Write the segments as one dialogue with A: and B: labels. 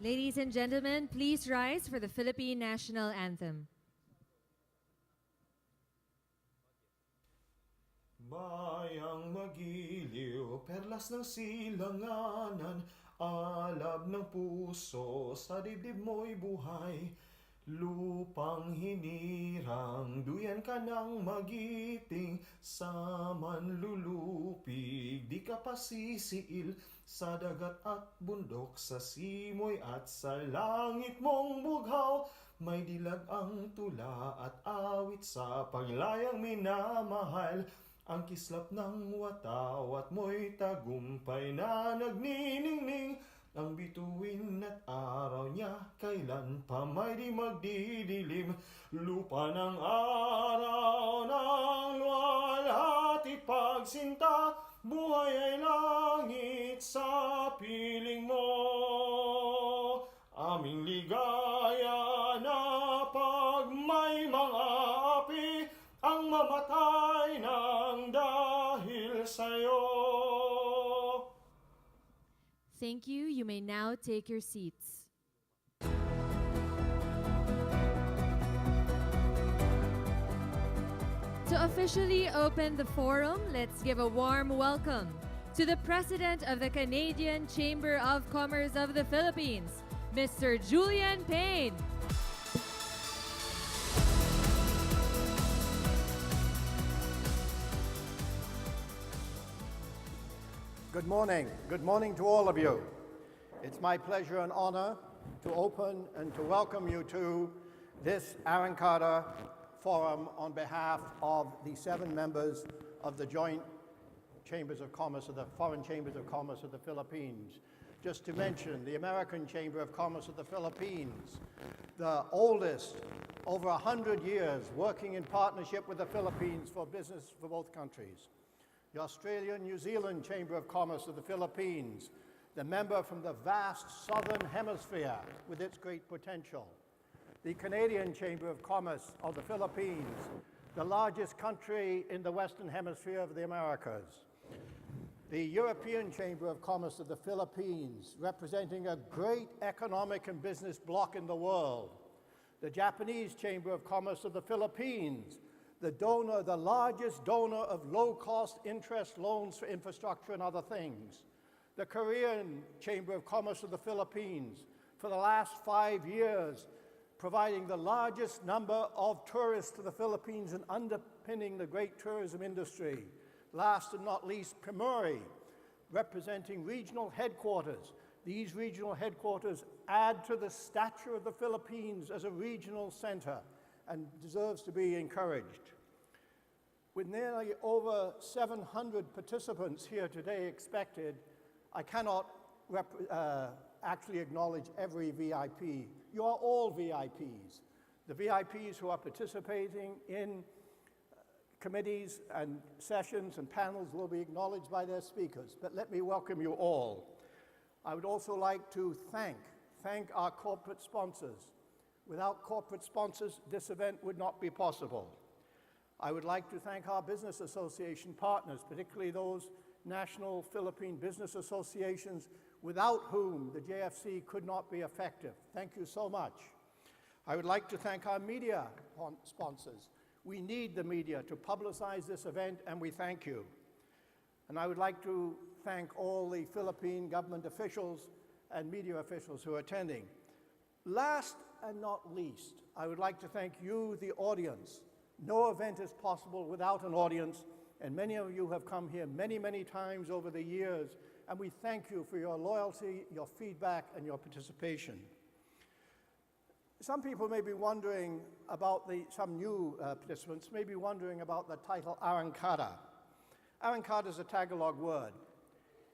A: Ladies and gentlemen, please rise for the Philippine National Anthem.
B: Bayang magiliw, perlas ng silanganan, alab ng puso, sa dibdib mo'y buhay. Lupang hinirang, duyan ka ng magiting, sa manlulupig, di ka pasisiil, sa dagat at bundok, sa simoy at sa langit mong bughaw. May dilag ang tula at awit sa paglayang minamahal. Ang kislap ng watawat mo'y tagumpay na nagniningning. Ang bituin at araw niya kailan pa may di magdidilim. Lupa ng araw ng luwalhati pagsinta, buhay ay langit sa piling mo. Aming ligaya na pag may mga api, ang mamatay ng dahil sa'yo.
A: Thank you. You may now take your seats. To officially open the forum, let's give a warm welcome to the President of the Canadian Chamber of Commerce of the Philippines, Mr. Julian Payne.
C: Good morning. Good morning to all of you. It's my pleasure and honor to open and to welcome you to this Arangkada forum on behalf of the 7 members of the Joint Chambers of Commerce of the Foreign Chambers of Commerce of the Philippines. Just to mention, the American Chamber of Commerce of the Philippines, the oldest, over 100 years, working in partnership with the Philippines for business for both countries. The Australian-New Zealand Chamber of Commerce of the Philippines, the member from the vast southern hemisphere with its great potential. The Canadian Chamber of Commerce of the Philippines, the largest country in the Western Hemisphere of the Americas. The European Chamber of Commerce of the Philippines, representing a great economic and business bloc in the world. The Japanese Chamber of Commerce of the Philippines, the largest donor of low-cost interest loans for infrastructure and other things. The Korean Chamber of Commerce of the Philippines, for the last 5 years, providing the largest number of tourists to the Philippines and underpinning the great tourism industry. Last and not least, Primuri, representing regional headquarters. These regional headquarters add to the stature of the Philippines as a regional center and deserves to be encouraged. With nearly over 700 participants here today expected, I cannot actually acknowledge every VIP. You are all VIPs. The VIPs who are participating in committees and sessions and panels will be acknowledged by their speakers, but let me welcome you all. I would also like to thank our corporate sponsors. Without corporate sponsors, this event would not be possible. I would like to thank our business association partners, particularly those national Philippine business associations without whom the JFC could not be effective. Thank you so much. I would like to thank our media sponsors. We need the media to publicize this event, and we thank you. And I would like to thank all the Philippine government officials and media officials who are attending. Last and not least, I would like to thank you, the audience. No event is possible without an audience, and many of you have come here many, many times over the years, and we thank you for your loyalty, your feedback, and your participation. Some people may be wondering about some new participants may be wondering about the title Arangkada. Arangkada is a Tagalog word.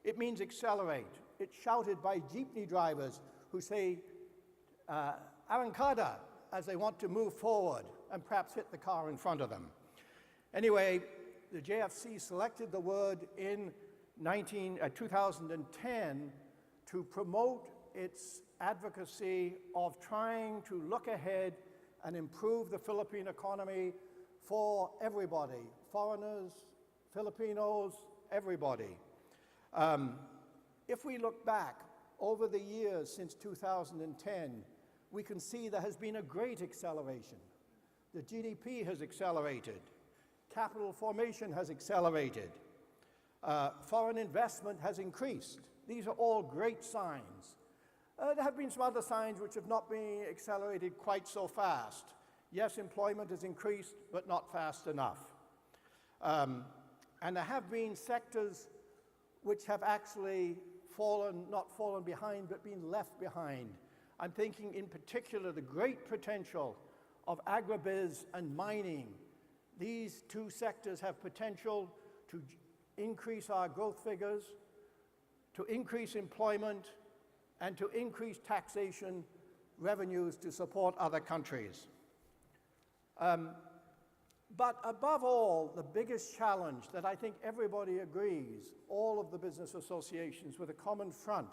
C: It means accelerate. It's shouted by jeepney drivers who say, Arangkada, as they want to move forward and perhaps hit the car in front of them. Anyway, the JFC selected the word in 2010 to promote its advocacy of trying to look ahead and improve the Philippine economy for everybody, foreigners, Filipinos, everybody. If we look back over the years since 2010, we can see there has been a great acceleration. The GDP has accelerated. Capital formation has accelerated. Foreign investment has increased. These are all great signs. There have been some other signs which have not been accelerated quite so fast. Yes, employment has increased, but not fast enough. And there have been sectors which have actually not fallen behind, but been left behind. I'm thinking in particular the great potential of agribiz and mining. These two sectors have potential to increase our growth figures, to increase employment, and to increase taxation revenues to support other countries. But above all, the biggest challenge that I think everybody agrees, all of the business associations with a common front,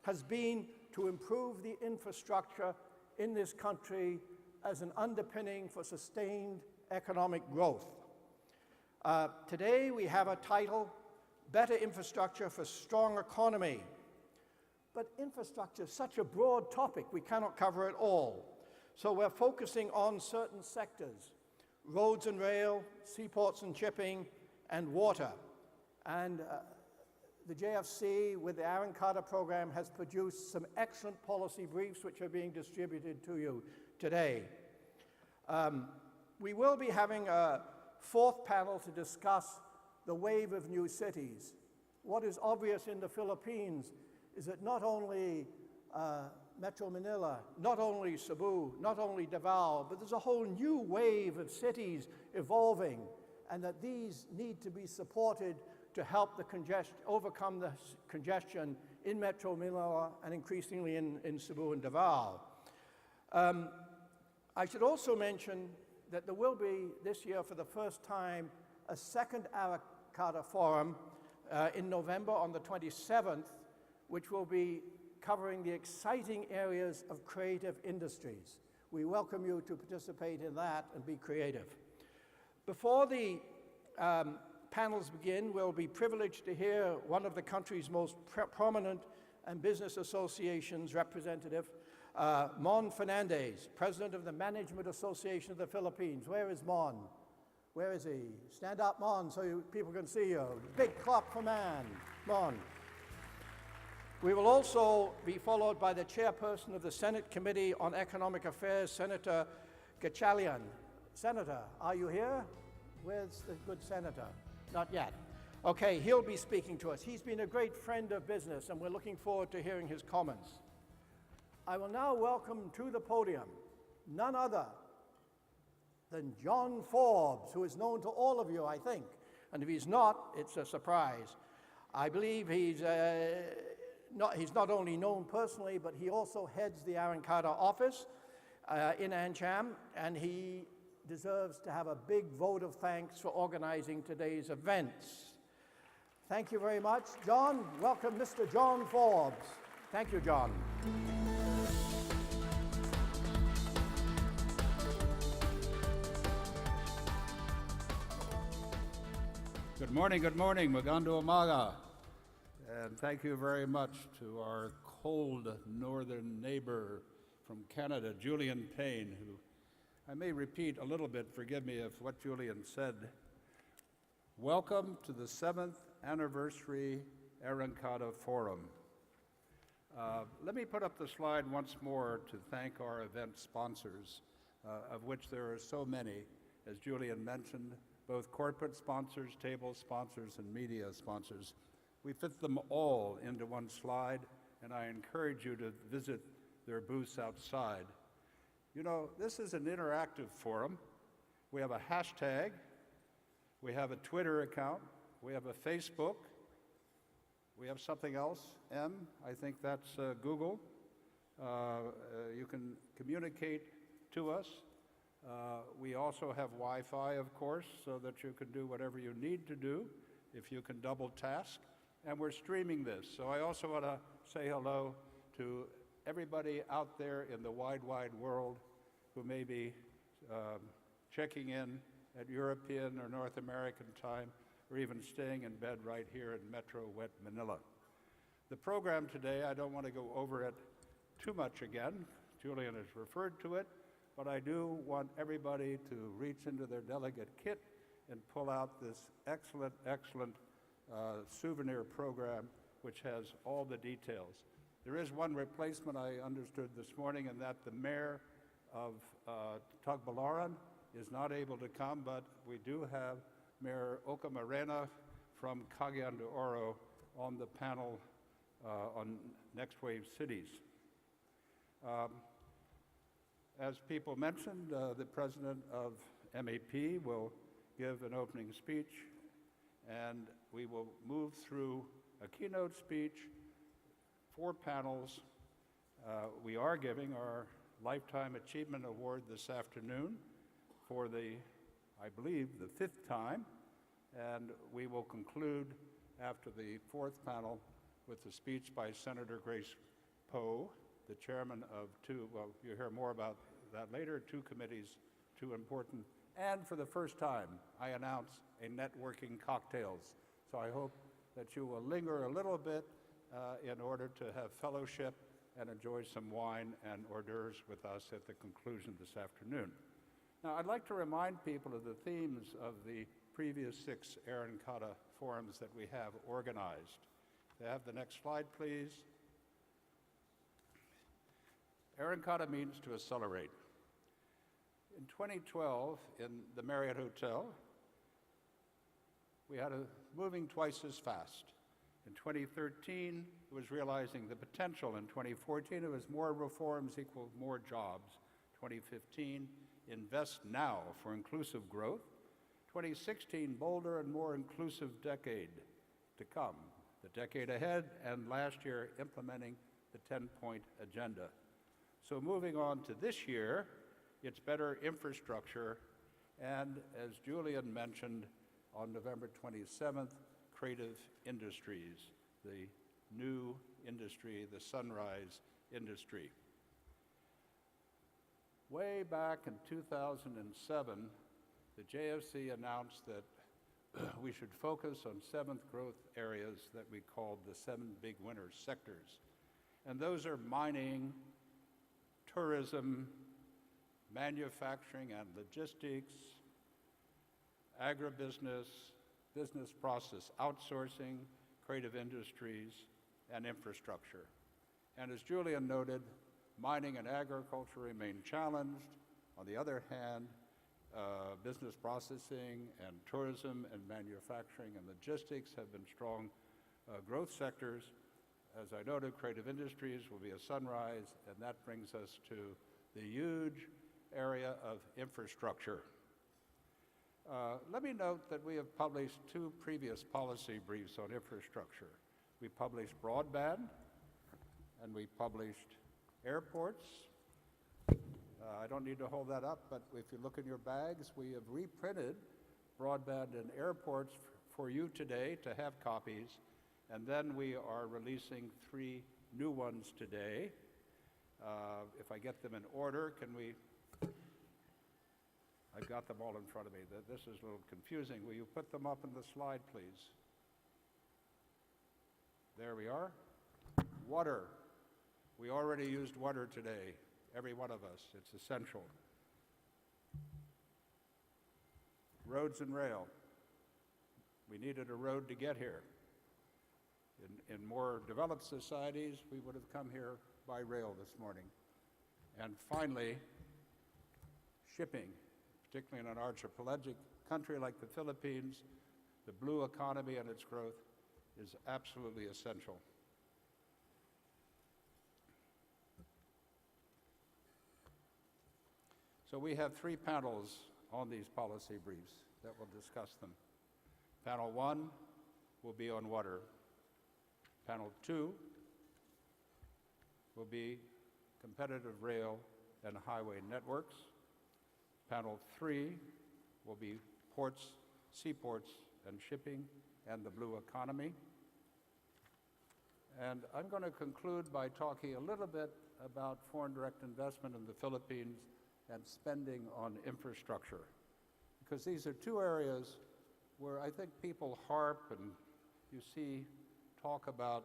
C: has been to improve the infrastructure in this country as an underpinning for sustained economic growth. Today we have a title, Better Infrastructure for Strong Economy. But infrastructure is such a broad topic, we cannot cover it all. So we're focusing on certain sectors: roads and rail, seaports and shipping, and water. And the JFC, with the Arangkada program, has produced some excellent policy briefs which are being distributed to you today. We will be having a fourth panel to discuss the wave of new cities. What is obvious in the Philippines is that not only Metro Manila, not only Cebu, not only Davao, but there's a whole new wave of cities evolving, and that these need to be supported to help overcome the congestion in Metro Manila and increasingly in Cebu and Davao. I should also mention that there will be this year for the first time a second Arangkada Forum in November on the 27th, which will be covering the exciting areas of creative industries. We welcome you to participate in that and be creative. Before the panels begin, we'll be privileged to hear one of the country's most prominent and business associations representative, Mon Fernandez, President of the Management Association of the Philippines. Where is Mon? Where is he? Stand up, Mon, so people can see you. Big clap for Mon. We will also be followed by the chairperson of the Senate Committee on Economic Affairs, Senator Gatchalian. Senator, are you here? Where's the good senator? Not yet. Okay, he'll be speaking to us. He's been a great friend of business, and we're looking forward to hearing his comments. I will now welcome to the podium none other than John Forbes, who is known to all of you, I think. And if he's not, it's a surprise. I believe he's not only known personally, but he also heads the Arangkada office in Ancham, and he deserves to have a big vote of thanks for organizing today's events. Thank you very much. John, welcome Mr. John Forbes. Thank you, John.
D: Good morning, Magandang umaga. And thank you very much to our cold northern neighbor from Canada, Julian Payne, who I may repeat a little bit, forgive me if what Julian said. Welcome to the 7th anniversary Arangkada Forum. Let me put up the slide once more to thank our event sponsors, of which there are so many, as Julian mentioned, both corporate sponsors, table sponsors, and media sponsors. We fit them all into one slide, and I encourage you to visit their booths outside. You know, this is an interactive forum. We have a hashtag, we have a Twitter account, we have a Facebook, we have something else, I think that's Google. You can communicate to us. We also have Wi-Fi, of course, so that you can do whatever you need to do if you can double task. And we're streaming this. So I also want to say hello to everybody out there in the wide, wide world who may be checking in at European or North American time, or even staying in bed right here in Metro Wet Manila. The program today, I don't want to go over it too much again. Julian has referred to it, but I do want everybody to reach into their delegate kit and pull out this excellent, excellent souvenir program, which has all the details. There is one replacement I understood this morning, and that the mayor of Tagbilaran is not able to come, but we do have Mayor Oka Morena from Cagayan de Oro on the panel on Next Wave Cities. As people mentioned, the president of MAP will give an opening speech, and we will move through a keynote speech, 4 panels. We are giving our Lifetime Achievement Award this afternoon for the, I believe, the 5th time, and we will conclude after the 4th panel with a speech by Senator Grace Poe, the chairman of 2, well, you'll hear more about that later, 2 committees, 2 important, and for the first time, I announce a networking cocktails. So I hope that you will linger a little bit in order to have fellowship and enjoy some wine and hors d'oeuvres with us at the conclusion this afternoon. Now, I'd like to remind people of the themes of the previous 6 Arangkada forums that we have organized. They have the next slide, please. Arangkada means to accelerate. In 2012, in the Marriott Hotel, we had a moving twice as fast. In 2013, it was realizing the potential. In 2014, it was more reforms equal more jobs. 2015, invest now for inclusive growth. 2016, bolder and more inclusive decade to come. The decade ahead, and last year, implementing the 10-point agenda. So moving on to this year, it's better infrastructure, and as Julian mentioned, on November 27th, creative industries, the new industry, the sunrise industry. Way back in 2007, the JFC announced that we should focus on 7 growth areas that we called the 7 big winner sectors. And those are mining, tourism, manufacturing and logistics, agribusiness, business process outsourcing, creative industries, and infrastructure. And as Julian noted, mining and agriculture remain challenged. On the other hand, business processing and tourism and manufacturing and logistics have been strong growth sectors. As I noted, creative industries will be a sunrise, and that brings us to the huge area of infrastructure. Let me note that we have published 2 previous policy briefs on infrastructure. We published broadband, and we published airports. I don't need to hold that up, but if you look in your bags, we have reprinted broadband and airports for you today to have copies, and then we are releasing 3 new ones today. If I get them in order, can we? I've got them all in front of me. This is a little confusing. Will you put them up in the slide, please? There we are. Water. We already used water today, every one of us. It's essential. Roads and rail. We needed a road to get here. In more developed societies, we would have come here by rail this morning. And finally, shipping, particularly in an archipelagic country like the Philippines, the blue economy and its growth is absolutely essential. So we have 3 panels on these policy briefs that will discuss them. Panel 1 will be on water. Panel 2 will be competitive rail and highway networks. Panel 3 will be ports, seaports, and shipping, and the blue economy. And I'm going to conclude by talking a little bit about foreign direct investment in the Philippines and spending on infrastructure, because these are 2 areas where I think people harp and you see talk about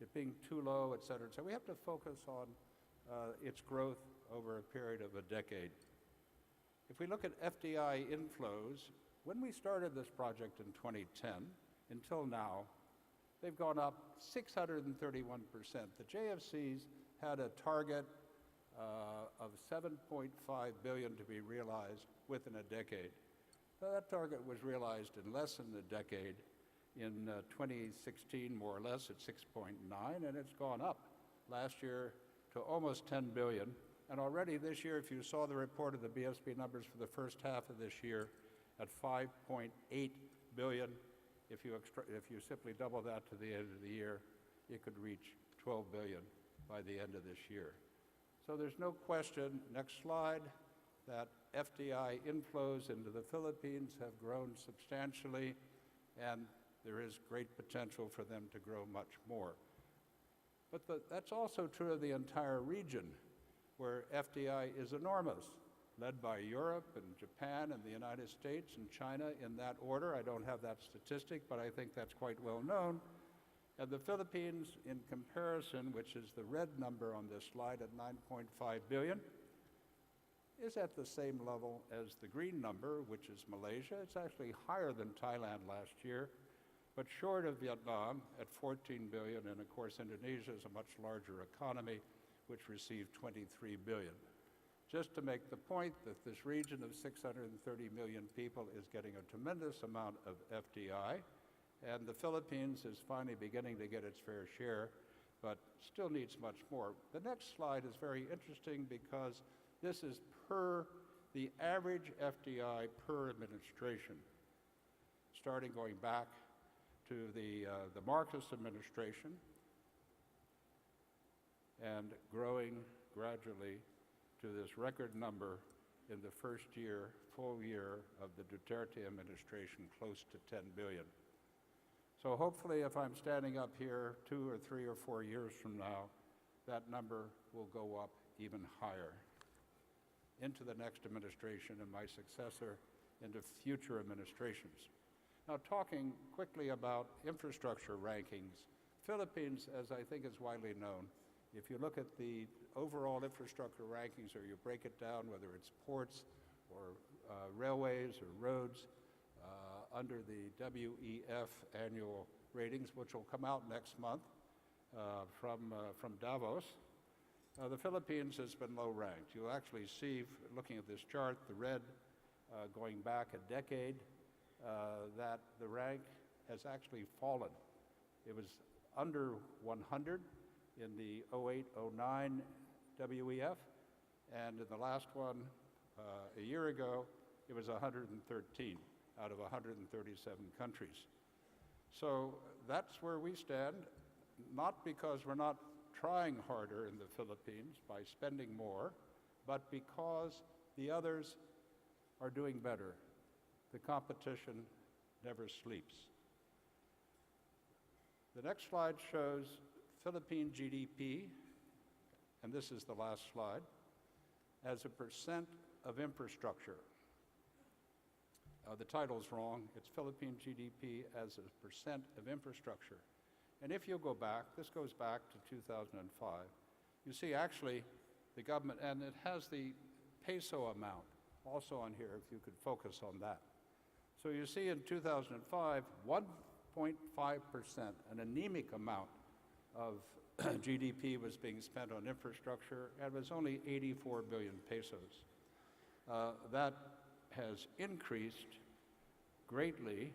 D: it being too low, et cetera. So we have to focus on its growth over a period of a decade. If we look at FDI inflows, when we started this project in 2010 until now, they've gone up 631%. The JFCs had a target of 7.5 billion to be realized within a decade. So that target was realized in less than a decade. In 2016, more or less, at 6.9, and it's gone up last year to almost 10 billion. And already this year, if you saw the report of the BSP numbers for the first half of this year, at 5.8 billion, if you simply double that to the end of the year, it could reach 12 billion by the end of this year. So there's no question, next slide, that FDI inflows into the Philippines have grown substantially, and there is great potential for them to grow much more. But that's also true of the entire region, where FDI is enormous, led by Europe and Japan and the United States and China in that order. I don't have that statistic, but I think that's quite well known. And the Philippines, in comparison, which is the red number on this slide at 9.5 billion, is at the same level as the green number, which is Malaysia. It's actually higher than Thailand last year, but short of Vietnam at 14 billion, and of course Indonesia is a much larger economy, which received 23 billion. Just to make the point that this region of 630 million people is getting a tremendous amount of FDI, and the Philippines is finally beginning to get its fair share, but still needs much more. The next slide is very interesting because this is per the average FDI per administration, starting going back to the Marcos administration and growing gradually to this record number in the first year, full year of the Duterte administration, close to 10 billion. So hopefully if I'm standing up here 2 or 3 or 4 years from now, that number will go up even higher into the next administration and my successor into future administrations. Now, talking quickly about infrastructure rankings, Philippines, as I think is widely known, if you look at the overall infrastructure rankings, or you break it down, whether it's ports or railways or roads, under the WEF annual ratings, which will come out next month from Davos, the Philippines has been low ranked. You'll actually see, looking at this chart, the red going back a decade, that the rank has actually fallen. It was under 100 in the 08-09 WEF, and in the last one a year ago, it was 113 out of 137 countries. So that's where we stand, not because we're not trying harder in the Philippines by spending more, but because the others are doing better. The competition never sleeps. The next slide shows Philippine GDP, and this is the last slide, as a percent of infrastructure. The title's wrong. It's Philippine GDP as a percent of infrastructure. And if you go back, this goes back to 2005, you see actually the government, and it has the peso amount also on here, if you could focus on that. So you see in 2005, 1.5%, an anemic amount of GDP was being spent on infrastructure, and it was only 84 billion pesos. That has increased greatly,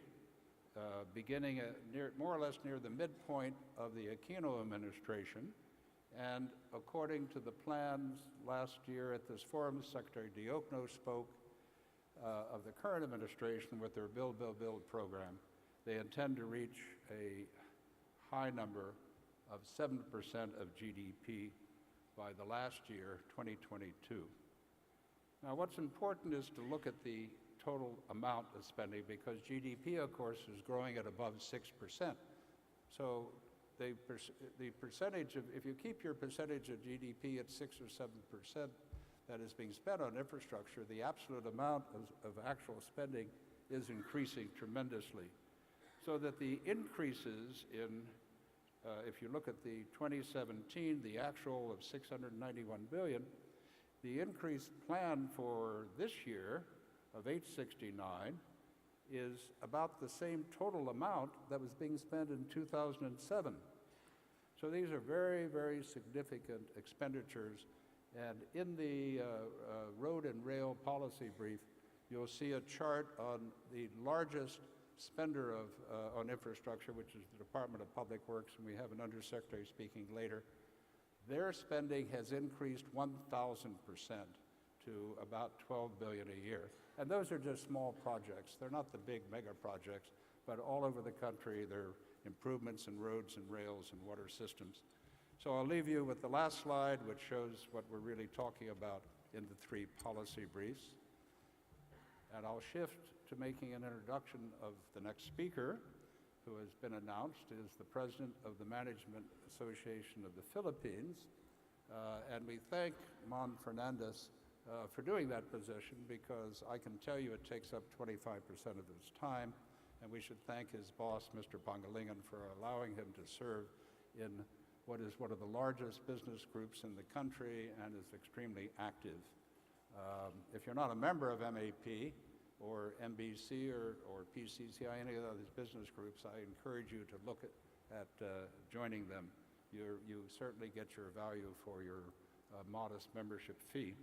D: beginning at more or less near the midpoint of the Aquino administration. And according to the plans last year at this forum, Secretary Diokno spoke of the current administration with their Build, Build, Build program. They intend to reach a high number of 7% of GDP by the last year, 2022. Now, what's important is to look at the total amount of spending, because GDP, of course, is growing at above 6%. So the percentage of, if you keep your percentage of GDP at 6 or 7% that is being spent on infrastructure, the absolute amount of actual spending is increasing tremendously. So that the increases in If you look at the 2017, the actual of 691 billion, the increased plan for this year of 869 is about the same total amount that was being spent in 2007. So these are very, very significant expenditures. And in the road and rail policy brief, you'll see a chart on the largest spender on infrastructure, which is the Department of Public Works, and we have an undersecretary speaking later. Their spending has increased 1,000% to about $12 billion a year. And those are just small projects. They're not the big mega projects, but all over the country, they're improvements in roads and rails and water systems. So I'll leave you with the last slide, which shows what we're really talking about in the three policy briefs. And I'll shift to making an introduction of the next speaker, who has been announced, is the President of the Management Association of the Philippines. And we thank Mon Fernandez for doing that position, because I can tell you it takes up 25% of his time, and we should thank his boss, Mr. Pangalingan, for allowing him to serve in what is one of the largest business groups in the country and is extremely active. If you're not a member of MAP or MBC or PCCI, any of these business groups, I encourage you to look at joining them. You certainly get your value for your modest membership fee.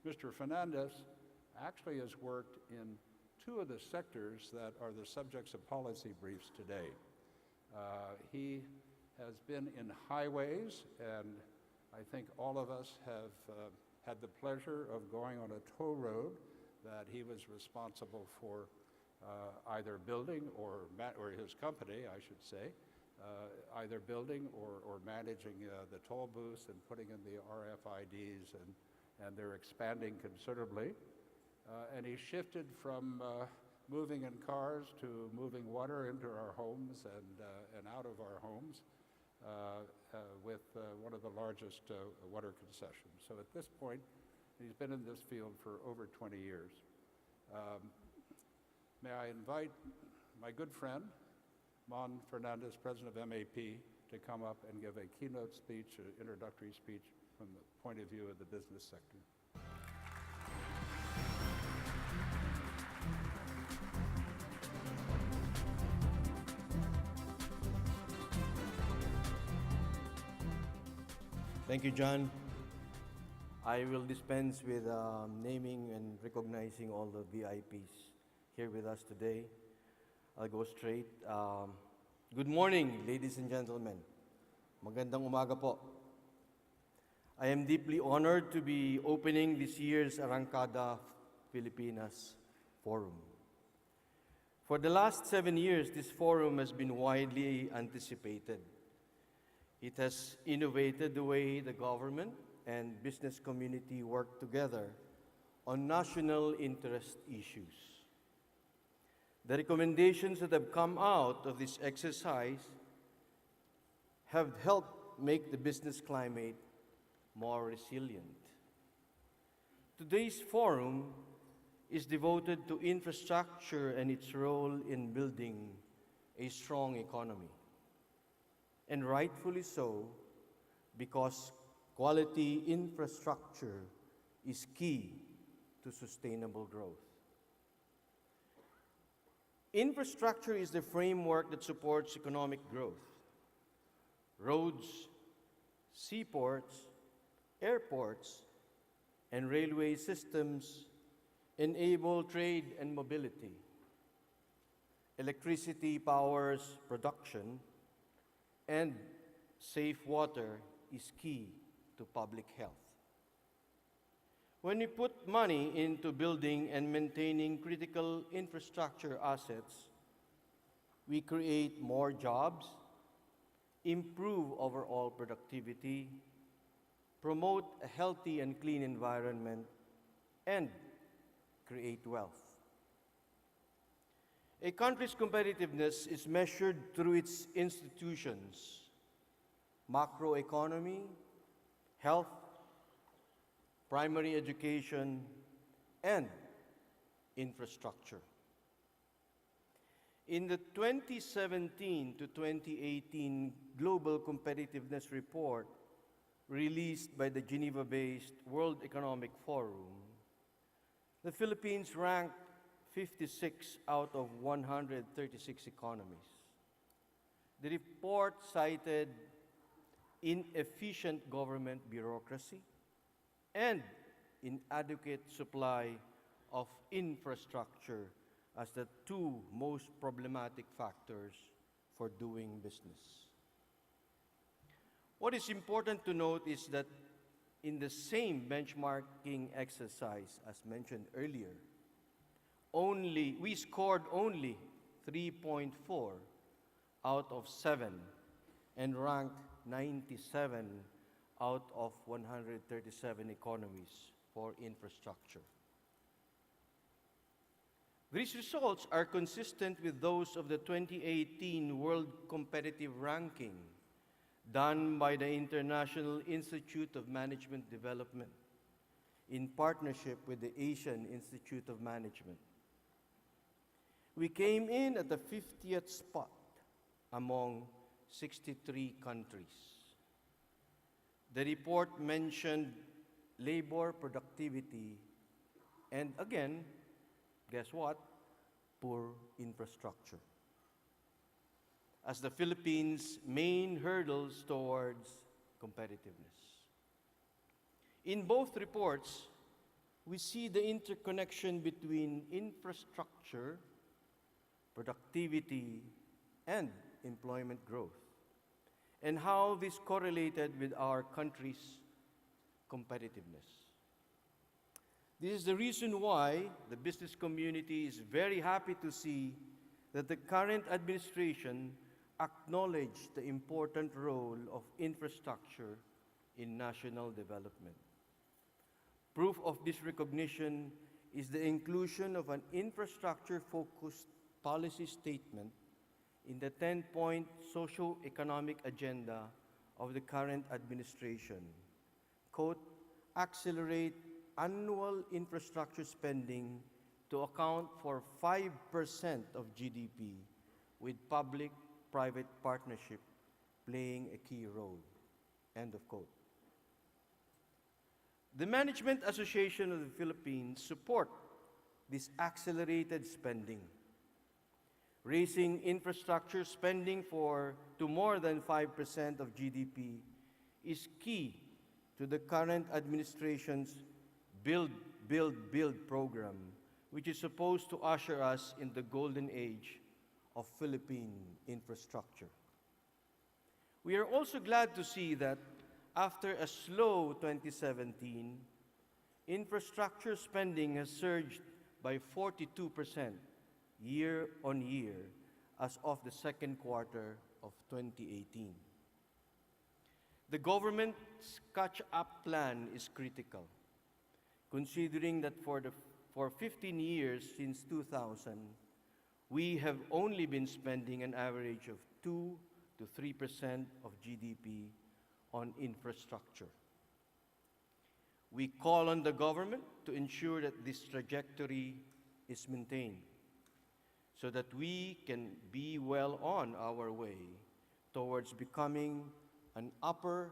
D: Mr. Fernandez actually has worked in two of the sectors that are the subjects of policy briefs today. He has been in highways, and I think all of us have had the pleasure of going on a toll road that he was responsible for either building or his company, I should say, either building or managing the toll booths and putting in the RFIDs, and they're expanding considerably. And he shifted from moving in cars to moving water into our homes and out of our homes with one of the largest water concessions. So at this point, he's been in this field for over 20 years. May I invite my good friend, Mon Fernandez, President of MAP, to come up and give a keynote speech, an introductory speech from the point of view of the business sector.
E: Thank you, John. I will dispense with naming and recognizing all the VIPs here with us today. I'll go straight. Good morning, ladies and gentlemen. Magandang umaga po. I am deeply honored to be opening this year's Arangkada Filipinas Forum. For the last 7 years, this forum has been widely anticipated. It has innovated the way the government and business community work together on national interest issues. The recommendations that have come out of this exercise have helped make the business climate more resilient. Today's forum is devoted to infrastructure and its role in building a strong economy. And rightfully so, because quality infrastructure is key to sustainable growth. Infrastructure is the framework that supports economic growth. Roads, seaports, airports, and railway systems enable trade and mobility. Electricity powers production, and safe water is key to public health. When we put money into building and maintaining critical infrastructure assets, we create more jobs, improve overall productivity, promote a healthy and clean environment, and create wealth. A country's competitiveness is measured through its institutions, macroeconomy, health, primary education, and infrastructure. In the 2017 to 2018 Global Competitiveness Report released by the Geneva-based World Economic Forum, the Philippines ranked 56 out of 136 economies. The report cited inefficient government bureaucracy and inadequate supply of infrastructure as the two most problematic factors for doing business. What is important to note is that in the same benchmarking exercise as mentioned earlier, we scored only 3.4 out of 7 and ranked 97 out of 137 economies for infrastructure. These results are consistent with those of the 2018 World Competitive Ranking done by the International Institute of Management Development in partnership with the Asian Institute of Management. We came in at the 50th spot among 63 countries. The report mentioned labor productivity and again, guess what? Poor infrastructure as the Philippines' main hurdles towards competitiveness. In both reports, we see the interconnection between infrastructure, productivity, and employment growth, and how this correlated with our country's competitiveness. This is the reason why the business community is very happy to see that the current administration acknowledged the important role of infrastructure in national development. Proof of this recognition is the inclusion of an infrastructure-focused policy statement in the 10-point socio-economic agenda of the current administration. Quote, accelerate annual infrastructure spending to account for 5% of GDP, with public-private partnership playing a key role. End of quote. The Management Association of the Philippines support this accelerated spending. Raising infrastructure spending to more than 5% of GDP is key to the current administration's Build, Build program, which is supposed to usher us in the golden age of Philippine infrastructure. We are also glad to see that after a slow 2017, infrastructure spending has surged by 42% year on year as of the second quarter of 2018. The government's catch-up plan is critical, considering that for 15 years since 2000, we have only been spending an average of 2 to 3% of GDP on infrastructure. We call on the government to ensure that this trajectory is maintained so that we can be well on our way towards becoming an upper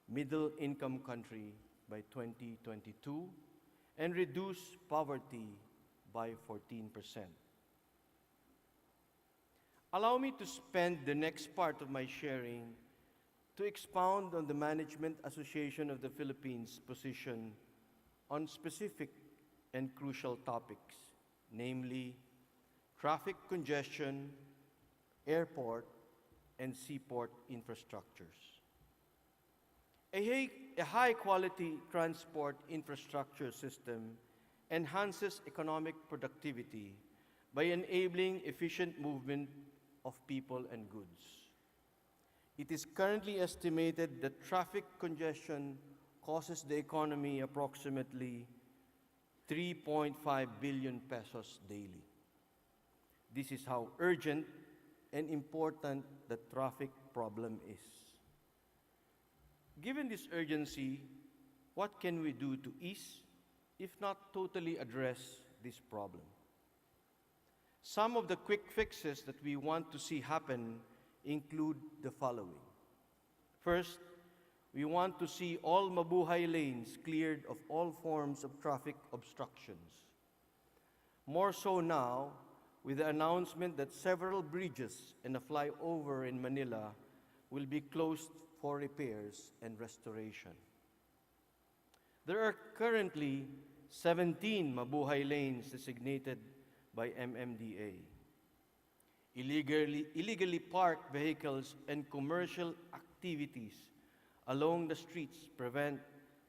E: middle income country by 2022 and reduce poverty by 14%. Allow me to spend the next part of my sharing to expound on the Management Association of the Philippines' position on specific and crucial topics, namely traffic congestion, airport, and seaport infrastructures. A high-quality transport infrastructure system enhances economic productivity by enabling efficient movement of people and goods. It is currently estimated that traffic congestion causes the economy approximately 3.5 billion pesos daily. This is how urgent and important the traffic problem is. Given this urgency, what can we do to ease, if not totally address, this problem? Some of the quick fixes that we want to see happen include the following. First, we want to see all mabuhay lanes cleared of all forms of traffic obstructions. More so now, with the announcement that several bridges and a flyover in Manila will be closed for repairs and restoration. There are currently 17 mabuhay lanes designated by MMDA. Illegally parked vehicles and commercial activities along the streets prevent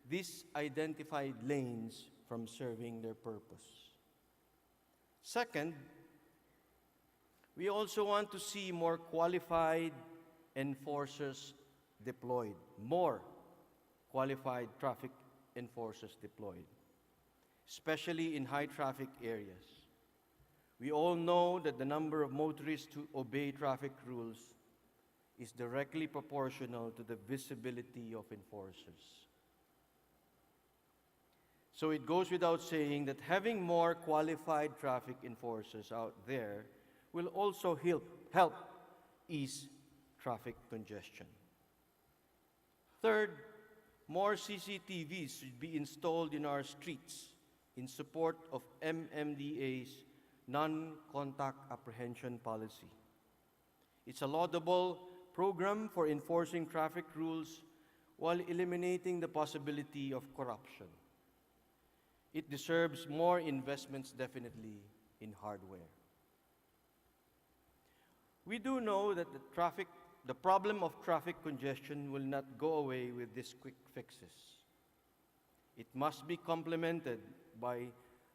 E: these identified lanes from serving their purpose. Second, we also want to see more qualified enforcers deployed, more qualified traffic enforcers deployed, especially in high traffic areas. We all know that the number of motorists who obey traffic rules is directly proportional to the visibility of enforcers. So it goes without saying that having more qualified traffic enforcers out there will also help ease traffic congestion. Third, more CCTVs should be installed in our streets in support of MMDA's non-contact apprehension policy. It's a laudable program for enforcing traffic rules while eliminating the possibility of corruption. It deserves more investments, definitely, in hardware. We do know that the problem of traffic congestion will not go away with these quick fixes. It must be complemented by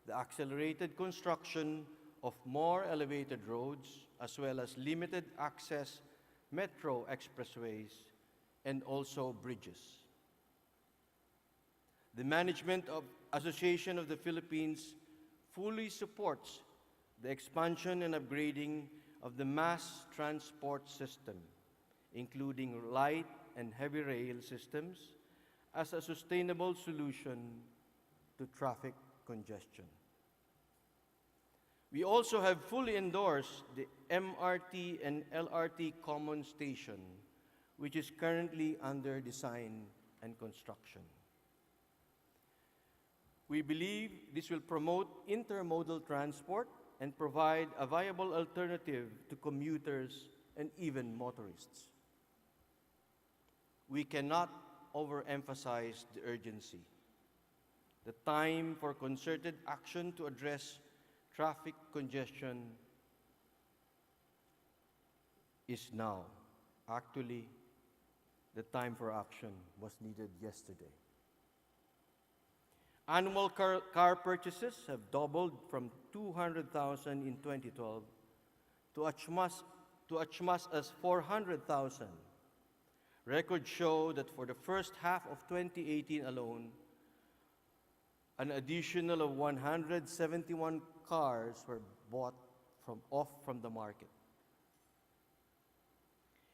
E: the accelerated construction of more elevated roads, as well as limited access metro expressways and also bridges. The Management of Association of the Philippines fully supports the expansion and upgrading of the mass transport system, including light and heavy rail systems, as a sustainable solution to traffic congestion. We also have fully endorsed the MRT and LRT common station, which is currently under design and construction. We believe this will promote intermodal transport and provide a viable alternative to commuters and even motorists. We cannot overemphasize the urgency. The time for concerted action to address traffic congestion is now. Actually, the time for action was needed yesterday. Annual car purchases have doubled from 200,000 in 2012 to as much as 400,000. Records show that for the first half of 2018 alone, an additional of 171 cars were bought from the market.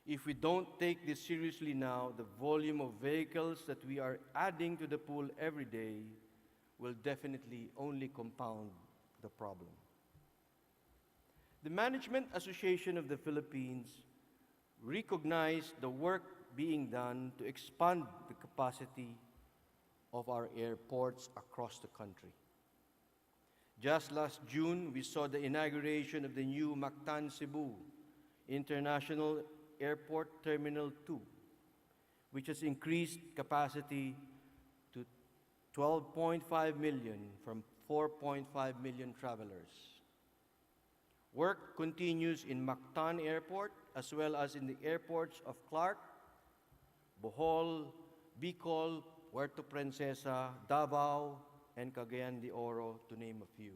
E: If we don't take this seriously now, the volume of vehicles that we are adding to the pool every day will definitely only compound the problem. The Management Association of the Philippines recognized the work being done to expand the capacity of our airports across the country. Just last June, we saw the inauguration of the new Mactan Cebu International Airport Terminal 2, which has increased capacity to 12.5 million from 4.5 million travelers. Work continues in Mactan Airport as well as in the airports of Clark, Bohol, Bicol, Puerto Princesa, Davao, and Cagayan de Oro, to name a few.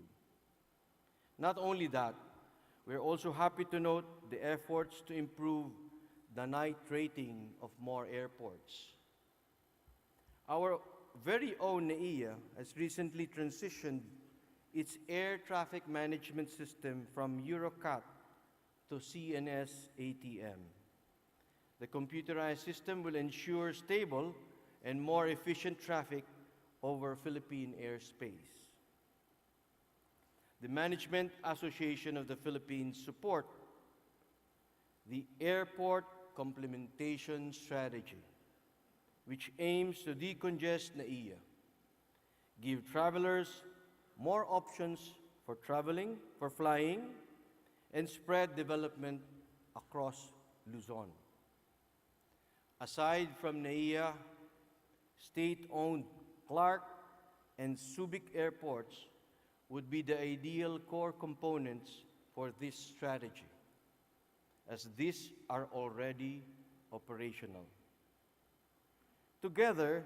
E: Not only that, we're also happy to note the efforts to improve the night rating of more airports. Our very own NAIA has recently transitioned its air traffic management system from Eurocat to CNS ATM. The computerized system will ensure stable and more efficient traffic over Philippine airspace. the Management Association of the Philippines support the Airport Complementation Strategy, which aims to decongest NAIA, give travelers more options for traveling, for flying, and spread development across Luzon. Aside from NAIA, state-owned Clark and Subic airports would be the ideal core components for this strategy, as these are already operational. Together,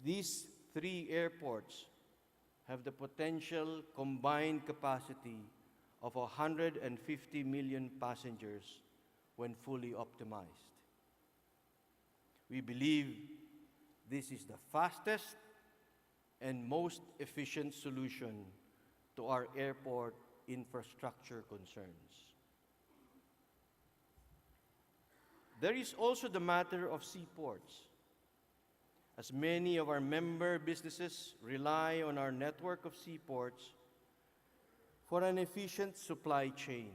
E: these three airports have the potential combined capacity of 150 million passengers when fully optimized. We believe this is the fastest and most efficient solution to our airport infrastructure concerns. There is also the matter of seaports, as many of our member businesses rely on our network of seaports for an efficient supply chain,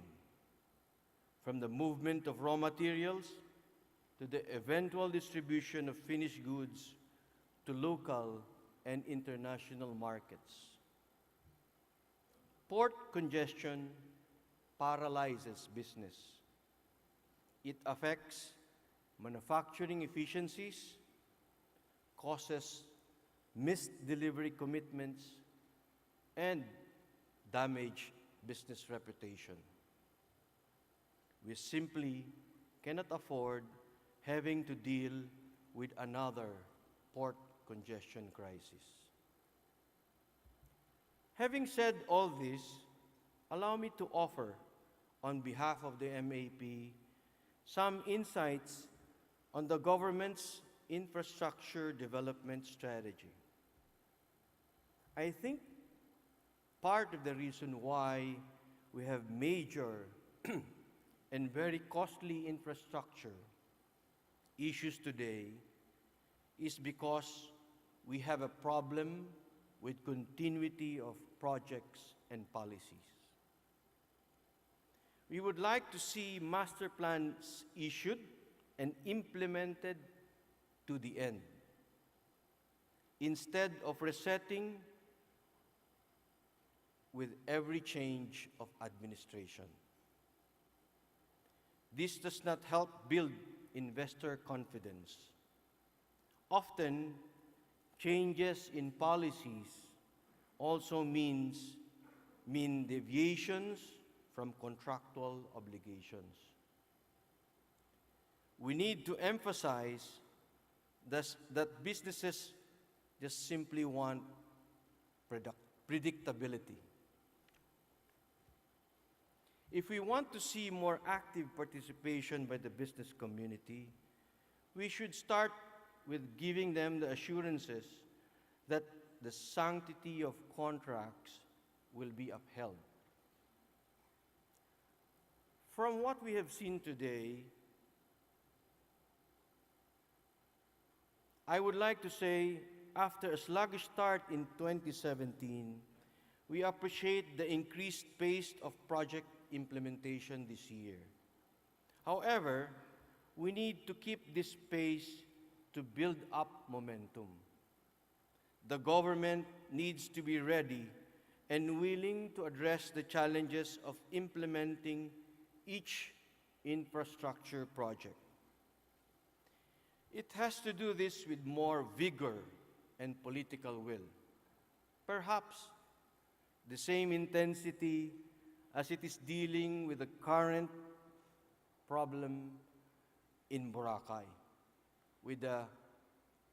E: from the movement of raw materials to the eventual distribution of finished goods to local and international markets. Port congestion paralyzes business. It affects manufacturing efficiencies, causes missed delivery commitments, and damage business reputation. We simply cannot afford having to deal with another port congestion crisis. Having said all this, allow me to offer, on behalf of the MAP, some insights on the government's infrastructure development strategy. I think part of the reason why we have major and very costly infrastructure issues today is because we have a problem with continuity of projects and policies. We would like to see master plans issued and implemented to the end, instead of resetting with every change of administration. This does not help build investor confidence. Often, changes in policies also mean deviations from contractual obligations. We need to emphasize that businesses just simply want predictability. If we want to see more active participation by the business community, we should start with giving them the assurances that the sanctity of contracts will be upheld. From what we have seen today, I would like to say, after a sluggish start in 2017, we appreciate the increased pace of project implementation this year. However, we need to keep this pace to build up momentum. The government needs to be ready and willing to address the challenges of implementing each infrastructure project. It has to do this with more vigor and political will. Perhaps the same intensity as it is dealing with the current problem in Boracay, with the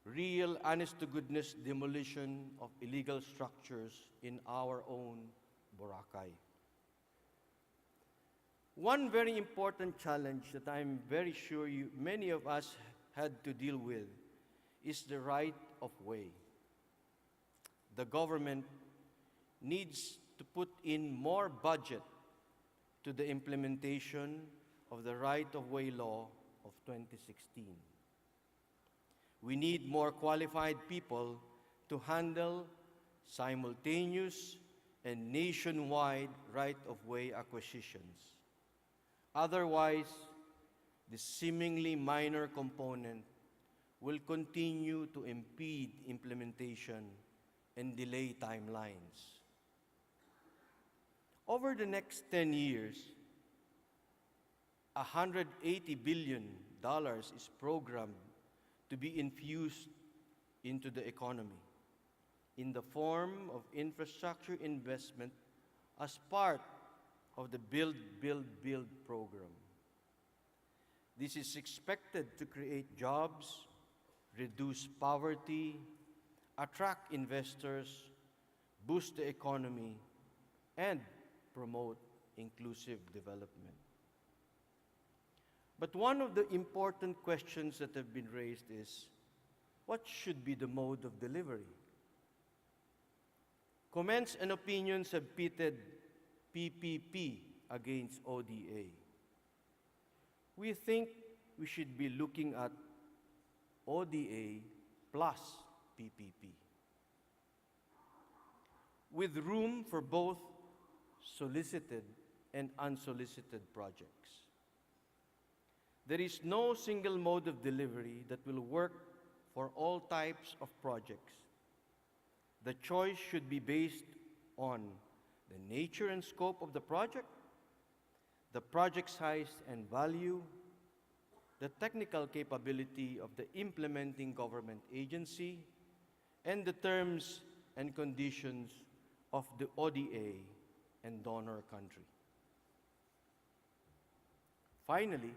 E: real honest-to-goodness demolition of illegal structures in our own Boracay. One very important challenge that I'm very sure many of us had to deal with is the right of way. The government needs to put in more budget to the implementation of the right of way law of 2016. We need more qualified people to handle simultaneous and nationwide right-of-way acquisitions. Otherwise, the seemingly minor component will continue to impede implementation and delay timelines. Over the next 10 years, $180 billion is programmed to be infused into the economy in the form of infrastructure investment as part of the Build, Build, Build program. This is expected to create jobs, reduce poverty, attract investors, boost the economy, and promote inclusive development. But one of the important questions that have been raised is, what should be the mode of delivery? Comments and opinions have pitted PPP against ODA. We think we should be looking at ODA plus PPP, with room for both solicited and unsolicited projects. There is no single mode of delivery that will work for all types of projects. The choice should be based on the nature and scope of the project, the project size and value, the technical capability of the implementing government agency, and the terms and conditions of the ODA and donor country. Finally,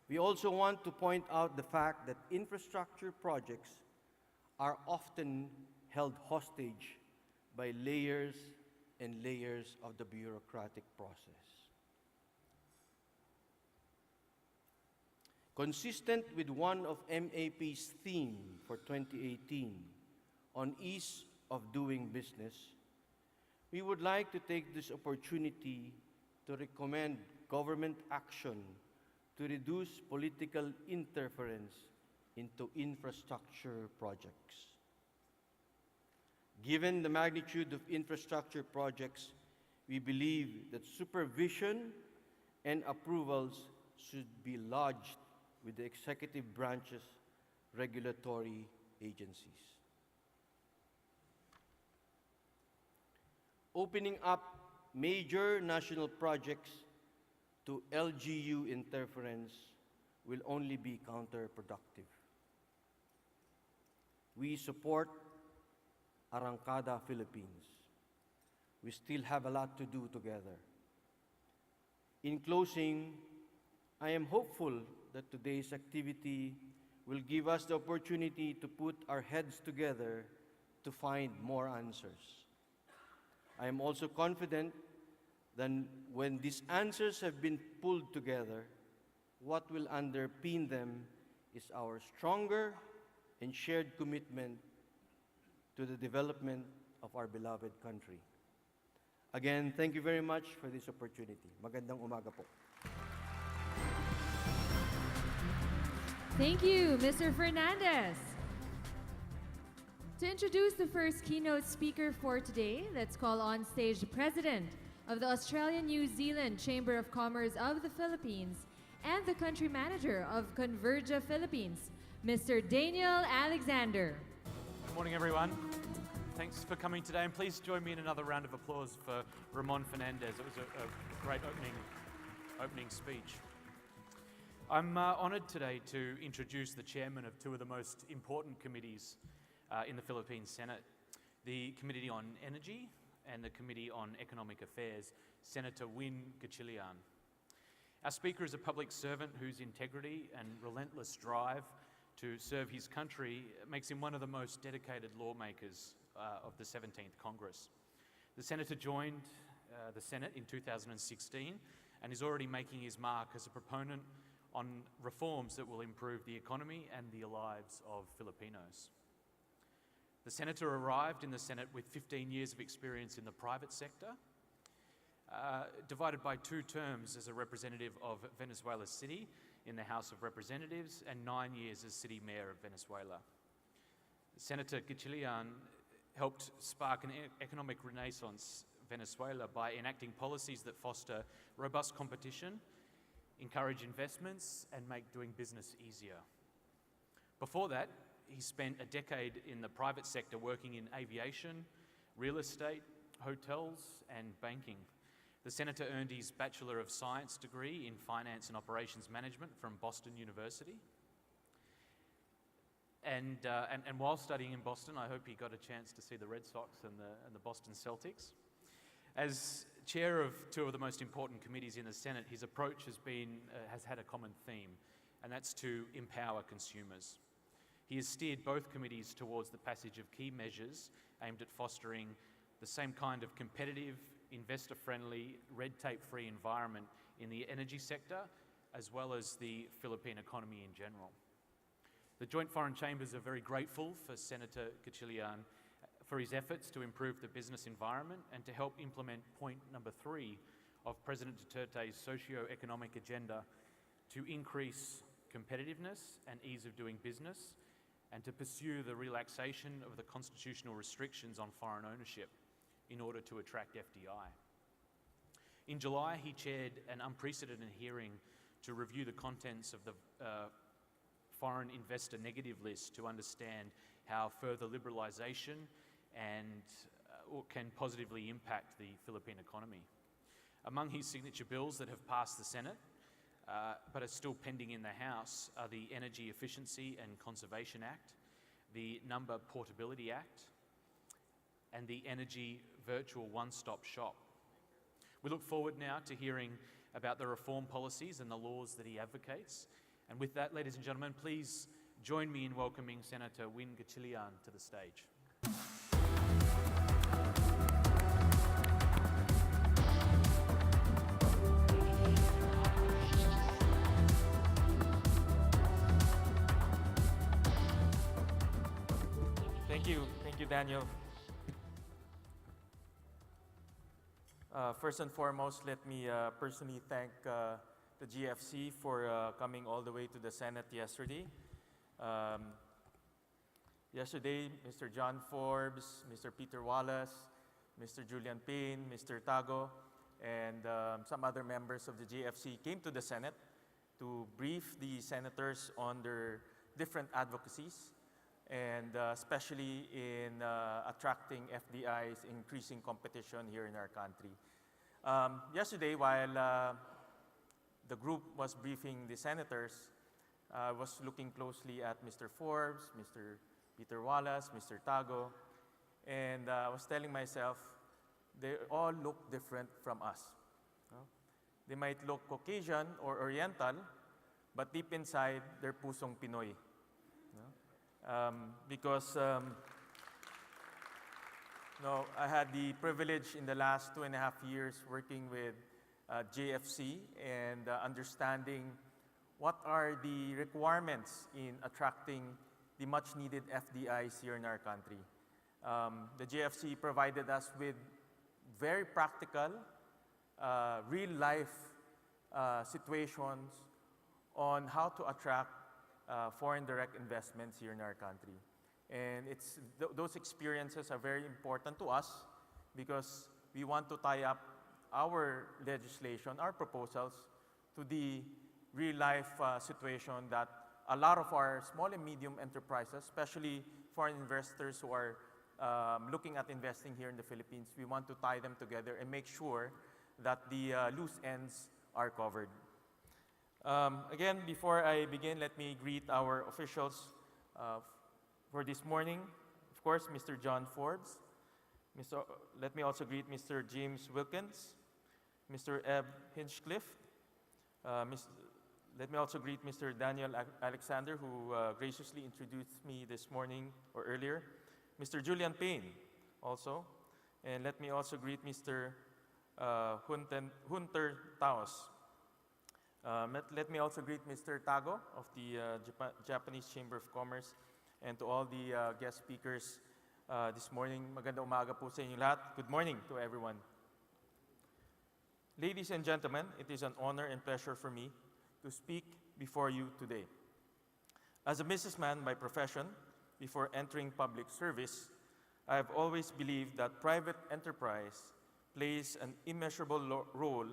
E: we also want to point out the fact that infrastructure projects are often held hostage by layers and layers of the bureaucratic process. Consistent with one of MAP's theme for 2018 on ease of doing business, we would like to take this opportunity to recommend government action to reduce political interference into infrastructure projects. Given the magnitude of infrastructure projects, we believe that supervision and approvals should be lodged with the executive branch's regulatory agencies. Opening up major national projects to LGU interference will only be counterproductive. We support Arangkada, Philippines. We still have a lot to do together. In closing, I am hopeful that today's activity will give us the opportunity to put our heads together to find more answers. I am also confident that when these answers have been pulled together, what will underpin them is our stronger and shared commitment to the development of our beloved country. Again, thank you very much for this opportunity. Magandang umaga po.
A: Thank you, Mr. Fernandez. To introduce the first keynote speaker for today, let's call on stage the President of the Australian-New Zealand Chamber of Commerce of the Philippines and the Country Manager of Convergia Philippines, Mr. Daniel Alexander.
F: Good morning, everyone. Thanks for coming today, and please join me in another round of applause for Ramon Fernandez. It was a great opening speech. I'm honoured today to introduce the chairman of two of the most important committees in the Philippine Senate, the Committee on Energy and the Committee on Economic Affairs, Senator Win Gatchalian. Our Speaker is a public servant whose integrity and relentless drive to serve his country makes him one of the most dedicated lawmakers of the 17th Congress. The Senator joined the Senate in 2016 and is already making his mark as a proponent on reforms that will improve the economy and the lives of Filipinos. The Senator arrived in the Senate with 15 years of experience in the private sector, divided by 2 terms as a representative of Venezuela City in the House of Representatives and 9 years as City Mayor of Venezuela. Senator Gatchalian helped spark an economic renaissance Venezuela by enacting policies that foster robust competition, encourage investments, and make doing business easier. Before that, he spent a decade in the private sector working in aviation, real estate, hotels, and banking. The senator earned his Bachelor of Science degree in Finance and Operations Management from Boston University. And while studying in Boston, I hope he got a chance to see the Red Sox and the Boston Celtics. As chair of two of the most important committees in the Senate, his approach has had a common theme, and that's to empower consumers. He has steered both committees towards the passage of key measures aimed at fostering the same kind of competitive, investor-friendly, red tape-free environment in the energy sector, as well as the Philippine economy in general. The Joint Foreign Chambers are very grateful for Senator Gatchalian for his efforts to improve the business environment and to help implement point number 3 of President Duterte's socio-economic agenda to increase competitiveness and ease of doing business, and to pursue the relaxation of the constitutional restrictions on foreign ownership in order to attract FDI. In July, he chaired an unprecedented hearing to review the contents of the foreign investor negative list to understand how further liberalisation can positively impact the Philippine economy. Among his signature bills that have passed the Senate but are still pending in the House are the Energy Efficiency and Conservation Act, the Number Portability Act, and the Energy Virtual One-Stop Shop. We look forward now to hearing about the reform policies and the laws that he advocates. And with that, ladies and gentlemen, please join me in welcoming Senator Win Gatchalian to the stage.
G: Thank you, Daniel. First and foremost, let me personally thank the GFC for coming all the way to the Senate yesterday. Yesterday, Mr. John Forbes, Mr. Peter Wallace, Mr. Julian Payne, Mr. Tago, and some other members of the GFC came to the Senate to brief the senators on their different advocacies, and especially in attracting FDIs, increasing competition here in our country. Yesterday, while the group was briefing the senators, I was looking closely at Mr. Forbes, Mr. Peter Wallace, Mr. Tago, and I was telling myself, they all look different from us. They might look Caucasian or Oriental, but deep inside, they're pusong Pinoy. Because I had the privilege in the last 2.5 years working with JFC and understanding what are the requirements in attracting the much needed FDIs here in our country. The JFC provided us with very practical, real life situations on how to attract foreign direct investments here in our country. And those experiences are very important to us because we want to tie up our legislation, our proposals, to the real-life situation that a lot of our small and medium enterprises, especially foreign investors who are looking at investing here in the Philippines, we want to tie them together and make sure that the loose ends are covered. Again, before I begin, let me greet our officials for this morning. Of course, Mr. John Forbes. Let me also greet Mr. James Wilkins, Mr. Eb Hinchcliffe. Let me also greet Mr. Daniel Alexander, who graciously introduced me this morning or earlier. Mr. Julian Payne also. And let me also greet Mr. Hunter Taos. Let me also greet Mr. Tago of the Japanese Chamber of Commerce, and to all the guest speakers this morning. Magandang umaga po sa inyo lahat. Good morning to everyone. Ladies and gentlemen, it is an honor and pleasure for me to speak before you today. As a businessman by profession, before entering public service, I have always believed that private enterprise plays an immeasurable role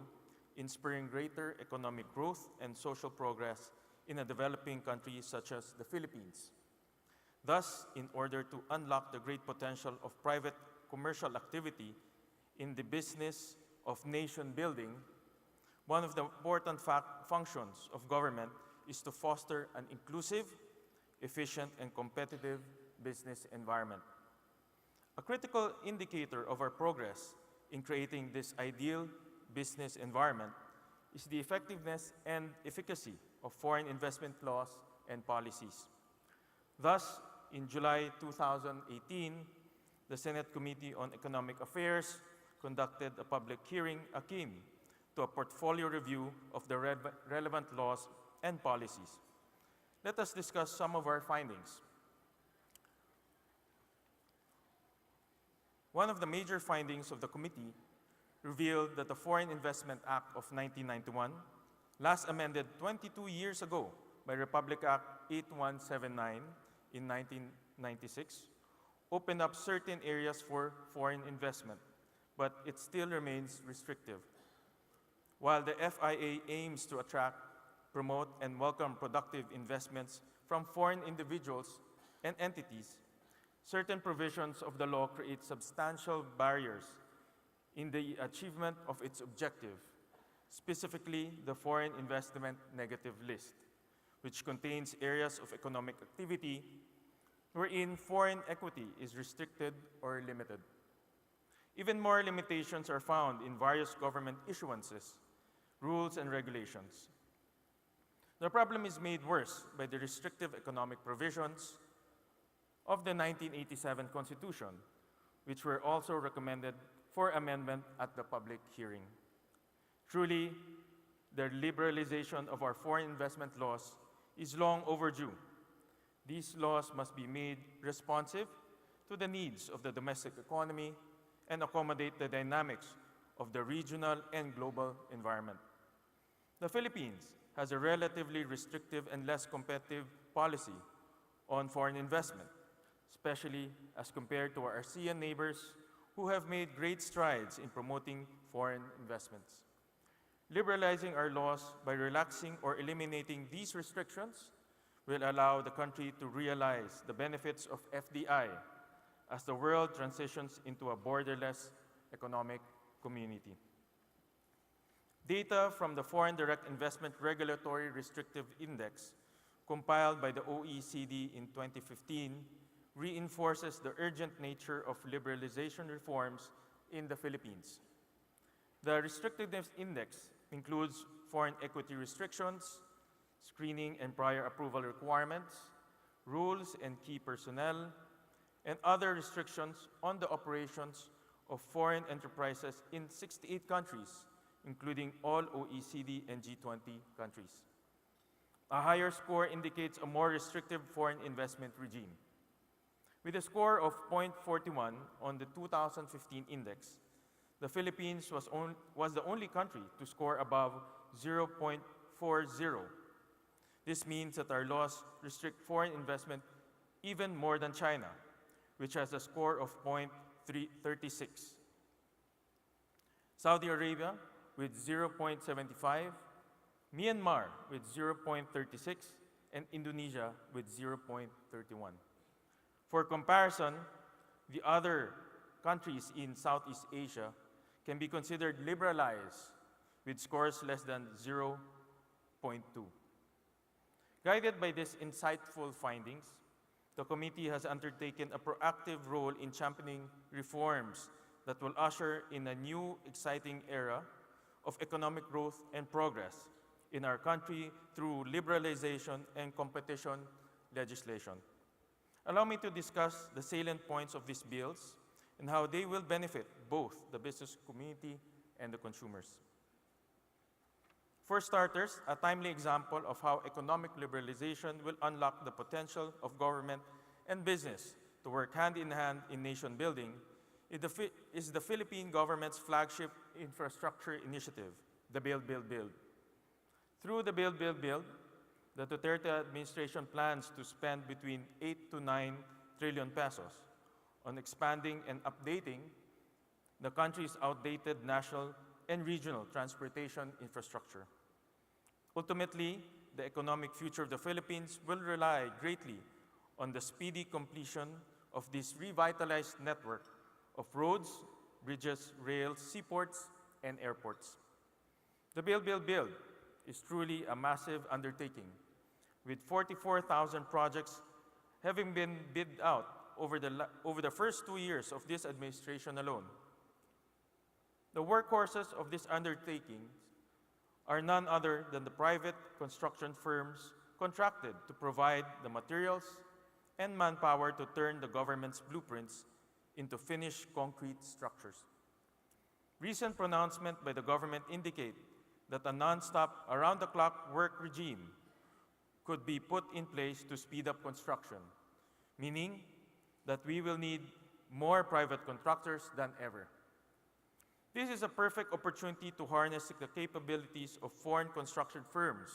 G: in spurring greater economic growth and social progress in a developing country such as the Philippines. Thus, in order to unlock the great potential of private commercial activity in the business of nation building, one of the important functions of government is to foster an inclusive, efficient, and competitive business environment. A critical indicator of our progress in creating this ideal business environment is the effectiveness and efficacy of foreign investment laws and policies. Thus, in July 2018, the Senate Committee on Economic Affairs conducted a public hearing akin to a portfolio review of the relevant laws and policies. Let us discuss some of our findings. One of the major findings of the committee revealed that the Foreign Investment Act of 1991, last amended 22 years ago by Republic Act 8179 in 1996, opened up certain areas for foreign investment, but it still remains restrictive. While the FIA aims to attract, promote, and welcome productive investments from foreign individuals and entities, certain provisions of the law create substantial barriers in the achievement of its objective, specifically the Foreign Investment Negative List, which contains areas of economic activity wherein foreign equity is restricted or limited. Even more limitations are found in various government issuances, rules, and regulations. The problem is made worse by the restrictive economic provisions of the 1987 Constitution, which were also recommended for amendment at the public hearing. Truly, the liberalization of our foreign investment laws is long overdue. These laws must be made responsive to the needs of the domestic economy and accommodate the dynamics of the regional and global environment. The Philippines has a relatively restrictive and less competitive policy on foreign investment, especially as compared to our ASEAN neighbors who have made great strides in promoting foreign investments. Liberalizing our laws by relaxing or eliminating these restrictions will allow the country to realize the benefits of FDI as the world transitions into a borderless economic community. Data from the Foreign Direct Investment Regulatory Restrictive Index, compiled by the OECD in 2015, reinforces the urgent nature of liberalization reforms in the Philippines. The Restrictiveness Index includes foreign equity restrictions, screening and prior approval requirements, rules and key personnel, and other restrictions on the operations of foreign enterprises in 68 countries, including all OECD and G20 countries. A higher score indicates a more restrictive foreign investment regime. With a score of 0.41 on the 2015 index, the Philippines was the only country to score above 0.40. This means that our laws restrict foreign investment even more than China, which has a score of 0.36. Saudi Arabia with 0.75, Myanmar with 0.36, and Indonesia with 0.31. For comparison, the other countries in Southeast Asia can be considered liberalized with scores less than 0.2. Guided by these insightful findings, the committee has undertaken a proactive role in championing reforms that will usher in a new, exciting era of economic growth and progress in our country through liberalization and competition legislation. Allow me to discuss the salient points of these bills and how they will benefit both the business community and the consumers. For starters, a timely example of how economic liberalization will unlock the potential of government and business to work hand in hand in nation building is the Philippine government's flagship infrastructure initiative, the Build, Build, Build. Through the Build, Build, Build, the Duterte administration plans to spend between 8 to 9 trillion pesos, on expanding and updating the country's outdated national and regional transportation infrastructure. Ultimately, the economic future of the Philippines will rely greatly on the speedy completion of this revitalized network of roads, bridges, rails, seaports, and airports. The Build is truly a massive undertaking, with 44,000 projects having been bid out over the first 2 years of this administration alone. The workhorses of this undertaking are none other than the private construction firms contracted to provide the materials and manpower to turn the government's blueprints into finished concrete structures. Recent pronouncements by the government indicate that a non-stop, around-the-clock work regime could be put in place to speed up construction, meaning that we will need more private contractors than ever. This is a perfect opportunity to harness the capabilities of foreign construction firms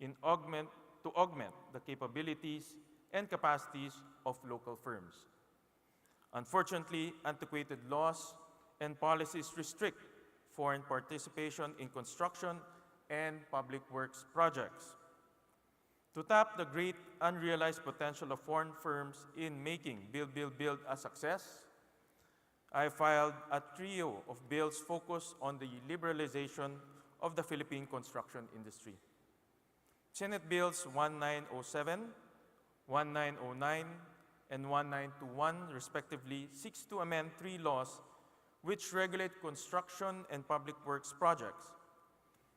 G: to augment the capabilities and capacities of local firms. Unfortunately, antiquated laws and policies restrict foreign participation in construction and public works projects. To tap the great unrealized potential of foreign firms in making Build a success, I filed a trio of bills focused on the liberalization of the Philippine construction industry. Senate Bills 1907, 1909, and 1921 respectively seeks to amend 3 laws which regulate construction and public works projects.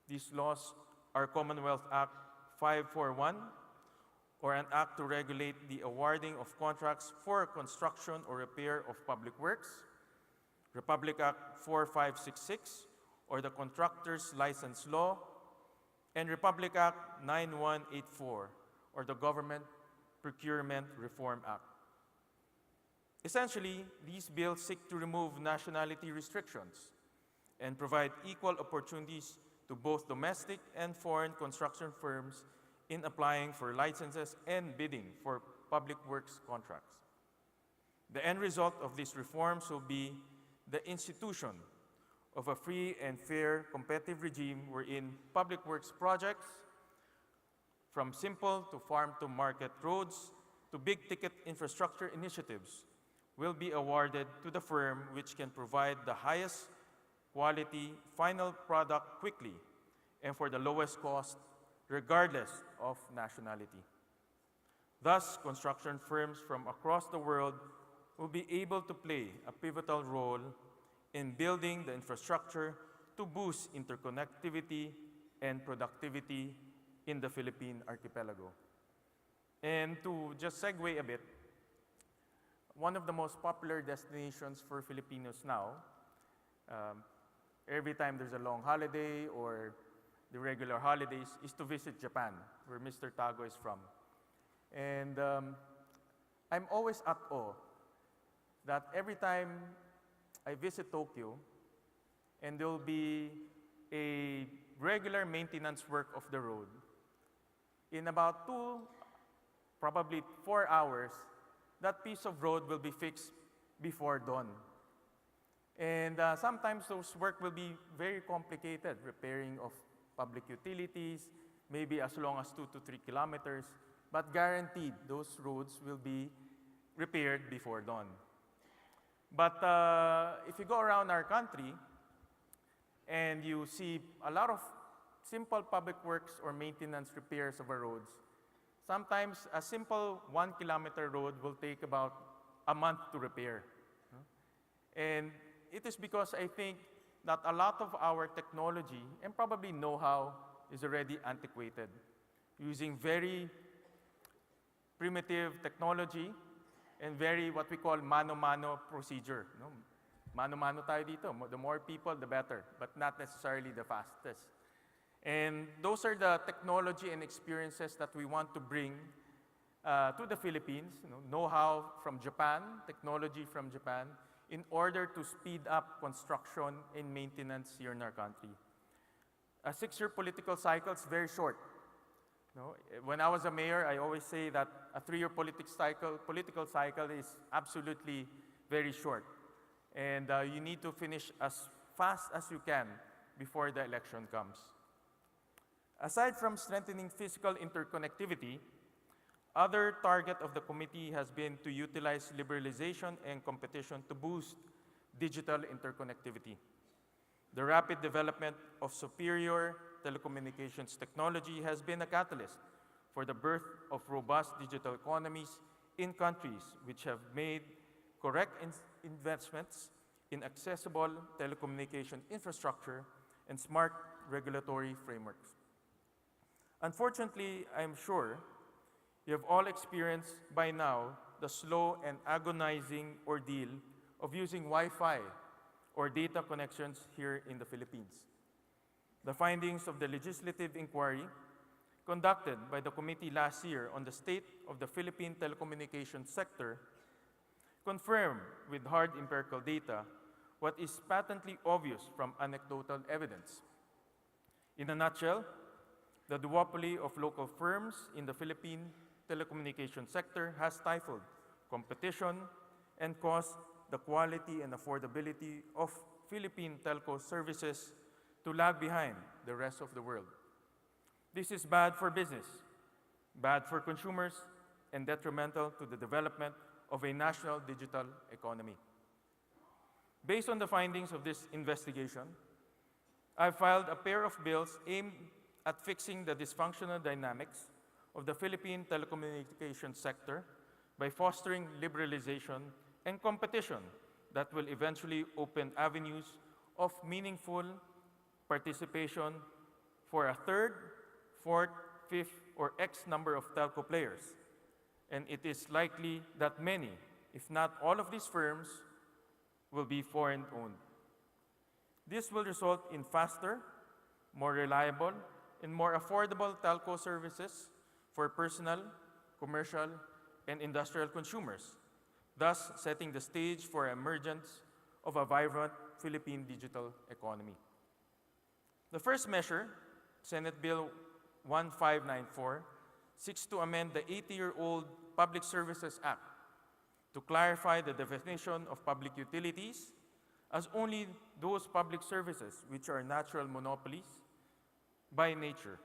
G: These laws are Commonwealth Act 541, or an act to regulate the awarding of contracts for construction or repair of public works, Republic Act 4566, or the Contractor's License Law, and Republic Act 9184, or the Government Procurement Reform Act. Essentially, these bills seek to remove nationality restrictions and provide equal opportunities to both domestic and foreign construction firms in applying for licenses and bidding for public works contracts. The end result of these reforms will be the institution of a free and fair competitive regime wherein public works projects, from simple to farm-to-market roads to big-ticket infrastructure initiatives, will be awarded to the firm which can provide the highest quality final product quickly and for the lowest cost, regardless of nationality. Thus, construction firms from across the world will be able to play a pivotal role in building the infrastructure to boost interconnectivity and productivity in the Philippine archipelago. And to just segue a bit, one of the most popular destinations for Filipinos now, every time there's a long holiday or the regular holidays, is to visit Japan, where Mr. Tago is from. And I'm always at awe that every time I visit Tokyo and there will be a regular maintenance work of the road, in about 2, probably 4 hours, that piece of road will be fixed before dawn. And sometimes those work will be very complicated, repairing of public utilities, maybe as long as 2 to 3 kilometers, but guaranteed those roads will be repaired before dawn. But if you go around our country and you see a lot of simple public works or maintenance repairs of our roads, sometimes a simple 1 kilometer road will take about a month to repair. And it is because I think that a lot of our technology and probably know-how is already antiquated, using very primitive technology and very what we call mano-mano procedure. No? Mano-mano tayo dito. The more people, the better, but not necessarily the fastest. And those are the technology and experiences that we want to bring to the Philippines, know-how from Japan, technology from Japan, in order to speed up construction and maintenance here in our country. A 6-year political cycle is very short. No? When I was a mayor, I always say that a 3-year political cycle is absolutely very short. And you need to finish as fast as you can before the election comes. Aside from strengthening physical interconnectivity, other target of the committee has been to utilize liberalization and competition to boost digital interconnectivity. The rapid development of superior telecommunications technology has been a catalyst for the birth of robust digital economies in countries which have made correct investments in accessible telecommunication infrastructure and smart regulatory frameworks. Unfortunately, I'm sure you have all experienced by now the slow and agonizing ordeal of using Wi-Fi or data connections here in the Philippines. The findings of the legislative inquiry conducted by the committee last year on the state of the Philippine telecommunications sector confirm with hard empirical data what is patently obvious from anecdotal evidence. In a nutshell, the duopoly of local firms in the Philippine telecommunications sector has stifled competition and caused the quality and affordability of Philippine telco services to lag behind the rest of the world. This is bad for business, bad for consumers, and detrimental to the development of a national digital economy. Based on the findings of this investigation, I filed a pair of bills aimed at fixing the dysfunctional dynamics of the Philippine telecommunications sector by fostering liberalization and competition that will eventually open avenues of meaningful participation for a third, fourth, fifth, or X number of telco players. And it is likely that many, if not all of these firms, will be foreign-owned. This will result in faster, more reliable, and more affordable telco services for personal, commercial, and industrial consumers, thus setting the stage for emergence of a vibrant Philippine digital economy. The first measure, Senate Bill 1594, seeks to amend the 80-year-old Public Services Act to clarify the definition of public utilities as only those public services which are natural monopolies by nature.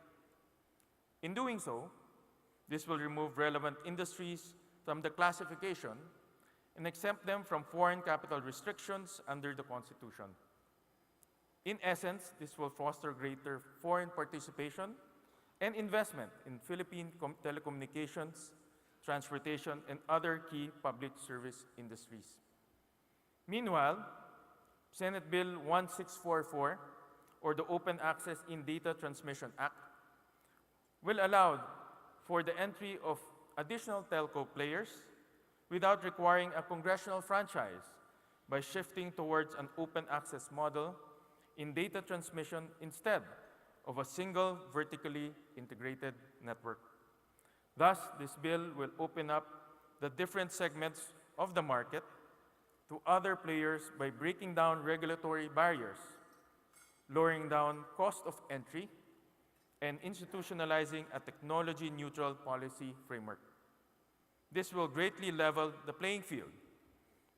G: In doing so, this will remove relevant industries from the classification and exempt them from foreign capital restrictions under the Constitution. In essence, this will foster greater foreign participation and investment in Philippine telecommunications, transportation, and other key public service industries. Meanwhile, Senate Bill 1644, or the Open Access in Data Transmission Act, will allow for the entry of additional telco players without requiring a congressional franchise by shifting towards an open access model in data transmission instead of a single vertically integrated network. Thus, this bill will open up the different segments of the market to other players by breaking down regulatory barriers, lowering down cost of entry, and institutionalizing a technology-neutral policy framework. This will greatly level the playing field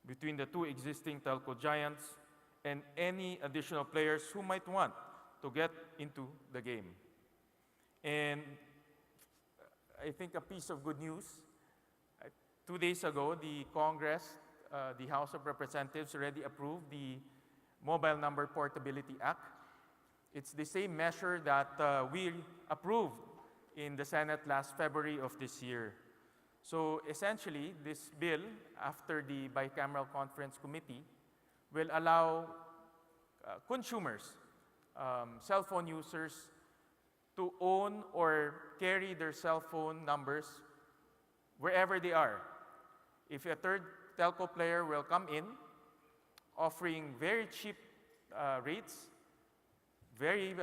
G: between the two existing telco giants and any additional players who might want to get into the game. And I think a piece of good news, 2 days ago, the Congress, the House of Representatives already approved the Mobile Number Portability Act. It's the same measure that we approved in the Senate last February of this year. So essentially, this bill, after the bicameral conference committee, will allow consumers, cell phone users, to own or carry their cell phone numbers wherever they are. If a third telco player will come in, offering very cheap rates, very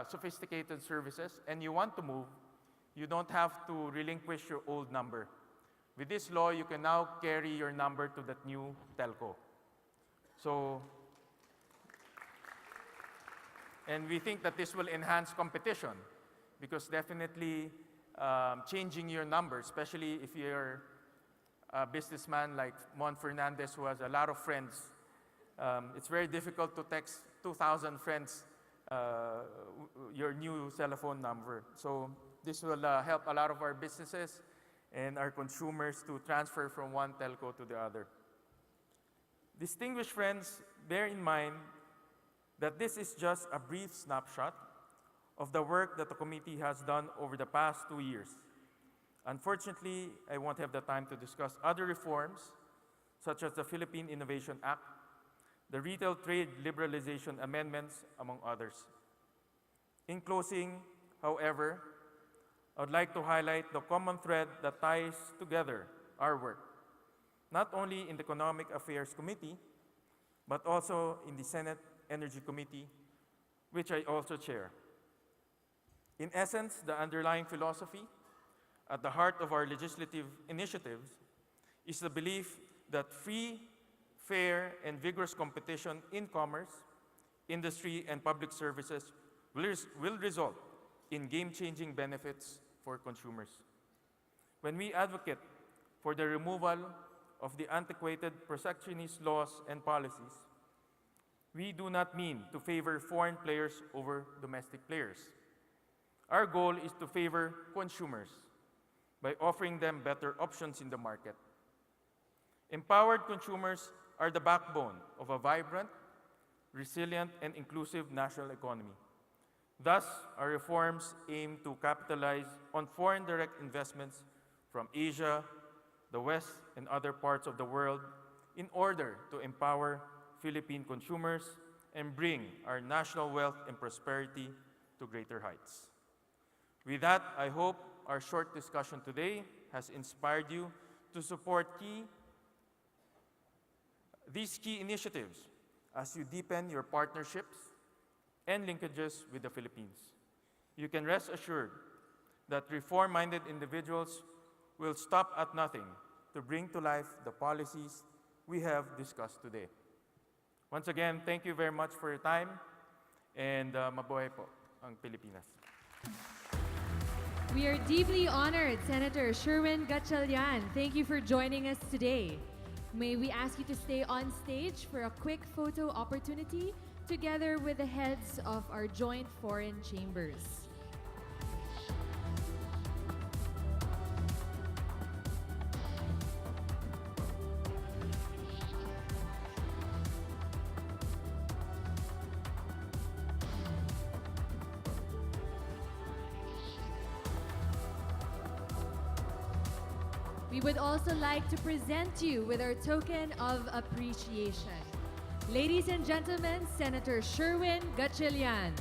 G: sophisticated services, and you want to move, you don't have to relinquish your old number. With this law, you can now carry your number to that new telco. So, and we think that this will enhance competition because definitely changing your number, especially if you're a businessman like Mon Fernandez, who has a lot of friends, it's very difficult to text 2,000 friends your new cell phone number. So this will help a lot of our businesses and our consumers to transfer from one telco to the other. Distinguished friends, bear in mind that this is just a brief snapshot of the work that the committee has done over the past 2 years. Unfortunately, I won't have the time to discuss other reforms, such as the Philippine Innovation Act, the Retail Trade Liberalization Amendments, among others. In closing, however, I would like to highlight the common thread that ties together our work, not only in the Economic Affairs Committee, but also in the Senate Energy Committee, which I also chair. In essence, the underlying philosophy at the heart of our legislative initiatives is the belief that free, fair, and vigorous competition in commerce, industry, and public services will result in game-changing benefits for consumers. When we advocate for the removal of the antiquated protectionist laws and policies, we do not mean to favor foreign players over domestic players. Our goal is to favor consumers by offering them better options in the market. Empowered consumers are the backbone of a vibrant, resilient, and inclusive national economy. Thus, our reforms aim to capitalize on foreign direct investments from Asia, the West, and other parts of the world in order to empower Philippine consumers and bring our national wealth and prosperity to greater heights. With that, I hope our short discussion today has inspired you to support these key initiatives as you deepen your partnerships and linkages with the Philippines. You can rest assured that reform-minded individuals will stop at nothing to bring to life the policies we have discussed today. Once again, thank you very much for your time, and mabuhay po ang Pilipinas.
A: We are deeply honored, Senator Sherwin Gatchalian. Thank you for joining us today. May we ask you to stay on stage for a quick photo opportunity together with the heads of our joint foreign chambers. We would also like to present you with our token of appreciation. Ladies and gentlemen, Senator Sherwin Gatchalian.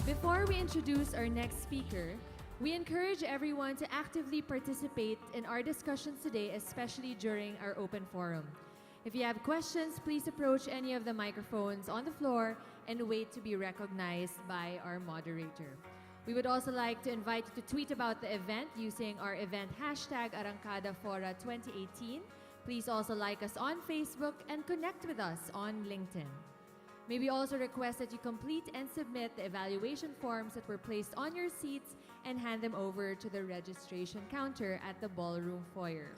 A: Before we introduce our next speaker, we encourage everyone to actively participate in our discussions today, especially during our open forum. If you have questions, please approach any of the microphones on the floor and wait to be recognized by our moderator. We would also like to invite you to tweet about the event using our event hashtag Arangkada Fora 2018. Please also like us on Facebook and connect with us on LinkedIn. May we also request that you complete and submit the evaluation forms that were placed on your seats and hand them over to the registration counter at the Ballroom foyer.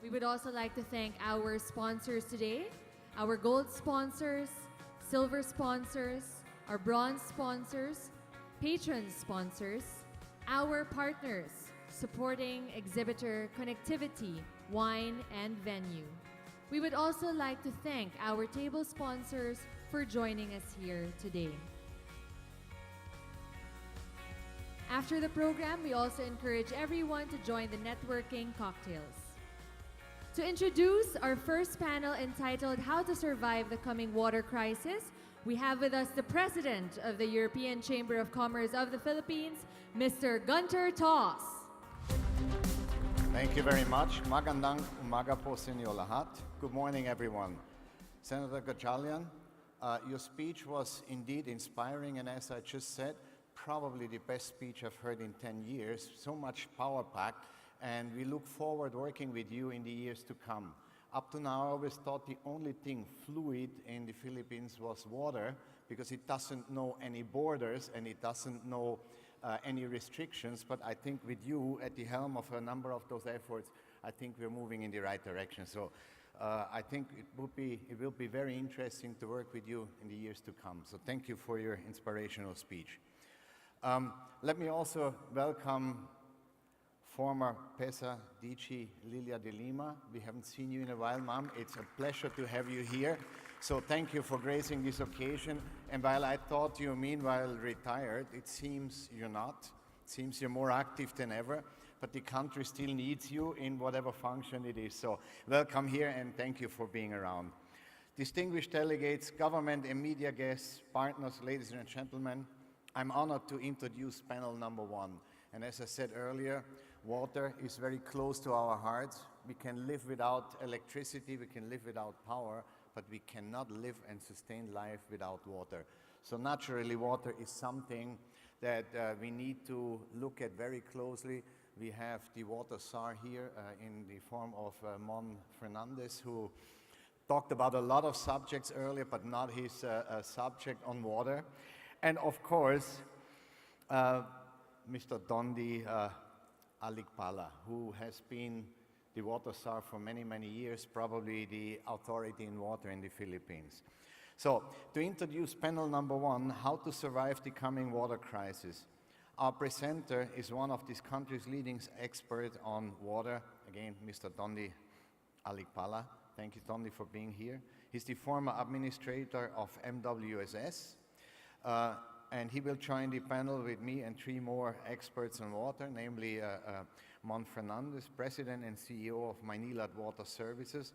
A: We would also like to thank our sponsors today, our gold sponsors, silver sponsors, our bronze sponsors, patron sponsors, our partners supporting exhibitor connectivity, wine, and venue. We would also like to thank our table sponsors for joining us here today. After the program, we also encourage everyone to join the networking cocktails. To introduce our first panel entitled How to Survive the Coming Water Crisis, we have with us the President of the European Chamber of Commerce of the Philippines, Mr. Gunter Toss.
C: Thank you very much. Magandang umaga po sa inyo lahat. Good morning, everyone. Senator Gatchalian, your speech was indeed inspiring, and as I just said, probably the best speech I've heard in 10 years. So much power-packed, and we look forward working with you in the years to come. Up to now, I always thought the only thing fluid in the Philippines was water, because it doesn't know any borders and it doesn't know any restrictions. But I think with you at the helm of a number of those efforts, I think we're moving in the right direction. So I think it will be very interesting to work with you in the years to come. So thank you for your inspirational speech. Let me also welcome former PESA DG Lilia de Lima. We haven't seen you in a while, Mom. It's a pleasure to have you here. So thank you for gracing this occasion. And while I thought you meanwhile retired, it seems you're not. It seems you're more active than ever, but the country still needs you in whatever function it is. So welcome here and thank you for being around. Distinguished delegates, government and media guests, partners, ladies and gentlemen, I'm honored to introduce panel number 1. And as I said earlier, water is very close to our hearts. We can live without electricity, we can live without power, but we cannot live and sustain life without water. So naturally, water is something that we need to look at very closely. We have the water czar here in the form of Mon Fernandez, who talked about a lot of subjects earlier, but not his subject on water. And of course, Mr. Dondi Alikpala, who has been the water czar for many, many years, probably the authority in water in the Philippines. So, to introduce panel number 1, how to survive the coming water crisis. Our presenter is one of this country's leading experts on water. Again, Mr. Dondi Alikpala. Thank you, Dondi, for being here. He's the former administrator of MWSS. And he will join the panel with me and 3 more experts on water, namely Mon Fernandez, President and CEO of Maynilad Water Services,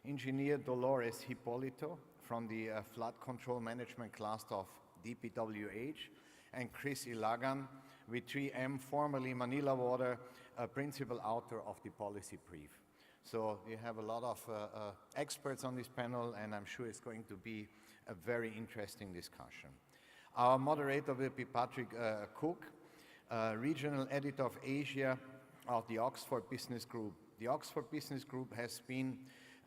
C: Engineer Dolores Hipolito from the Flood Control Management Cluster of DPWH, and Chris Ilagan with 3M, formerly Manila Water, principal author of the policy brief. So you have a lot of experts on this panel, and I'm sure it's going to be a very interesting discussion. Our moderator will be Patrick Cook, regional editor of Asia of the Oxford Business Group. The Oxford Business Group has been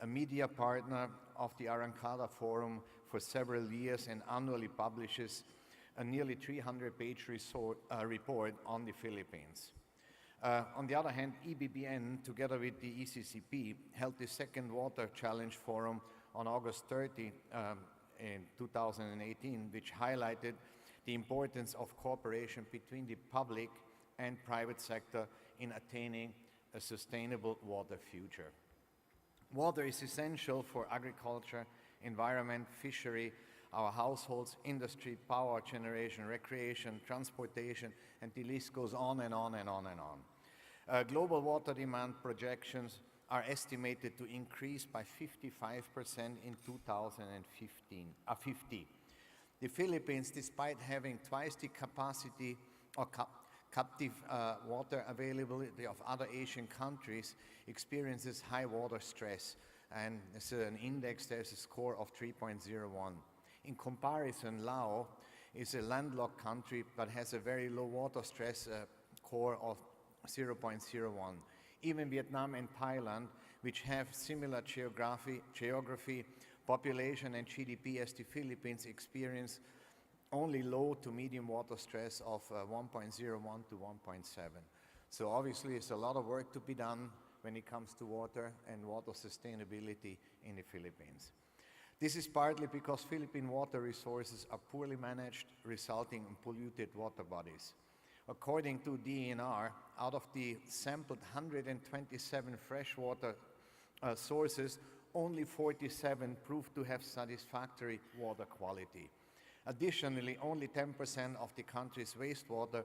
C: a media partner of the Arangkada Forum for several years and annually publishes a nearly 300-page report on the Philippines. On the other hand, EBBN, together with the ECCP, held the second Water Challenge Forum on August 30 in 2018, which highlighted the importance of cooperation between the public and private sector in attaining a sustainable water future. Water is essential for agriculture, environment, fishery, our households, industry, power generation, recreation, transportation, and the list goes on and on and on and on. Global water demand projections are estimated to increase by 55% in 2050. The Philippines, despite having twice the capacity or captive water availability of other Asian countries, experiences high water stress. And there's an index, there's a score of 3.01. In comparison, Laos is a landlocked country but has a very low water stress score of 0.01. Even Vietnam and Thailand, which have similar geography, population and GDP as the Philippines, experience only low to medium water stress of 1.01 to 1.7. So obviously it's a lot of work to be done when it comes to water and water sustainability in the Philippines. This is partly because Philippine water resources are poorly managed, resulting in polluted water bodies. According to DENR, out of the sampled 127 freshwater sources, only 47 proved to have satisfactory water quality. Additionally, only 10% of the country's wastewater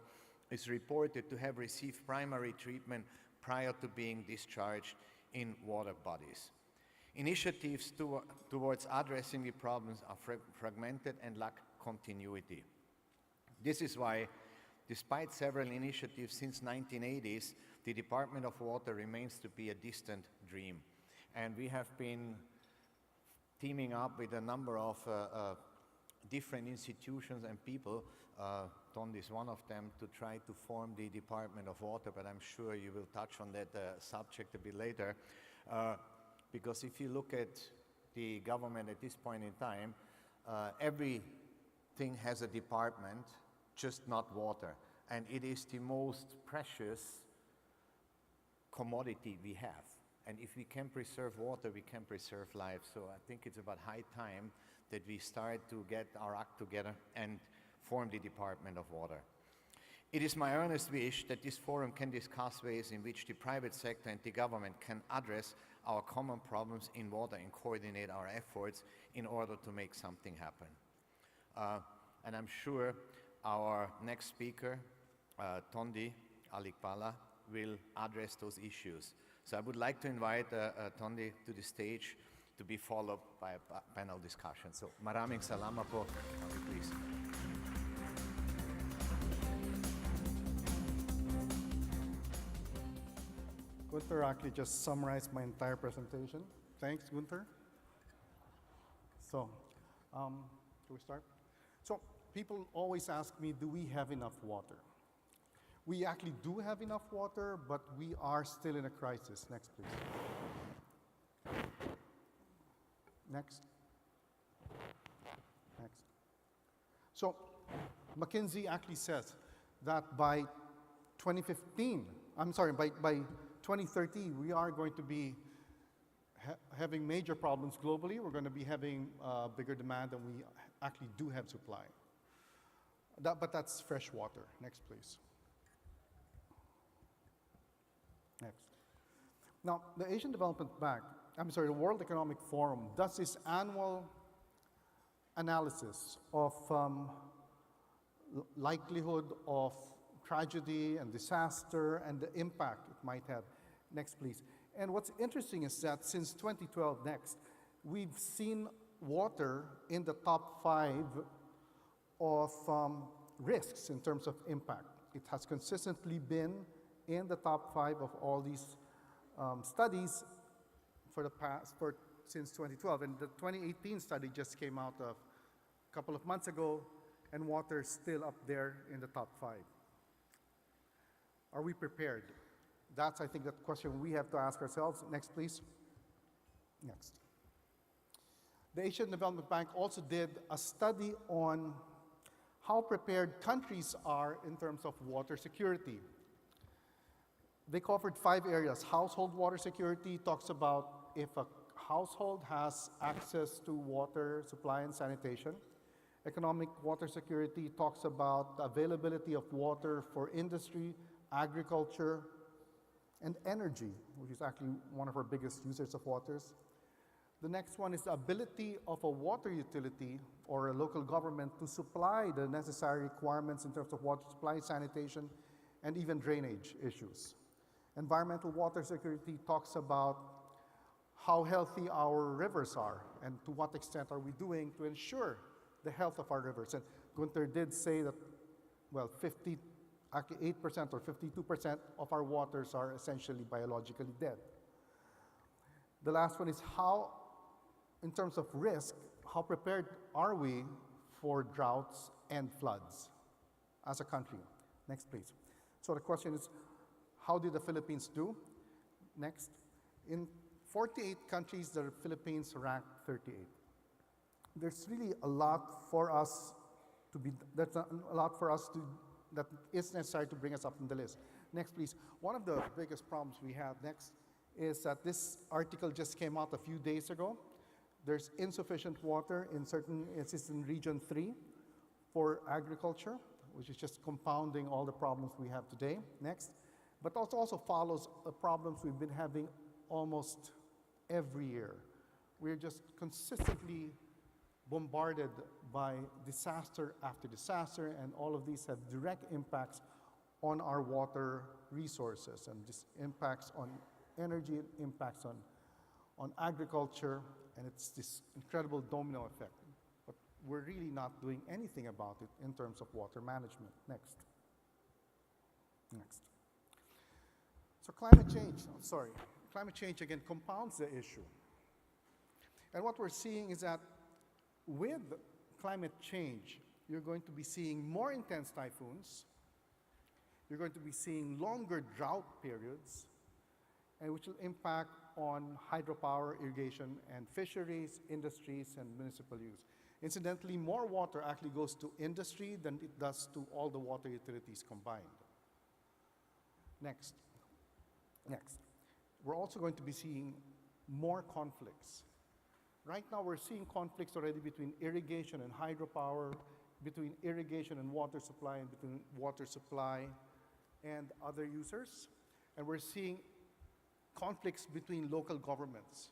C: is reported to have received primary treatment prior to being discharged in water bodies. Initiatives towards addressing the problems are fragmented and lack continuity. This is why, despite several initiatives since 1980s, the Department of Water remains to be a distant dream. And we have been teaming up with a number of different institutions and people. Tond is one of them, to try to form the Department of Water, but I'm sure you will touch on that subject a bit later.
H: because if you look at the government at this point in time, everything has a department, just not water. And it is the most precious commodity we have. And if we can preserve water, we can preserve life. So I think it's about high time that we start to get our act together and form the Department of Water. It is my earnest wish that this forum can discuss ways in which the private sector and the government can address our common problems in water and coordinate our efforts in order to make something happen. And I'm sure our next speaker, Tondi Alikpala, will address those issues. So I would like to invite Tondi to the stage to be followed by a panel discussion. So maraming salamat po, please.
I: Gunther actually just summarized my entire presentation. Thanks, Gunther. So, shall we start? So, people always ask me, do we have enough water? We actually do have enough water, but we are still in a crisis. Next, please. Next. Next. So, McKinsey actually says that by 2015, by 2030, we are going to be having major problems globally. We're going to be having bigger demand than we actually do have supply. But that's fresh water. Next, please. Next. Now, the Asian Development Bank, the World Economic Forum does this annual analysis of likelihood of tragedy and disaster and the impact it might have. Next, please. And what's interesting is that since 2012, we've seen water in the top 5 of risks in terms of impact. It has consistently been in the top 5 of all these studies since 2012. And the 2018 study just came out a couple of months ago, and water is still up there in the top 5. Are we prepared? That's, I think, the question we have to ask ourselves. Next, please. Next. The Asian Development Bank also did a study on how prepared countries are in terms of water security. They covered 5 areas. Household water security talks about if a household has access to water supply and sanitation. Economic water security talks about the availability of water for industry, agriculture, and energy, which is actually one of our biggest users of waters. The next one is the ability of a water utility or a local government to supply the necessary requirements in terms of water supply, sanitation, and even drainage issues. Environmental water security talks about how healthy our rivers are and to what extent are we doing to ensure the health of our rivers. And Gunther did say that, well, 8% or 52% of our waters are essentially biologically dead. The last one is how, in terms of risk, how prepared are we for droughts and floods as a country? Next, please. So the question is, how did the Philippines do? Next. In 48 countries, the Philippines ranked 38. There's really a lot for us that is necessary to bring us up in the list. Next, please. One of the biggest problems we have next is that this article just came out a few days ago. There's insufficient water in Region 3 for agriculture, which is just compounding all the problems we have today. Next. But also follows the problems we've been having almost every year. We're just consistently bombarded by disaster after disaster, and all of these have direct impacts on our water resources, and this impacts on energy, it impacts on agriculture, and it's this incredible domino effect. But we're really not doing anything about it in terms of water management. Next. Next. So climate change again compounds the issue. And what we're seeing is that with climate change, you're going to be seeing more intense typhoons, you're going to be seeing longer drought periods, and which will impact on hydropower, irrigation, and fisheries, industries, and municipal use. Incidentally, more water actually goes to industry than it does to all the water utilities combined. Next. Next. We're also going to be seeing more conflicts. Right now, we're seeing conflicts already between irrigation and hydropower, between irrigation and water supply, and between water supply and other users. And we're seeing conflicts between local governments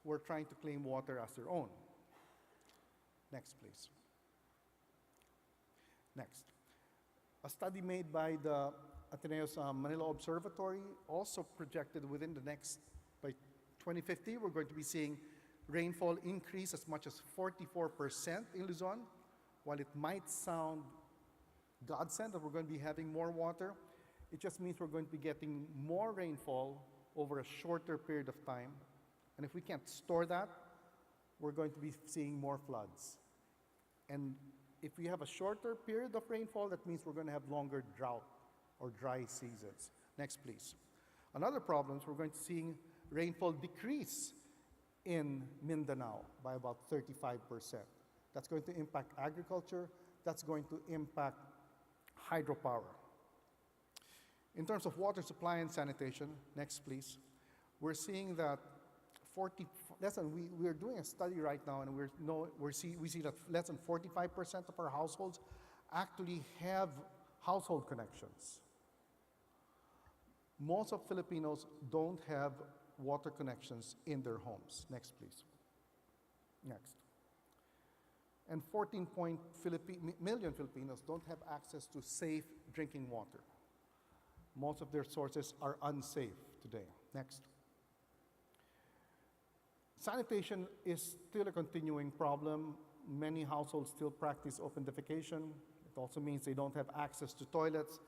I: who are trying to claim water as their own. Next, please. Next. A study made by the Ateneo's Manila Observatory also projected within the next, by 2050, we're going to be seeing rainfall increase as much as 44% in Luzon. While it might sound godsend that we're going to be having more water, it just means we're going to be getting more rainfall over a shorter period of time. And if we can't store that, we're going to be seeing more floods. And if we have a shorter period of rainfall, that means we're going to have longer drought or dry seasons. Next, please. Another problem is we're going to see rainfall decrease in Mindanao by about 35%. That's going to impact agriculture. That's going to impact hydropower. In terms of water supply and sanitation, next please, we're seeing that we are doing a study right now, and we see that less than 45% of our households actually have household connections. Most of Filipinos don't have water connections in their homes. Next, please. Next. And 14 million Filipinos don't have access to safe drinking water. Most of their sources are unsafe today. Next. Sanitation is still a continuing problem. Many households still practice open defecation. It also means they don't have access to toilets.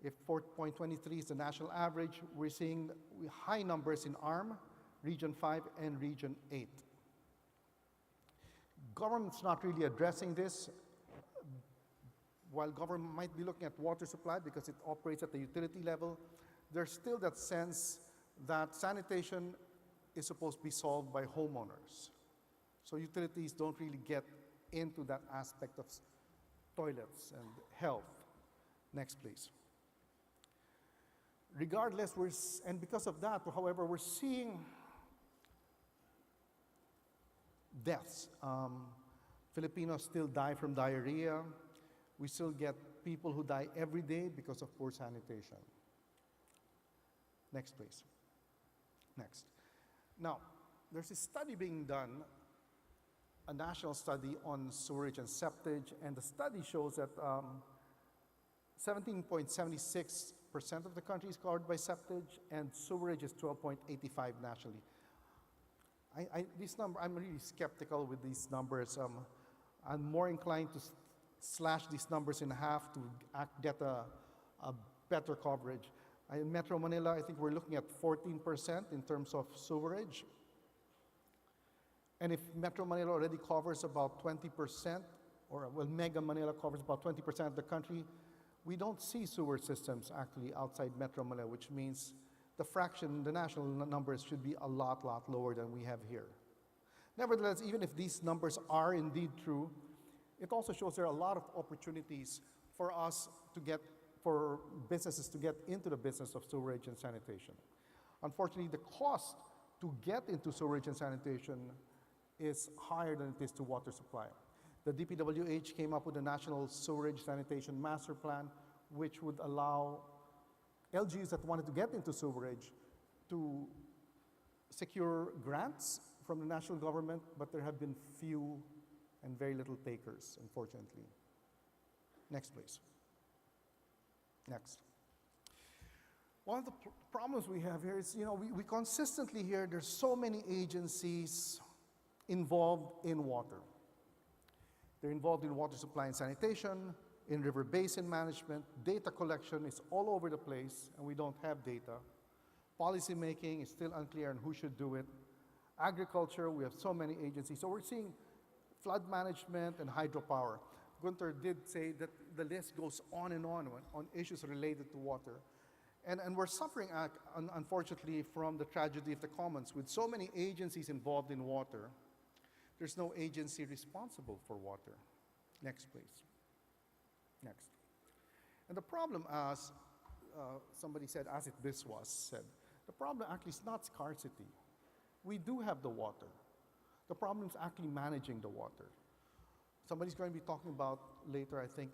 I: If 4.23 is the national average, we're seeing high numbers in ARM, Region 5, and Region 8. Government's not really addressing this. While government might be looking at water supply because it operates at the utility level, there's still that sense that sanitation is supposed to be solved by homeowners. So utilities don't really get into that aspect of toilets and health. Next, please. Regardless, and because of that, however, we're seeing deaths. Filipinos still die from diarrhea. We still get people who die every day because of poor sanitation. Next, please. Next. Now, there's a study being done, a national study on sewerage and septage, and the study shows that 17.76% of the country is covered by septage, and sewerage is 12.85 nationally. I'm really skeptical with these numbers. I'm more inclined to slash these numbers in half to get a better coverage. In Metro Manila, I think we're looking at 14% in terms of sewerage. And if Metro Manila already covers about 20%, or well, Mega Manila covers about 20% of the country, we don't see sewer systems actually outside Metro Manila, which means the national numbers should be a lot lower than we have here. Nevertheless, even if these numbers are indeed true, it also shows there are a lot of opportunities for for businesses to get into the business of sewerage and sanitation. Unfortunately, the cost to get into sewerage and sanitation is higher than it is to water supply. The DPWH came up with a National Sewerage Sanitation Master Plan, which would allow LGUs that wanted to get into sewerage to secure grants from the national government, but there have been few and very little takers, unfortunately. Next, please. Next. One of the problems we have here is, we consistently hear there's so many agencies involved in water. They're involved in water supply and sanitation, in river basin management, data collection is all over the place, and we don't have data. Policy making is still unclear on who should do it. Agriculture, we have so many agencies. So we're seeing flood management and hydropower. Gunther did say that the list goes on and on issues related to water. And we're suffering, unfortunately, from the tragedy of the commons. With so many agencies involved in water, there's no agency responsible for water. Next, please. Next. And the problem, as somebody said, as it Biswas said, the problem actually is not scarcity. We do have the water. The problem is actually managing the water. Somebody's going to be talking about later, I think,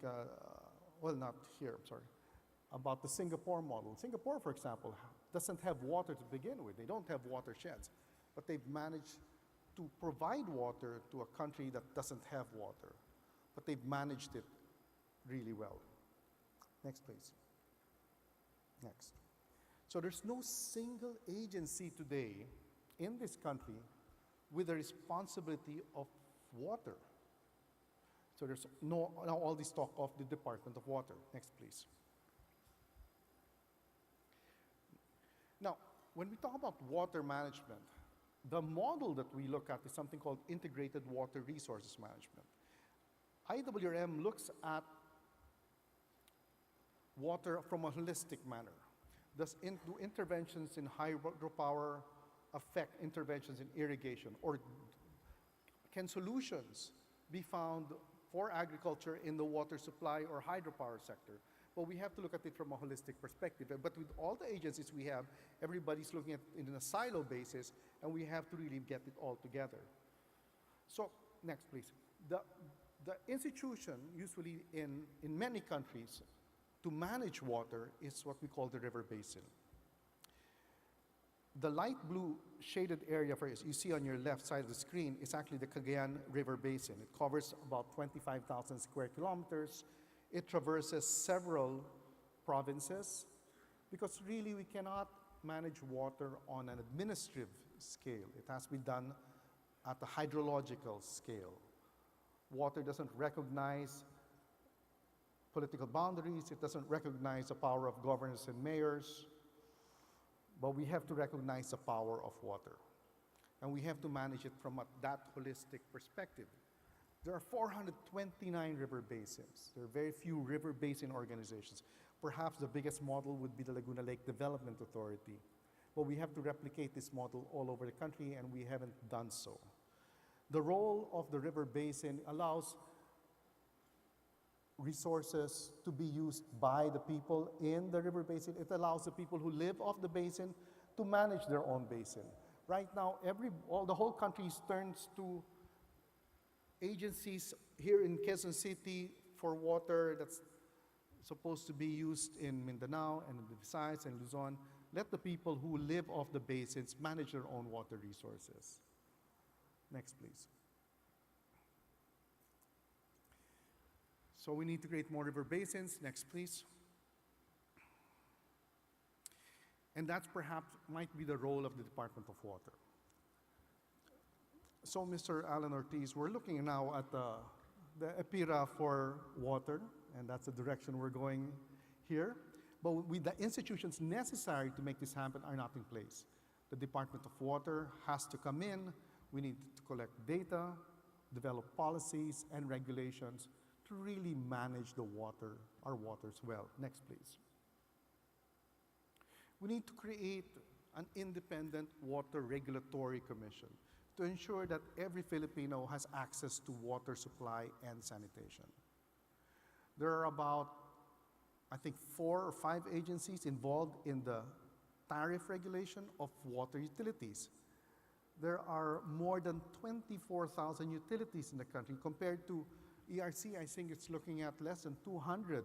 I: well, not here, I'm sorry, about the Singapore model. Singapore, for example, doesn't have water to begin with. They don't have watersheds, but they've managed to provide water to a country that doesn't have water, but they've managed it really well. Next, please. Next. So there's no single agency today in this country with the responsibility of water. So there's now all this talk of the Department of Water. Next, please. Now, when we talk about water management, the model that we look at is something called Integrated Water Resources Management. IWRM looks at water from a holistic manner. Does do interventions in hydropower affect interventions in irrigation? Or can solutions be found for agriculture in the water supply or hydropower sector? Well, we have to look at it from a holistic perspective. But with all the agencies we have, everybody's looking at it in a silo basis, and we have to really get it all together. So, next, please. The institution, usually in many countries, to manage water is what we call the river basin. The light blue shaded area for you see on your left side of the screen is actually the Cagayan River Basin. It covers about 25,000 square kilometers. It traverses several provinces because really we cannot manage water on an administrative scale. It has to be done at a hydrological scale. Water doesn't recognize political boundaries. It doesn't recognize the power of governors and mayors. But we have to recognize the power of water. And we have to manage it from that holistic perspective. There are 429 river basins. There are very few river basin organizations. Perhaps the biggest model would be the Laguna Lake Development Authority. But we have to replicate this model all over the country, and we haven't done so. The role of the river basin allows resources to be used by the people in the river basin. It allows the people who live off the basin to manage their own basin. Right now, the whole country turns to agencies here in Quezon City for water that's supposed to be used in Mindanao and in the Visayas and Luzon. Let the people who live off the basins manage their own water resources. Next, please. So we need to create more river basins. Next, please. And that's perhaps might be the role of the Department of Water. So, Mr. Alan Ortiz, we're looking now at the EPIRA for water, and that's the direction we're going here. But with the institutions necessary to make this happen are not in place. The Department of Water has to come in. We need to collect data, develop policies and regulations to really manage the water, our waters well. Next, please. We need to create an independent water regulatory commission to ensure that every Filipino has access to water supply and sanitation. There are about, I think, 4 or 5 agencies involved in the tariff regulation of water utilities. There are more than 24,000 utilities in the country compared to ERC. I think it's looking at less than 200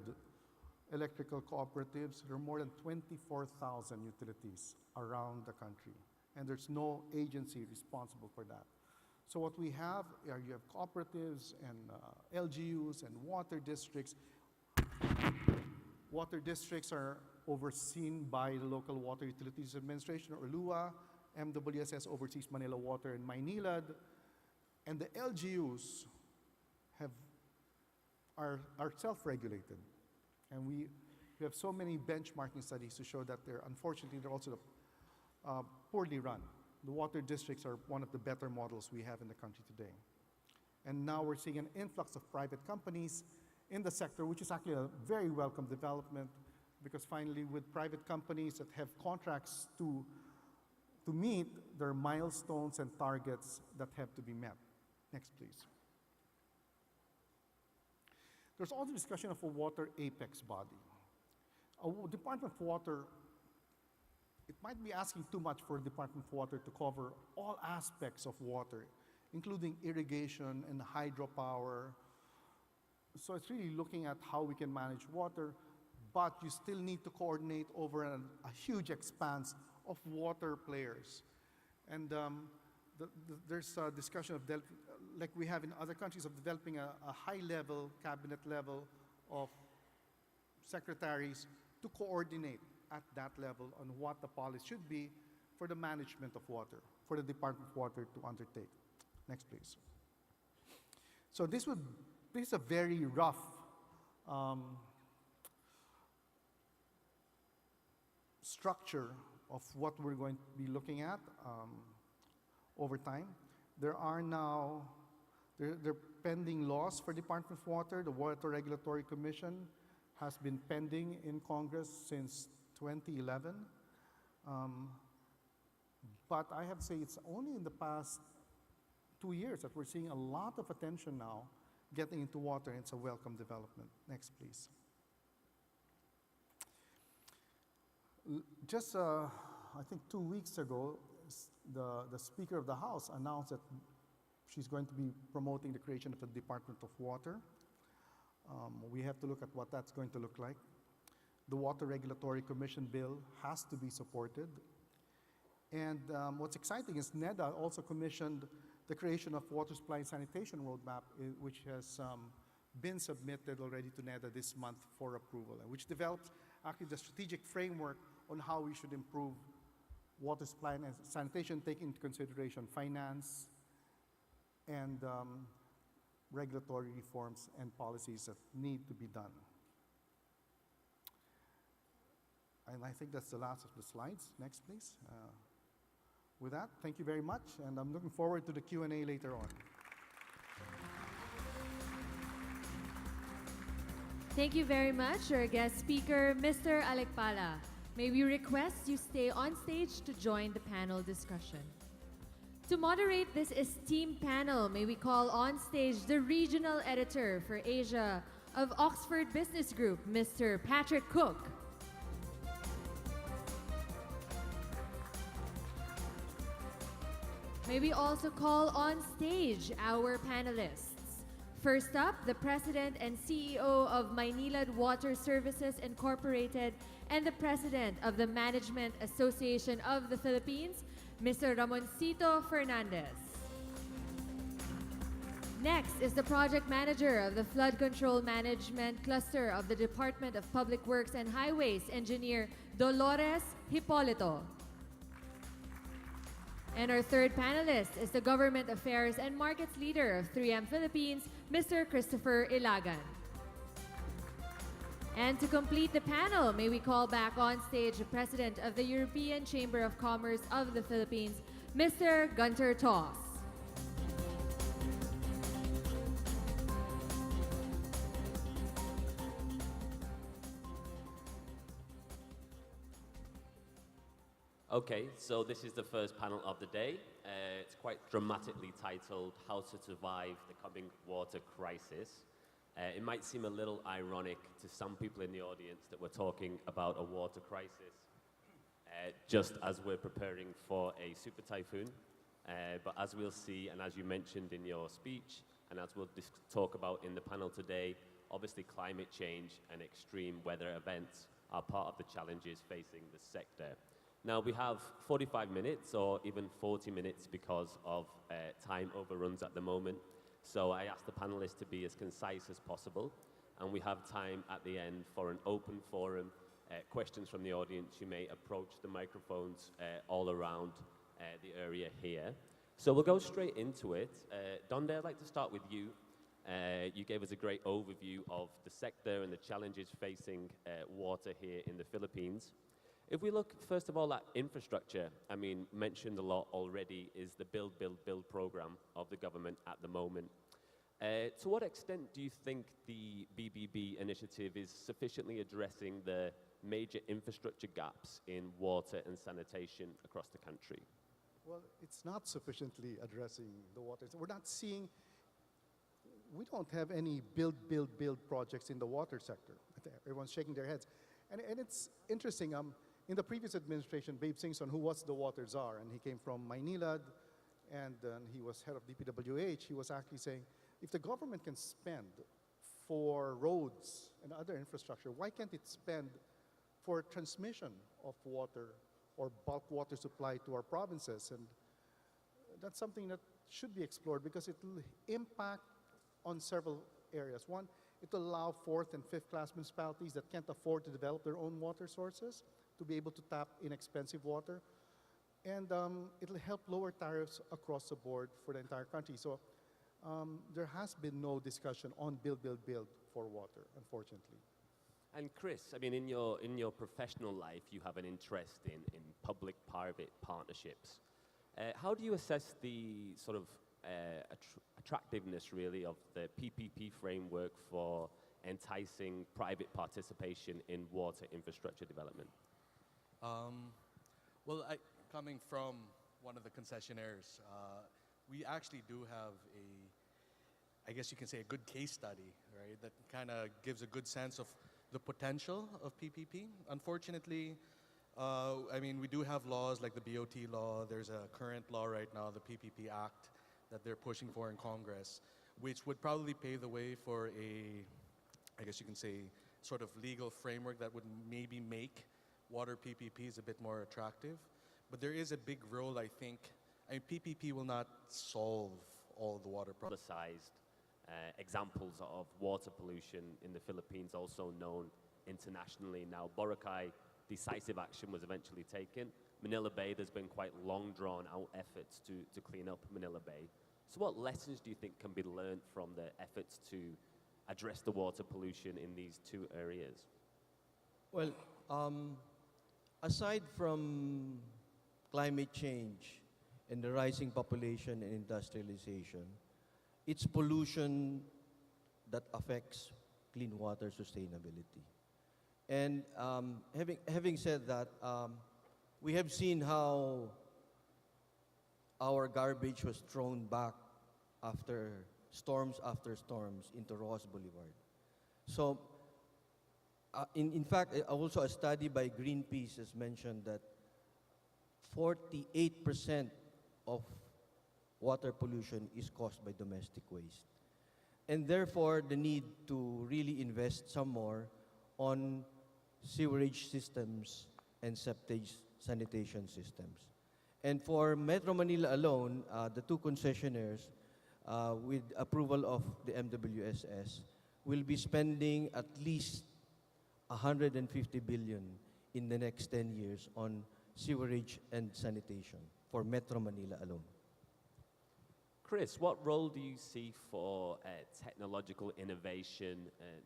I: electrical cooperatives. There are more than 24,000 utilities around the country, and there's no agency responsible for that. So what we have are you have cooperatives and LGUs and water districts. Water districts are overseen by the Local Water Utilities Administration, or LUA. MWSS oversees Manila Water and Maynilad. And the LGUs are self-regulated. And we have so many benchmarking studies to show that unfortunately, they're also poorly run. The water districts are one of the better models we have in the country today. And now we're seeing an influx of private companies in the sector, which is actually a very welcome development because finally with private companies that have contracts to meet, there are milestones and targets that have to be met. Next, please. There's also discussion of a water apex body. A Department of Water, it might be asking too much for the Department of Water to cover all aspects of water, including irrigation and hydropower. So it's really looking at how we can manage water, but you still need to coordinate over a huge expanse of water players. And there's a discussion of, like we have in other countries, of developing a high-level, cabinet level of secretaries to coordinate at that level on what the policy should be for the management of water, for the Department of Water to undertake. Next, please. So this is a very rough structure of what we're going to be looking at over time. There are now there are pending laws for Department of Water. The Water Regulatory Commission has been pending in Congress since 2011. But I have to say it's only in the past 2 years that we're seeing a lot of attention now getting into water, and it's a welcome development. Next, please. Just, I think 2 weeks ago, the Speaker of the House announced that she's going to be promoting the creation of a Department of Water. We have to look at what that's going to look like. The Water Regulatory Commission bill has to be supported. And what's exciting is NEDA also commissioned the creation of Water Supply and Sanitation Roadmap, which has been submitted already to NEDA this month for approval, and which develops actually the strategic framework on how we should improve water supply and sanitation, taking into consideration finance and regulatory reforms and policies that need to be done. And I think that's the last of the slides. Next, please. With that, thank you very much, and I'm looking forward to the Q&A later on.
A: Thank you very much, our guest speaker, Mr. Alekpala. May we request you stay on stage to join the panel discussion. To moderate this esteemed panel, may we call on stage the Regional Editor for Asia of Oxford Business Group, Mr. Patrick Cook. May we also call on stage our panelists. First up, the President and CEO of Maynilad Water Services Incorporated and the President of the Management Association of the Philippines, Mr. Ramoncito Fernandez. Next is the Project Manager of the Flood Control Management Cluster of the Department of Public Works and Highways, Engineer Dolores Hipolito. And our third panelist is the Government Affairs and Markets Leader of 3M Philippines, Mr. Christopher Ilagan. And to complete the panel, may we call back on stage the President of the European Chamber of Commerce of the Philippines, Mr. Gunter Toss.
J: Okay, so this is the first panel of the day. It's quite dramatically titled, How to Survive the Coming Water Crisis. It might seem a little ironic to some people in the audience that we're talking about a water crisis, just as we're preparing for a super typhoon. But as we'll see, and as you mentioned in your speech, and as we'll talk about in the panel today, obviously climate change and extreme weather events are part of the challenges facing the sector. Now, we have 45 minutes or even 40 minutes because of time overruns at the moment. So I asked the panelists to be as concise as possible. And we have time at the end for an open forum, questions from the audience. You may approach the microphones all around the area here. So we'll go straight into it. Donde, I'd like to start with you. You gave us a great overview of the sector and the challenges facing water here in the Philippines. If we look, first of all, at infrastructure, I mean, mentioned a lot already is the Build, Build, Build program of the government at the moment. To what extent do you think the BBB initiative is sufficiently addressing the major infrastructure gaps in water and sanitation across the country?
I: Well, it's not sufficiently addressing the waters. We're not seeing, we don't have any build projects in the water sector. I think everyone's shaking their heads. And it's interesting, in the previous administration, Babe Singson, who was the water czar, and he came from Maynilad, and he was head of DPWH, he was actually saying, if the government can spend for roads and other infrastructure, why can't it spend for transmission of water or bulk water supply to our provinces? And that's something that should be explored because it will impact on several areas. One, it will allow fourth and fifth class municipalities that can't afford to develop their own water sources to be able to tap inexpensive water. And it'll help lower tariffs across the board for the entire country. So there has been no discussion on build for water, unfortunately.
J: And Chris, I mean, in your professional life, you have an interest in public-private partnerships. How do you assess the sort of attractiveness, really, of the PPP framework for enticing private participation in water infrastructure development?
K: Well, coming from one of the concessionaires, we actually do have I guess you can say, a good case study, right? That kind of gives a good sense of the potential of PPP. Unfortunately, I mean, we do have laws like the BOT law. There's a current law right now, the PPP Act, that they're pushing for in Congress, which would probably pave the way for I guess you can say, sort of legal framework that would maybe make water PPPs a bit more attractive. But there is a big role, I think. I mean, PPP will not solve all the water problems.
J: Publicized examples of water pollution in the Philippines, also known internationally. Now, Boracay, decisive action was eventually taken. Manila Bay, there's been quite long drawn out efforts to clean up Manila Bay. So what lessons do you think can be learned from the efforts to address the water pollution in these two areas?
E: Well, aside from climate change and the rising population and industrialization, it's pollution that affects clean water sustainability. And having said that, we have seen how our garbage was thrown back after storms into Rojas Boulevard. So, in fact, also a study by Greenpeace has mentioned that 48% of water pollution is caused by domestic waste. And therefore, the need to really invest some more on sewerage systems and septage sanitation systems. And for Metro Manila alone, the two concessionaires, with approval of the MWSS, will be spending at least 150 billion in the next 10 years on sewerage and sanitation for Metro Manila alone.
J: Chris, what role do you see for technological innovation,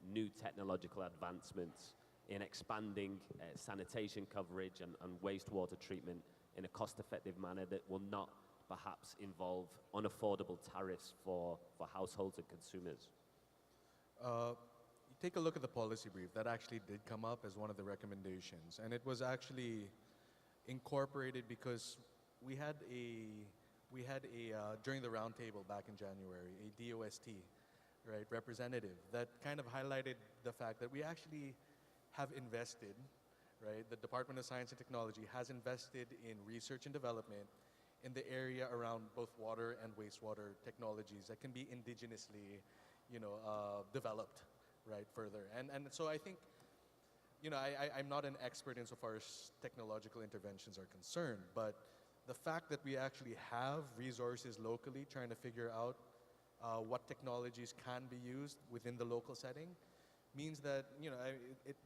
J: new technological advancements in expanding sanitation coverage and wastewater treatment in a cost-effective manner that will not perhaps involve unaffordable tariffs for households and consumers?
K: You take a look at the policy brief. That actually did come up as one of the recommendations. And it was actually incorporated because we had during the roundtable back in January, a DOST, right, representative that kind of highlighted the fact that we actually have invested, right, the Department of Science and Technology has invested in research and development in the area around both water and wastewater technologies that can be indigenously, developed, right, further. And so I think, I'm not an expert insofar as technological interventions are concerned, but the fact that we actually have resources locally trying to figure out what technologies can be used within the local setting means that,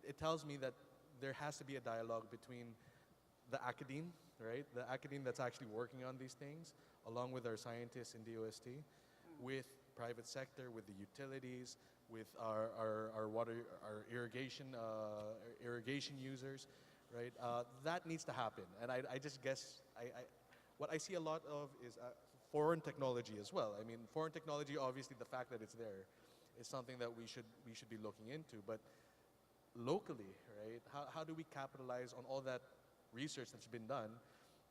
K: it tells me that there has to be a dialogue between the academe, right? The academe that's actually working on these things, along with our scientists in DOST, with private sector, with the utilities, with our water, our irrigation users, right? That needs to happen. And I just guess, what I see a lot of is foreign technology as well. I mean, foreign technology, obviously the fact that it's there is something that we should be looking into. But locally, right? How do we capitalize on all that research that's been done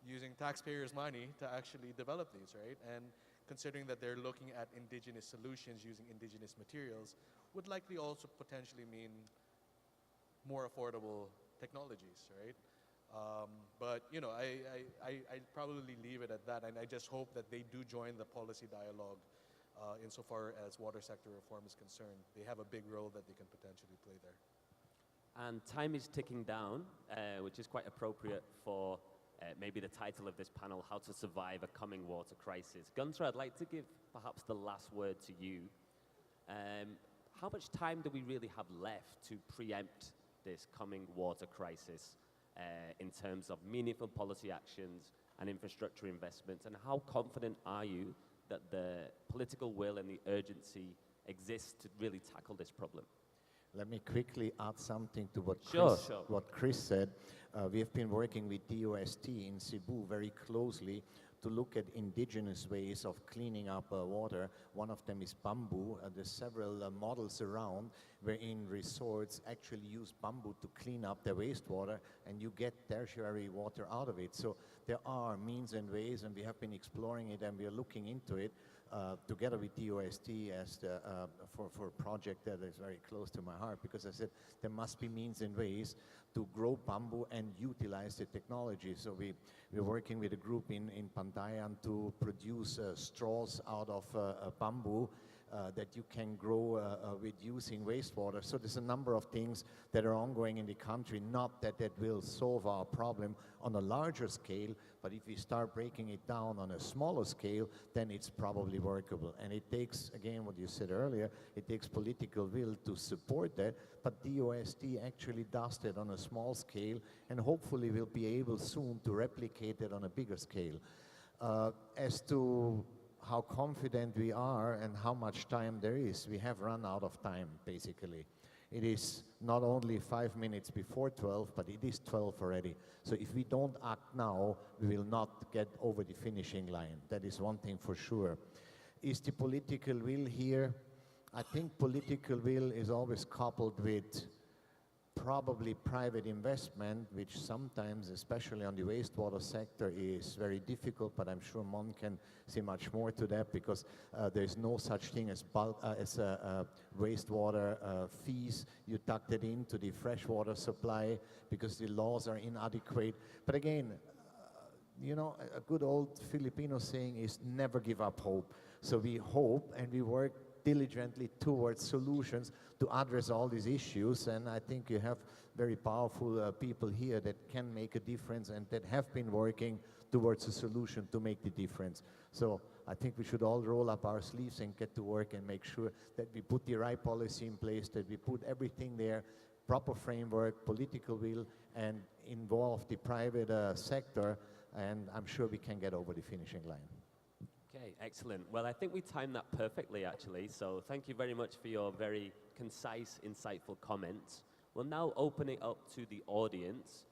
K: using taxpayers' money to actually develop these, right? And considering that they're looking at indigenous solutions using indigenous materials would likely also potentially mean more affordable technologies, right? But you know, I probably leave it at that, and I just hope that they do join the policy dialogue insofar as water sector reform is concerned. They have a big role that they can potentially play there.
J: And time is ticking down, which is quite appropriate for maybe the title of this panel, How to Survive a Coming Water Crisis. Gunther, I'd like to give perhaps the last word to you. How much time do we really have left to preempt this coming water crisis in terms of meaningful policy actions and infrastructure investments? And how confident are you that the political will and the urgency exists to really tackle this problem?
H: Let me quickly add something to what
J: Sure.
H: what Chris said. We have been working with DOST in Cebu very closely to look at indigenous ways of cleaning up water. One of them is bamboo. There's several models around wherein resorts actually use bamboo to clean up their wastewater, and you get tertiary water out of it. So there are means and ways, and we have been exploring it, and we are looking into it together with DOST as for a project that is very close to my heart, because I said there must be means and ways to grow bamboo and utilize the technology. So we're working with a group in Pantayan to produce straws out of bamboo that you can grow with using wastewater. So there's a number of things that are ongoing in the country, not that will solve our problem on a larger scale, but if we start breaking it down on a smaller scale, then it's probably workable. And it takes, again, what you said earlier, it takes political will to support that, but DOST actually does that on a small scale, and hopefully we'll be able soon to replicate it on a bigger scale. As to how confident we are and how much time there is, we have run out of time, basically. It is not only 5 minutes before 12, but it is 12 already. So if we don't act now, we will not get over the finishing line. That is one thing for sure. Is the political will here? I think political will is always coupled with probably private investment, which sometimes, especially on the wastewater sector, is very difficult, but I'm sure Mon can say much more to that, because there's no such thing as wastewater fees. You tuck that into the freshwater supply because the laws are inadequate. But again, you know, a good old Filipino saying is never give up hope. So we hope and we work diligently towards solutions to address all these issues, and I think you have very powerful people here that can make a difference and that have been working towards a solution to make the difference. So I think we should all roll up our sleeves and get to work and make sure that we put the right policy in place, that we put everything there, proper framework, political will, and involve the private sector, and I'm sure we can get over the finishing line.
J: Okay, excellent. Well, I think we timed that perfectly, actually. So thank you very much for your very concise, insightful comments. We'll now open it up to the audience.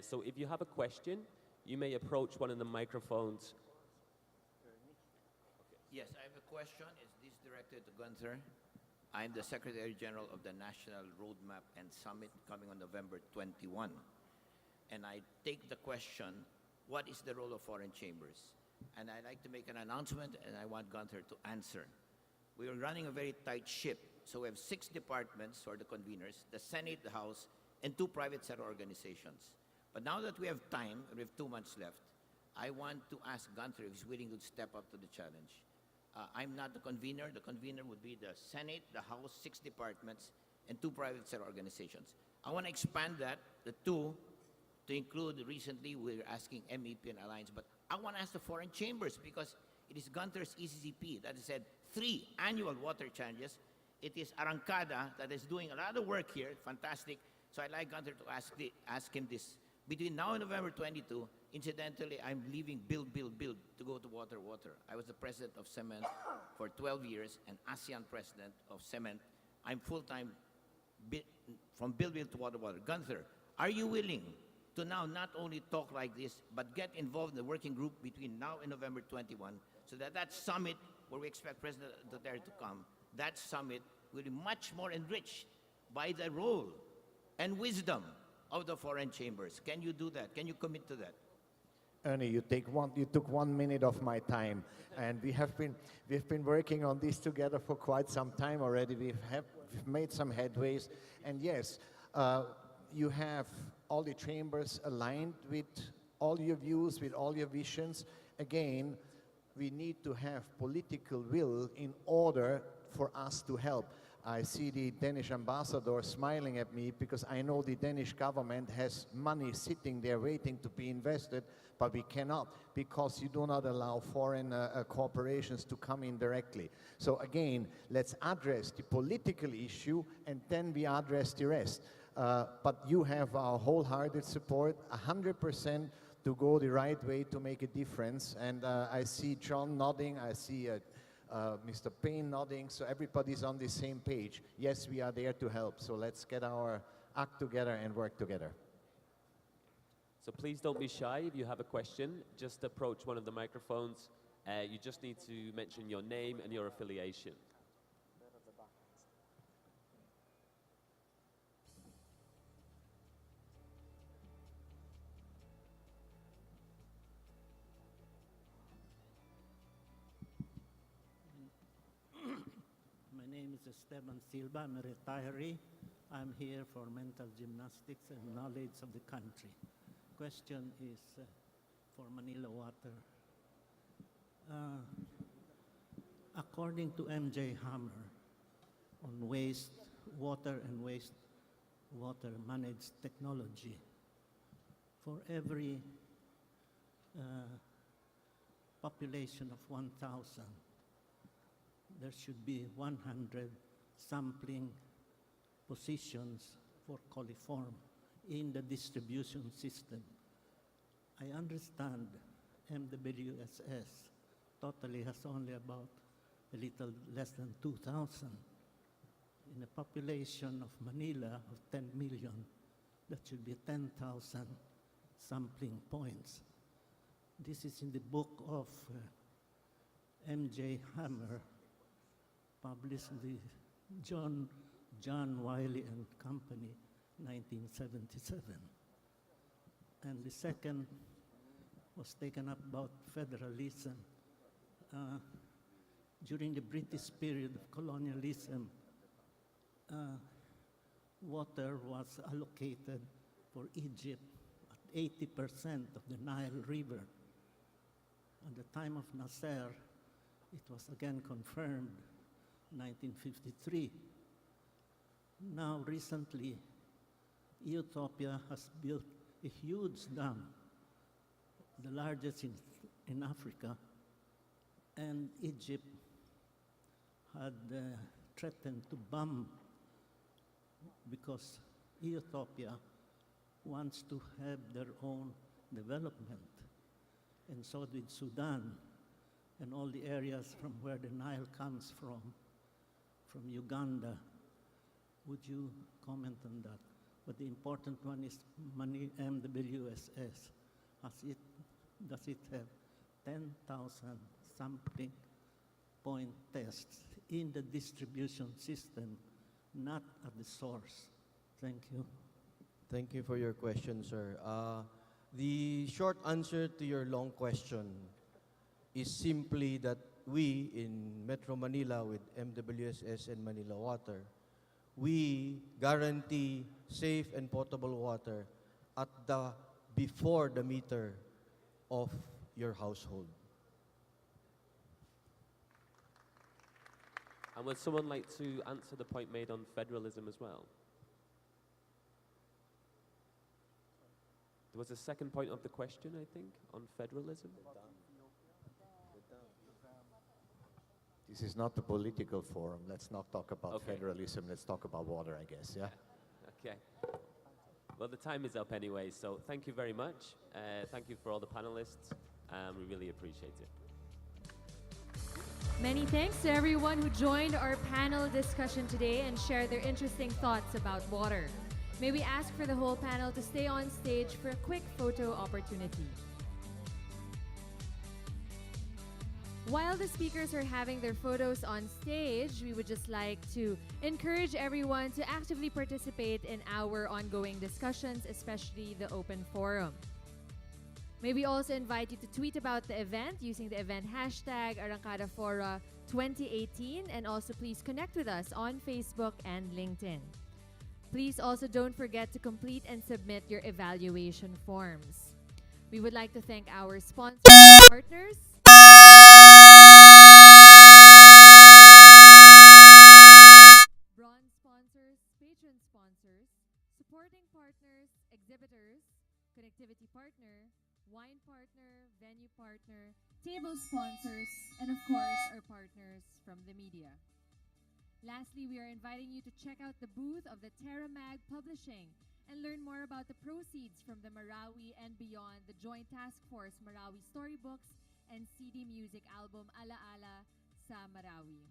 J: So if you have a question, you may approach one of the microphones.
L: Yes, I have a question. Is this directed to Gunther? I'm the Secretary General of the National Roadmap and Summit coming on November 21. And I take the question, what is the role of foreign chambers? And I'd like to make an announcement, and I want Gunther to answer. We are running a very tight ship, so we have 6 departments, or the conveners, the Senate, the House, and 2 private sector organizations. But now that we have time, we have 2 months left, I want to ask Gunther if he's willing to step up to the challenge. I'm not the convener. The convener would be the Senate, the House, 6 departments, and 2 private sector organizations. I want to expand that, the 2, to include, recently we're asking MEP and Alliance, but I want to ask the foreign chambers, because it is Gunther's ECCP that has said 3 annual water challenges. It is Arangkada that is doing a lot of work here, fantastic. So I'd like Gunther to ask him this. Between now and November 22, incidentally, I'm leaving build to go to water. I was the president of Cement for 12 years and ASEAN president of Cement. I'm full-time from build to water. Gunther, are you willing to now not only talk like this, but get involved in the working group between now and November 21, so that that summit, where we expect President Duterte to come, that summit will be much more enriched by the role and wisdom of the foreign chambers. Can you do that? Can you commit to that?
H: Ernie, you took 1 minute of my time, and we've been working on this together for quite some time already. We've made some headways, and yes, you have all the chambers aligned with all your views, with all your visions. Again, we need to have political will in order for us to help. I see the Danish ambassador smiling at me because I know the Danish government has money sitting there waiting to be invested, but we cannot because you do not allow foreign corporations to come in directly. So again, let's address the political issue and then we address the rest. But you have our wholehearted support, 100% to go the right way to make a difference. And I see John nodding, I see Mr. Payne nodding, so everybody's on the same page. Yes, we are there to help, so let's get our act together and work together.
J: So please don't be shy. If you have a question, just approach one of the microphones. You just need to mention your name and your affiliation.
M: My name is Esteban Silva. I'm a retiree. I'm here for mental gymnastics and knowledge of the country. Question is for Manila Water. According to MJ Hammer on waste water and waste water managed technology, for every population of 1,000, there should be 100 sampling positions for coliform in the distribution system. I understand MWSS totally has only about a little less than 2,000. In a population of Manila of 10 million, that should be 10,000 sampling points. This is in the book of MJ Hammer, published in the John Wiley and Company, 1977. And the second was taken up about federalism. During the British period of colonialism, water was allocated for Egypt at 80% of the Nile River. At the time of Nasser, it was again confirmed, 1953. Now, recently, Ethiopia has built a huge dam, the largest in Africa, and Egypt had threatened to bomb because Ethiopia wants to have their own development, and so did Sudan and all the areas from where the Nile comes from Uganda. Would you comment on that? But the important one is money MWSS. Does it have 10,000 sampling point tests in the distribution system, not at the source? Thank you.
E: Thank you for your question, sir. The short answer to your long question is simply that we in Metro Manila with MWSS and Manila Water, we guarantee safe and potable water at the before the meter of your household.
J: And would someone like to answer the point made on federalism as well? There was a second point of the question, I think, on federalism.
H: This is not the political forum. Let's not talk about
J: Okay.
H: federalism. Let's talk about water, I guess, yeah?
J: Okay. Well, the time is up anyway, so thank you very much. Thank you for all the panelists. We really appreciate it.
A: Many thanks to everyone who joined our panel discussion today and shared their interesting thoughts about water. May we ask for the whole panel to stay on stage for a quick photo opportunity. While the speakers are having their photos on stage, we would just like to encourage everyone to actively participate in our ongoing discussions, especially the open forum. May we also invite you to tweet about the event using the event hashtag Arangkada Fora 2018, and also please connect with us on Facebook and LinkedIn. Please also don't forget to complete and submit your evaluation forms. We would like to thank our sponsors and partners. Bronze sponsors, patron sponsors, supporting partners, exhibitors, connectivity partner, wine partner, venue partner, table sponsors, and of course, our partners from the media. Lastly, we are inviting you to check out the booth of the TerraMag Publishing and learn more about the proceeds from the Marawi and Beyond, the Joint Task Force Marawi Storybooks and CD music album Ala Ala sa Marawi.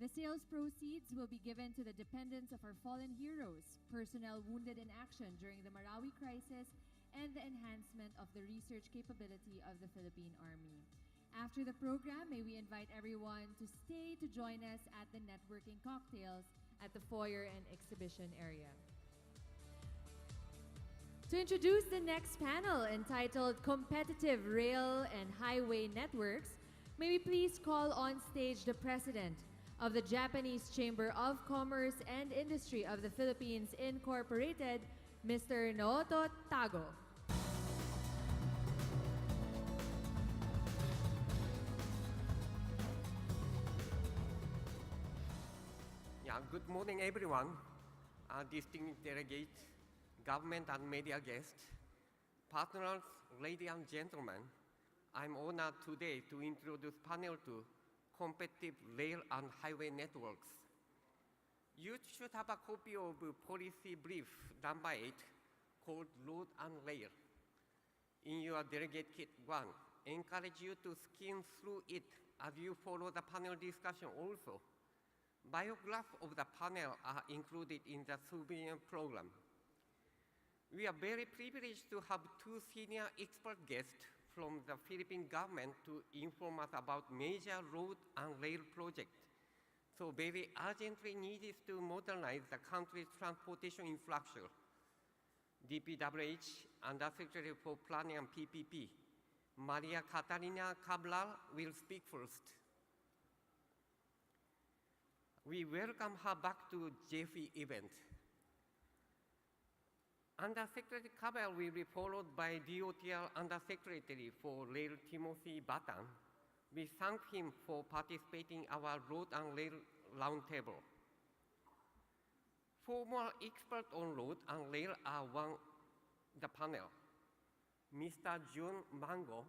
A: The sales proceeds will be given to the dependents of our fallen heroes, personnel wounded in action during the Marawi crisis, and the enhancement of the research capability of the Philippine Army. After the program, may we invite everyone to stay to join us at the networking cocktails at the foyer and exhibition area. To introduce the next panel entitled Competitive Rail and Highway Networks, may we please call on stage the President of the Japanese Chamber of Commerce and Industry of the Philippines Incorporated, Mr. Naoto Tago.
N: Good morning, everyone. Distinguished delegates, government and media guests, partners, ladies and gentlemen, I'm honored today to introduce panel 2, Competitive Rail and Highway Networks. You should have a copy of policy brief number 8 called Road and Rail in your delegate kit 1. Encourage you to skim through it as you follow the panel discussion also. Biographs of the panel are included in the souvenir program. We are very privileged to have 2 senior expert guests from the Philippine government to inform us about major road and rail projects, so very urgently needed to modernize the country's transportation infrastructure. DPWH Undersecretary for Planning and PPP, Maria Catalina Cabral, will speak first. We welcome her back to JFE event. Undersecretary Cabral will be followed by DOTR Undersecretary for Rail Timothy Batan. We thank him for participating in our Road and Rail Roundtable. Former experts on road and rail are on the panel. Mr. John Mango,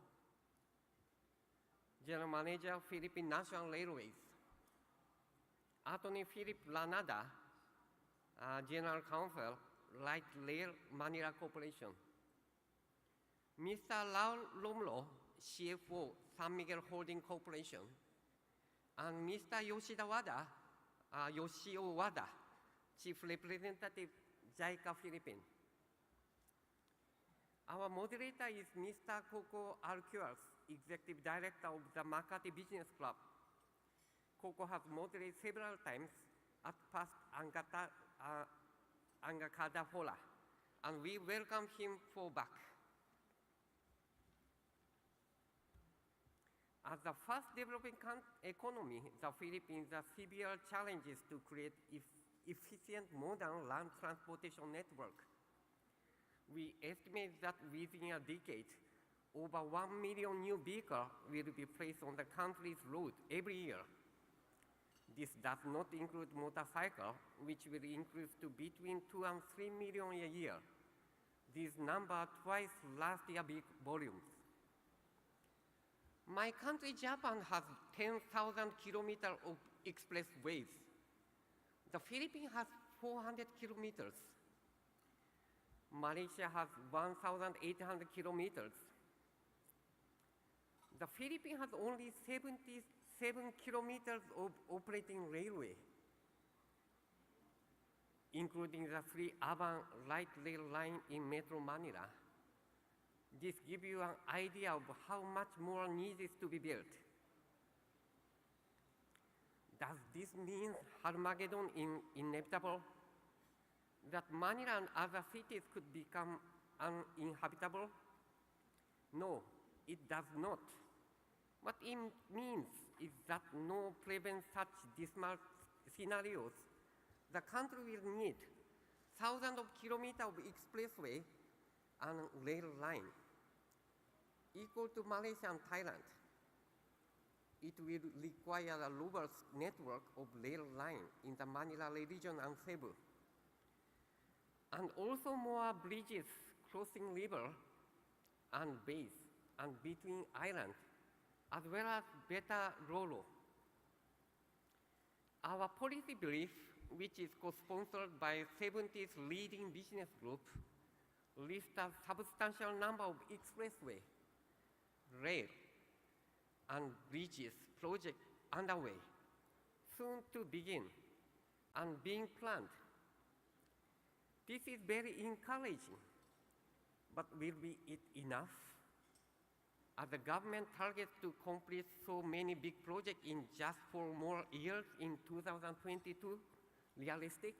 N: General Manager, Philippine National Railways. Attorney Philip Lanada, General Counsel, Light Rail Manila Corporation. Mr. Raul Romlo, CFO, San Miguel Holding Corporation. And Mr. Yoshio Wada, Chief Representative, JICA Philippines. Our moderator is Mr. Coco Alcuas, Executive Director of the Makati Business Club. Coco has moderated several times at past Arangkada Fora, and we welcome him for back. As the fast developing economy, the Philippines has severe challenges to create efficient modern land transportation network. We estimate that within a decade, over 1 million new vehicles will be placed on the country's road every year. This does not include motorcycles, which will increase to between 2 and 3 million a year. This number twice last year's big volumes. My country, Japan, has 10,000 kilometers of expressways. The Philippines has 400 kilometers. Malaysia has 1,800 kilometers. The Philippines has only 77 kilometers of operating railway, including the 3 urban light rail lines in Metro Manila. This gives you an idea of how much more needs to be built. Does this mean Armageddon inevitable? That Manila and other cities could become uninhabitable? No, it does not. What it means is that no prevent such dismal scenarios, the country will need thousands of kilometers of expressway and rail line, equal to Malaysia and Thailand. It will require a robust network of rail line in the Manila region and Cebu, and also more bridges crossing river and bays and between islands, as well as better RORO. Our policy brief, which is co-sponsored by 70's leading business group, lists a substantial number of expressway, rail, and bridges projects underway, soon to begin, and being planned. This is very encouraging, but will be it enough? Are the government targets to complete so many big projects in just 4 more years in 2022 realistic?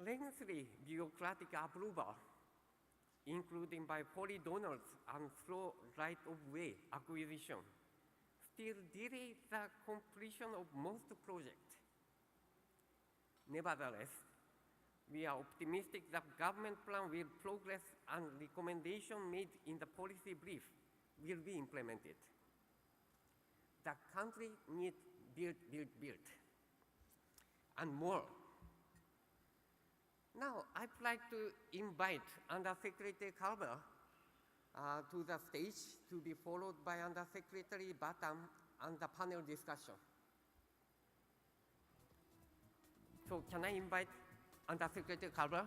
N: Lengthy bureaucratic approval, including by foreign donors and through right-of-way acquisition, still delays the completion of most projects. Nevertheless, we are optimistic that government plan will progress and recommendations made in the policy brief will be implemented. The country needs build, and more. Now, I'd like to invite Undersecretary Carver to the stage to be followed by Undersecretary Batam and the panel discussion. So can I invite Undersecretary Carver?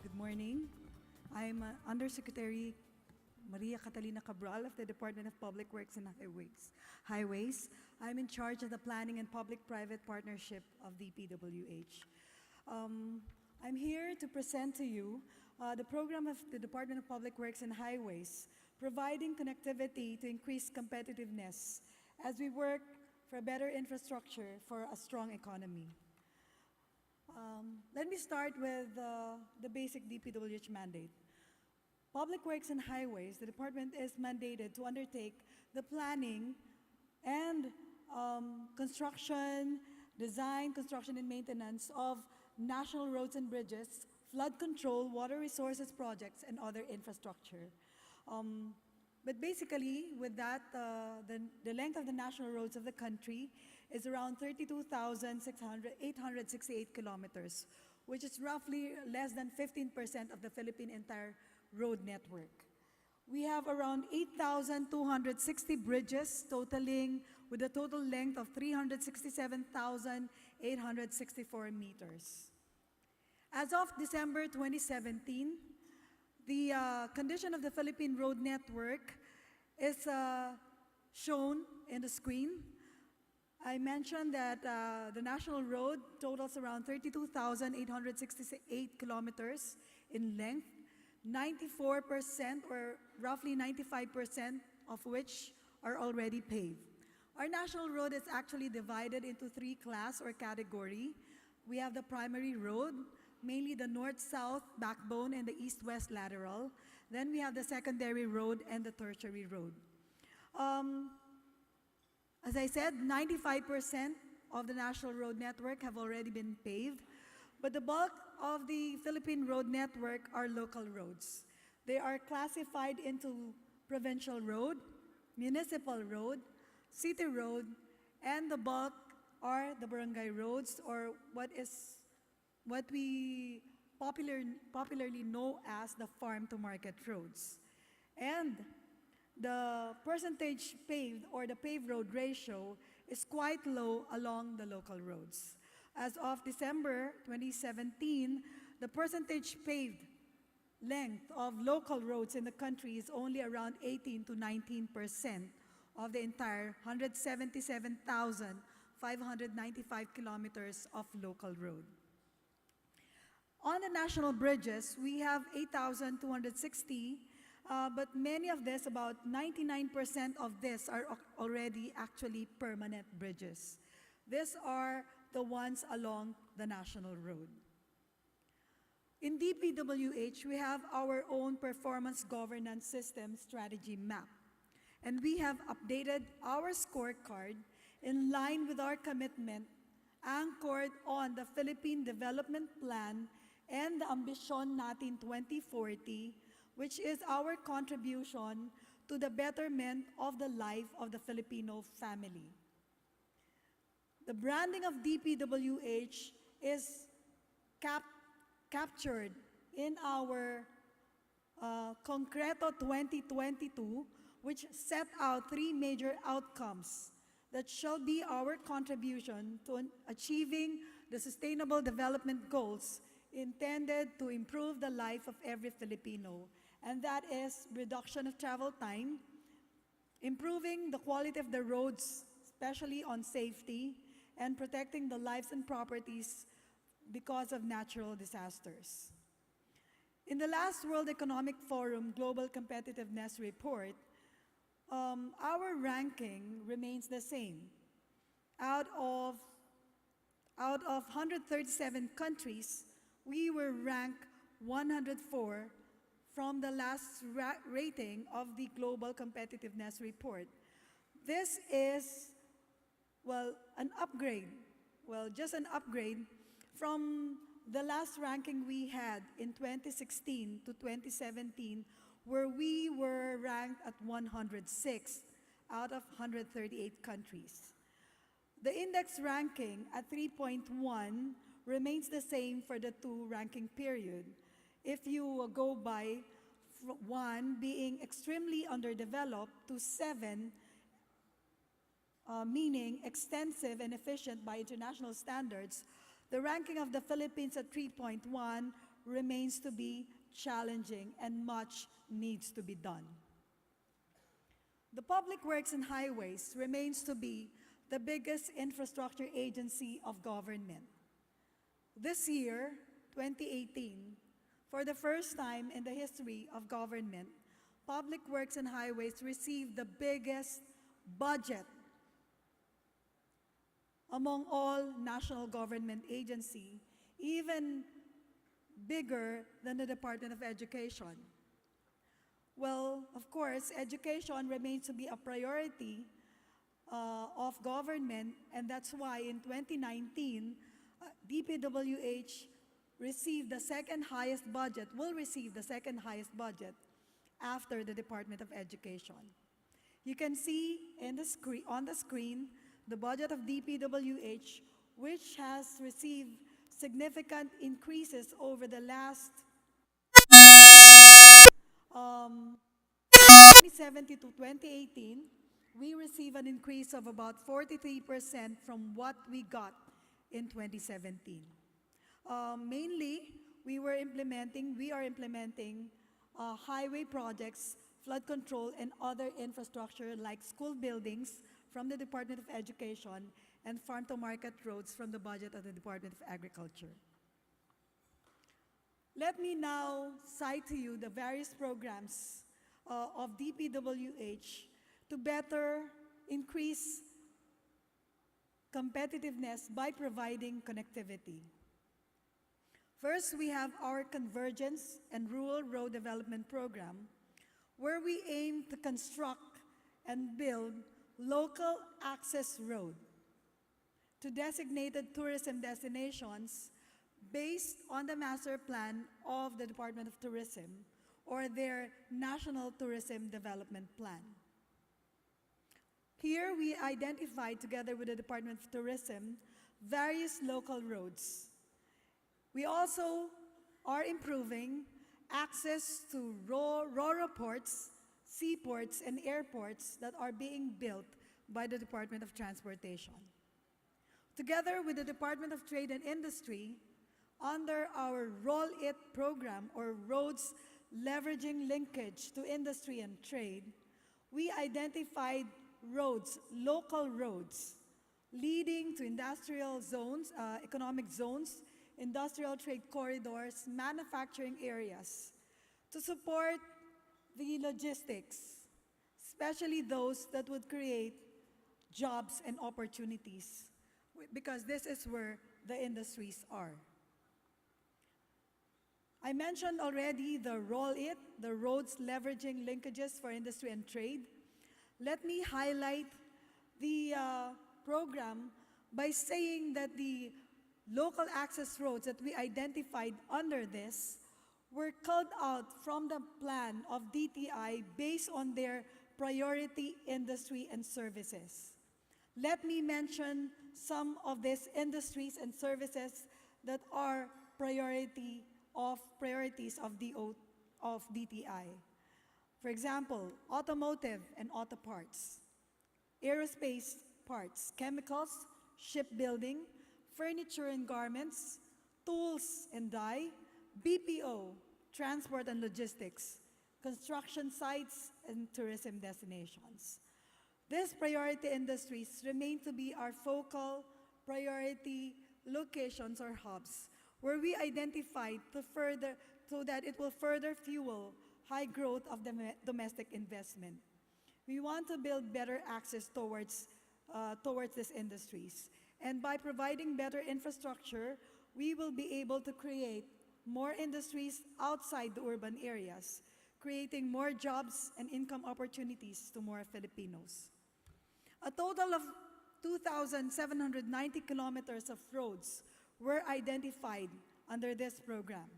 O: Good morning. I'm Undersecretary Maria Catalina Cabral of the Department of Public Works and Highways. I'm in charge of the Planning and Public-Private Partnership of DPWH. I'm here to present to you the program of the Department of Public Works and Highways, providing connectivity to increase competitiveness as we work for better infrastructure for a strong economy. Let me start with the basic DPWH mandate. Public Works and Highways, the department is mandated to undertake the planning and design, construction, and maintenance of national roads and bridges, flood control, water resources projects, and other infrastructure. But basically, with that, the length of the national roads of the country is around 32,868 kilometers, which is roughly less than 15% of the Philippine entire road network. We have around 8,260 bridges, totaling with a total length of 367,864 meters. As of December 2017, the condition of the Philippine road network is shown in the screen. I mentioned that the national road totals around 32,868 kilometers in length, 94% or roughly 95% of which are already paved. Our national road is actually divided into 3 classes or category. We have the primary road, mainly the north-south backbone and the east-west lateral. Then we have the secondary road and the tertiary road. As I said, 95% of the national road network have already been paved, but the bulk of the Philippine road network are local roads. They are classified into provincial road, municipal road, city road, and the bulk are the barangay roads, or what we popularly know as the farm-to-market roads. And the percentage paved or the paved road ratio is quite low along the local roads. As of December 2017, the percentage paved length of local roads in the country is only around 18 to 19% of the entire 177,595 kilometers of local road. On the national bridges, we have 8,260, but many of this, about 99% of this, are already actually permanent bridges. These are the ones along the national road. In DPWH, we have our own performance governance system strategy map, and we have updated our scorecard in line with our commitment anchored on the Philippine Development Plan and the Ambisyon Natin 2040, which is our contribution to the betterment of the life of the Filipino family. The branding of DPWH is captured in our Concreto 2022, which set out 3 major outcomes that shall be our contribution to achieving the Sustainable Development Goals intended to improve the life of every Filipino, and that is reduction of travel time, improving the quality of the roads, especially on safety, and protecting the lives and properties because of natural disasters. In the last World Economic Forum Global Competitiveness Report, our ranking remains the same. Out of 137 countries, we were ranked 104 from the last rating of the Global Competitiveness Report. This is, well, an upgrade, just an upgrade from the last ranking we had in 2016 to 2017, where we were ranked at 106 out of 138 countries. The index ranking at 3.1 remains the same for the 2 ranking period. If you go by 1 being extremely underdeveloped to 7, meaning extensive and efficient by international standards, the ranking of the Philippines at 3.1 remains to be challenging and much needs to be done. The Public Works and Highways remains to be the biggest infrastructure agency of government. This year, 2018, for the first time in the history of government, Public Works and Highways received the biggest budget among all national government agencies, even bigger than the Department of Education. Well, of course, education remains to be a priority of government, and that's why in 2019, DPWH received the second highest budget, will receive the second highest budget after the Department of Education. You can see on the screen the budget of DPWH, which has received significant increases over the last 2017 to 2018. We receive an increase of about 43% from what we got in 2017. Mainly, we are implementing highway projects, flood control, and other infrastructure like school buildings from the Department of Education and farm-to-market roads from the budget of the Department of Agriculture. Let me now cite to you the various programs of DPWH to better increase competitiveness by providing connectivity. First, we have our Convergence and Rural Road Development Program, where we aim to construct and build local access road to designated tourism destinations based on the master plan of the Department of Tourism or their National Tourism Development Plan. Here we identified, together with the Department of Tourism, various local roads. We also are improving access to RoRo ports, seaports, and airports that are being built by the Department of Transportation. Together with the Department of Trade and Industry, under our Roll It program, or Roads leveraging linkage to industry and trade, we identified roads, local roads, leading to industrial zones, economic zones, industrial trade corridors, manufacturing areas, to support the logistics, especially those that would create jobs and opportunities, because this is where the industries are. I mentioned already the the roads leveraging linkages for industry and trade. Let me highlight the program by saying that the local access roads that we identified under this were culled out from the plan of DTI based on their priority industry and services. Let me mention some of these industries and services that are priorities of DTI. For example, automotive and auto parts, aerospace parts, chemicals, shipbuilding, furniture and garments, tools and dye, BPO, transport and logistics, construction sites, and tourism destinations. These priority industries remain to be our focal priority locations or hubs, where we identified so that it will further fuel high growth of domestic investment. We want to build better access towards these industries. And by providing better infrastructure, we will be able to create more industries outside the urban areas, creating more jobs and income opportunities to more Filipinos. A total of 2,790 kilometers of roads were identified under this program.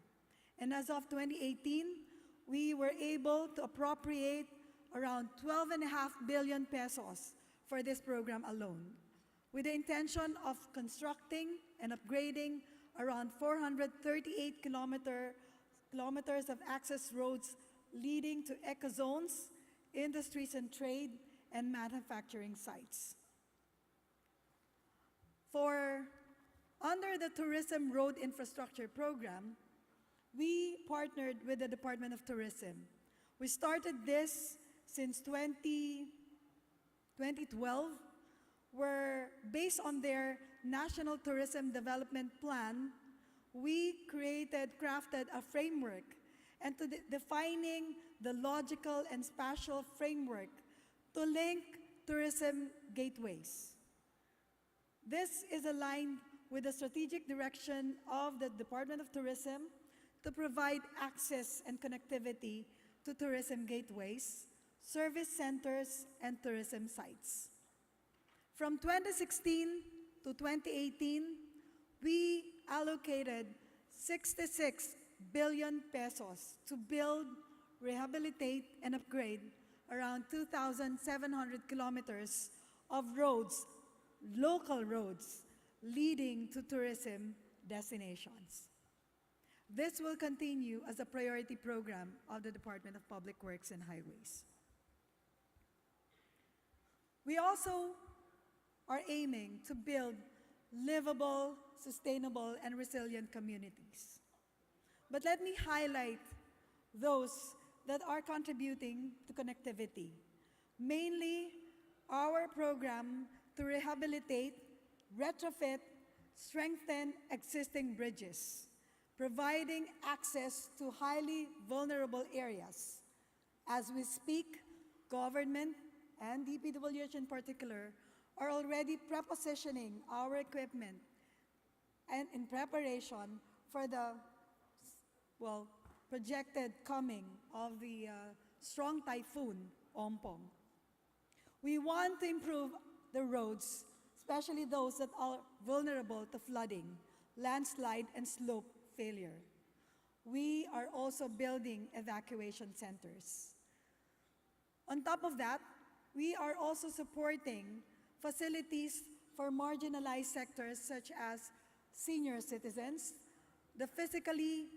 O: And as of 2018, we were able to appropriate around 12.5 billion pesos for this program alone, with the intention of constructing and upgrading around 438 kilometers of access roads leading to eco-zones, industries and trade, and manufacturing sites. Under the Tourism Road Infrastructure Program, we partnered with the Department of Tourism. We started this since 2012, where based on their National Tourism Development Plan, we crafted a framework and defining the logical and spatial framework to link tourism gateways. This is aligned with the strategic direction of the Department of Tourism to provide access and connectivity to tourism gateways, service centers, and tourism sites. From 2016 to 2018, we allocated 66 billion pesos to build, rehabilitate, and upgrade around 2,700 kilometers of roads, local roads, leading to tourism destinations. This will continue as a priority program of the Department of Public Works and Highways. We also are aiming to build livable, sustainable, and resilient communities. But let me highlight those that are contributing to connectivity. Mainly, our program to rehabilitate, retrofit, strengthen existing bridges, providing access to highly vulnerable areas. As we speak, government and DPWH in particular are already prepositioning our equipment and in preparation for the, projected coming of the strong typhoon, Ompong. We want to improve the roads, especially those that are vulnerable to flooding, landslide, and slope failure. We are also building evacuation centers. On top of that, we are also supporting facilities for marginalized sectors such as senior citizens, the physically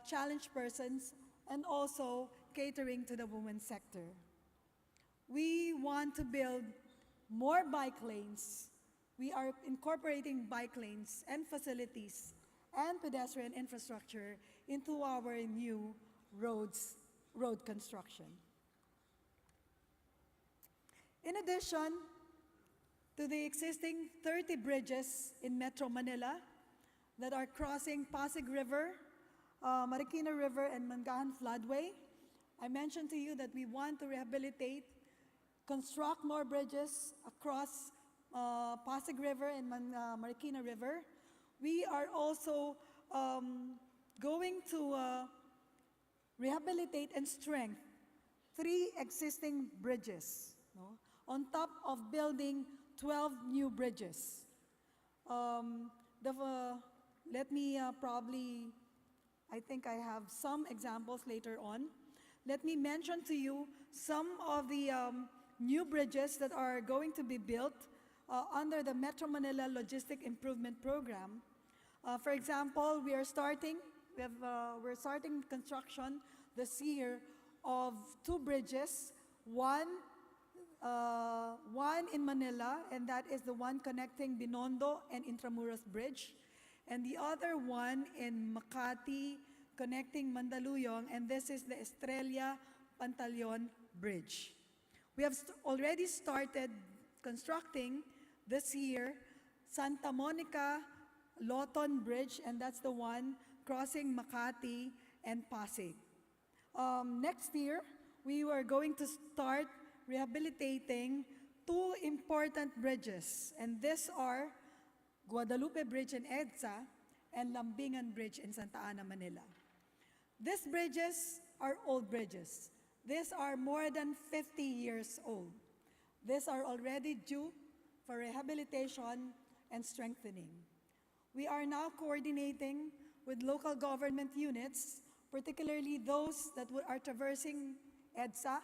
O: challenged persons, and also catering to the women's sector. We want to build more bike lanes. We are incorporating bike lanes and facilities and pedestrian infrastructure into our new road construction. In addition to the existing 30 bridges in Metro Manila that are crossing Pasig River, Marikina River, and Mangahan Floodway, I mentioned to you that we want to rehabilitate, construct more bridges across Pasig River and Marikina River. We are also going to rehabilitate and strengthen 3 existing bridges, no? On top of building 12 new bridges. Let me I think I have some examples later on. Let me mention to you some of the new bridges that are going to be built under the Metro Manila Logistic Improvement Program. For example, we're starting construction this year of 2 bridges, one in Manila, and that is the one connecting Binondo and Intramuros Bridge, and the other one in Makati connecting Mandaluyong, and this is the Estrella Pantaleon Bridge. We have already started constructing this year Santa Monica Loton Bridge, and that's the one crossing Makati and Pasig. Next year, we were going to start rehabilitating 2 important bridges, and these are Guadalupe Bridge in EDSA and Lambingan Bridge in Santa Ana, Manila. These bridges are old bridges. These are more than 50 years old. These are already due for rehabilitation and strengthening. We are now coordinating with local government units, particularly those that are traversing EDSA,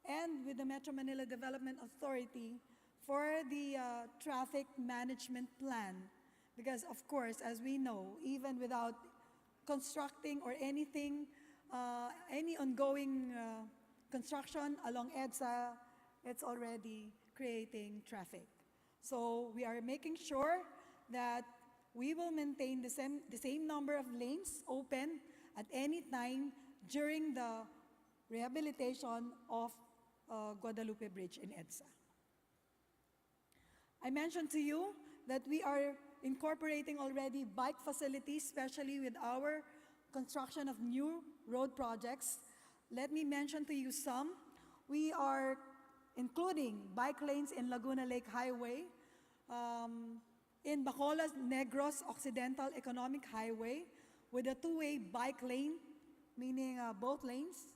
O: and with the Metro Manila Development Authority for the traffic management plan. Because of course, as we know, even without constructing or anything, any ongoing construction along EDSA, it's already creating traffic. So we are making sure that we will maintain the same number of lanes open at any time during the rehabilitation of Guadalupe Bridge in EDSA. I mentioned to you that we are incorporating already bike facilities, especially with our construction of new road projects. Let me mention to you some. We are including bike lanes in Laguna Lake Highway, in Bacolod Negros Occidental Economic Highway with a 2-way bike lane, meaning both lanes,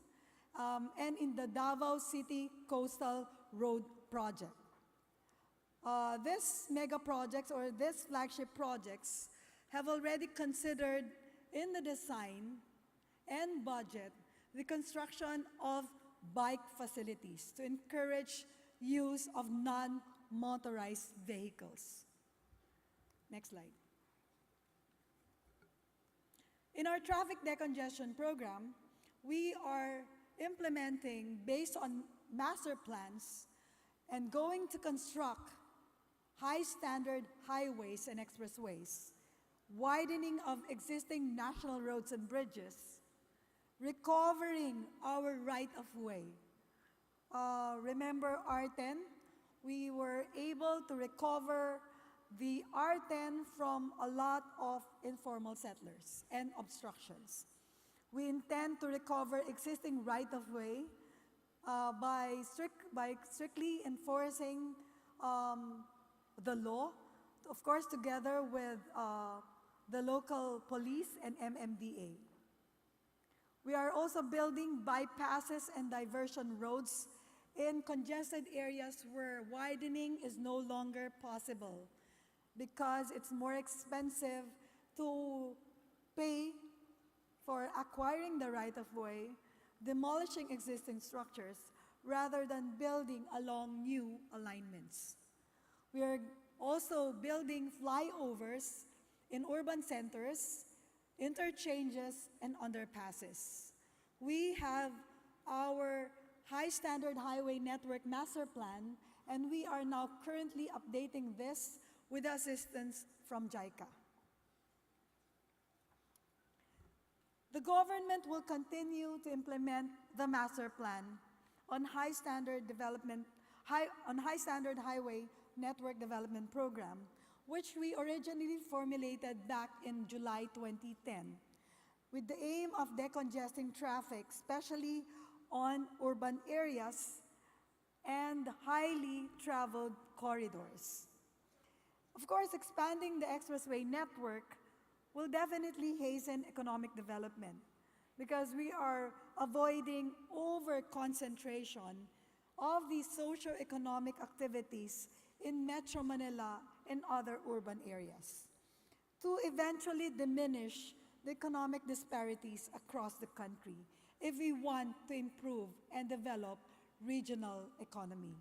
O: and in the Davao City Coastal Road Project. These mega projects or these flagship projects have already considered in the design and budget the construction of bike facilities to encourage use of non-motorized vehicles. Next slide. In our traffic decongestion program, we are implementing based on master plans and going to construct high-standard highways and expressways, widening of existing national roads and bridges, recovering our right-of-way. Remember R10? We were able to recover the R10 from a lot of informal settlers and obstructions. We intend to recover existing right-of-way by strictly enforcing the law, of course, together with the local police and MMDA. We are also building bypasses and diversion roads in congested areas where widening is no longer possible because it's more expensive to pay for acquiring the right-of-way, demolishing existing structures, rather than building along new alignments. We are also building flyovers in urban centers, interchanges, and underpasses. We have our high-standard highway network master plan, and we are now currently updating this with assistance from JICA. The government will continue to implement the master plan on high standard highway network development program, which we originally formulated back in July 2010, with the aim of decongesting traffic, especially on urban areas and highly traveled corridors. Of course, expanding the expressway network will definitely hasten economic development because we are avoiding over-concentration of these socio-economic activities in Metro Manila and other urban areas to eventually diminish the economic disparities across the country if we want to improve and develop regional economy.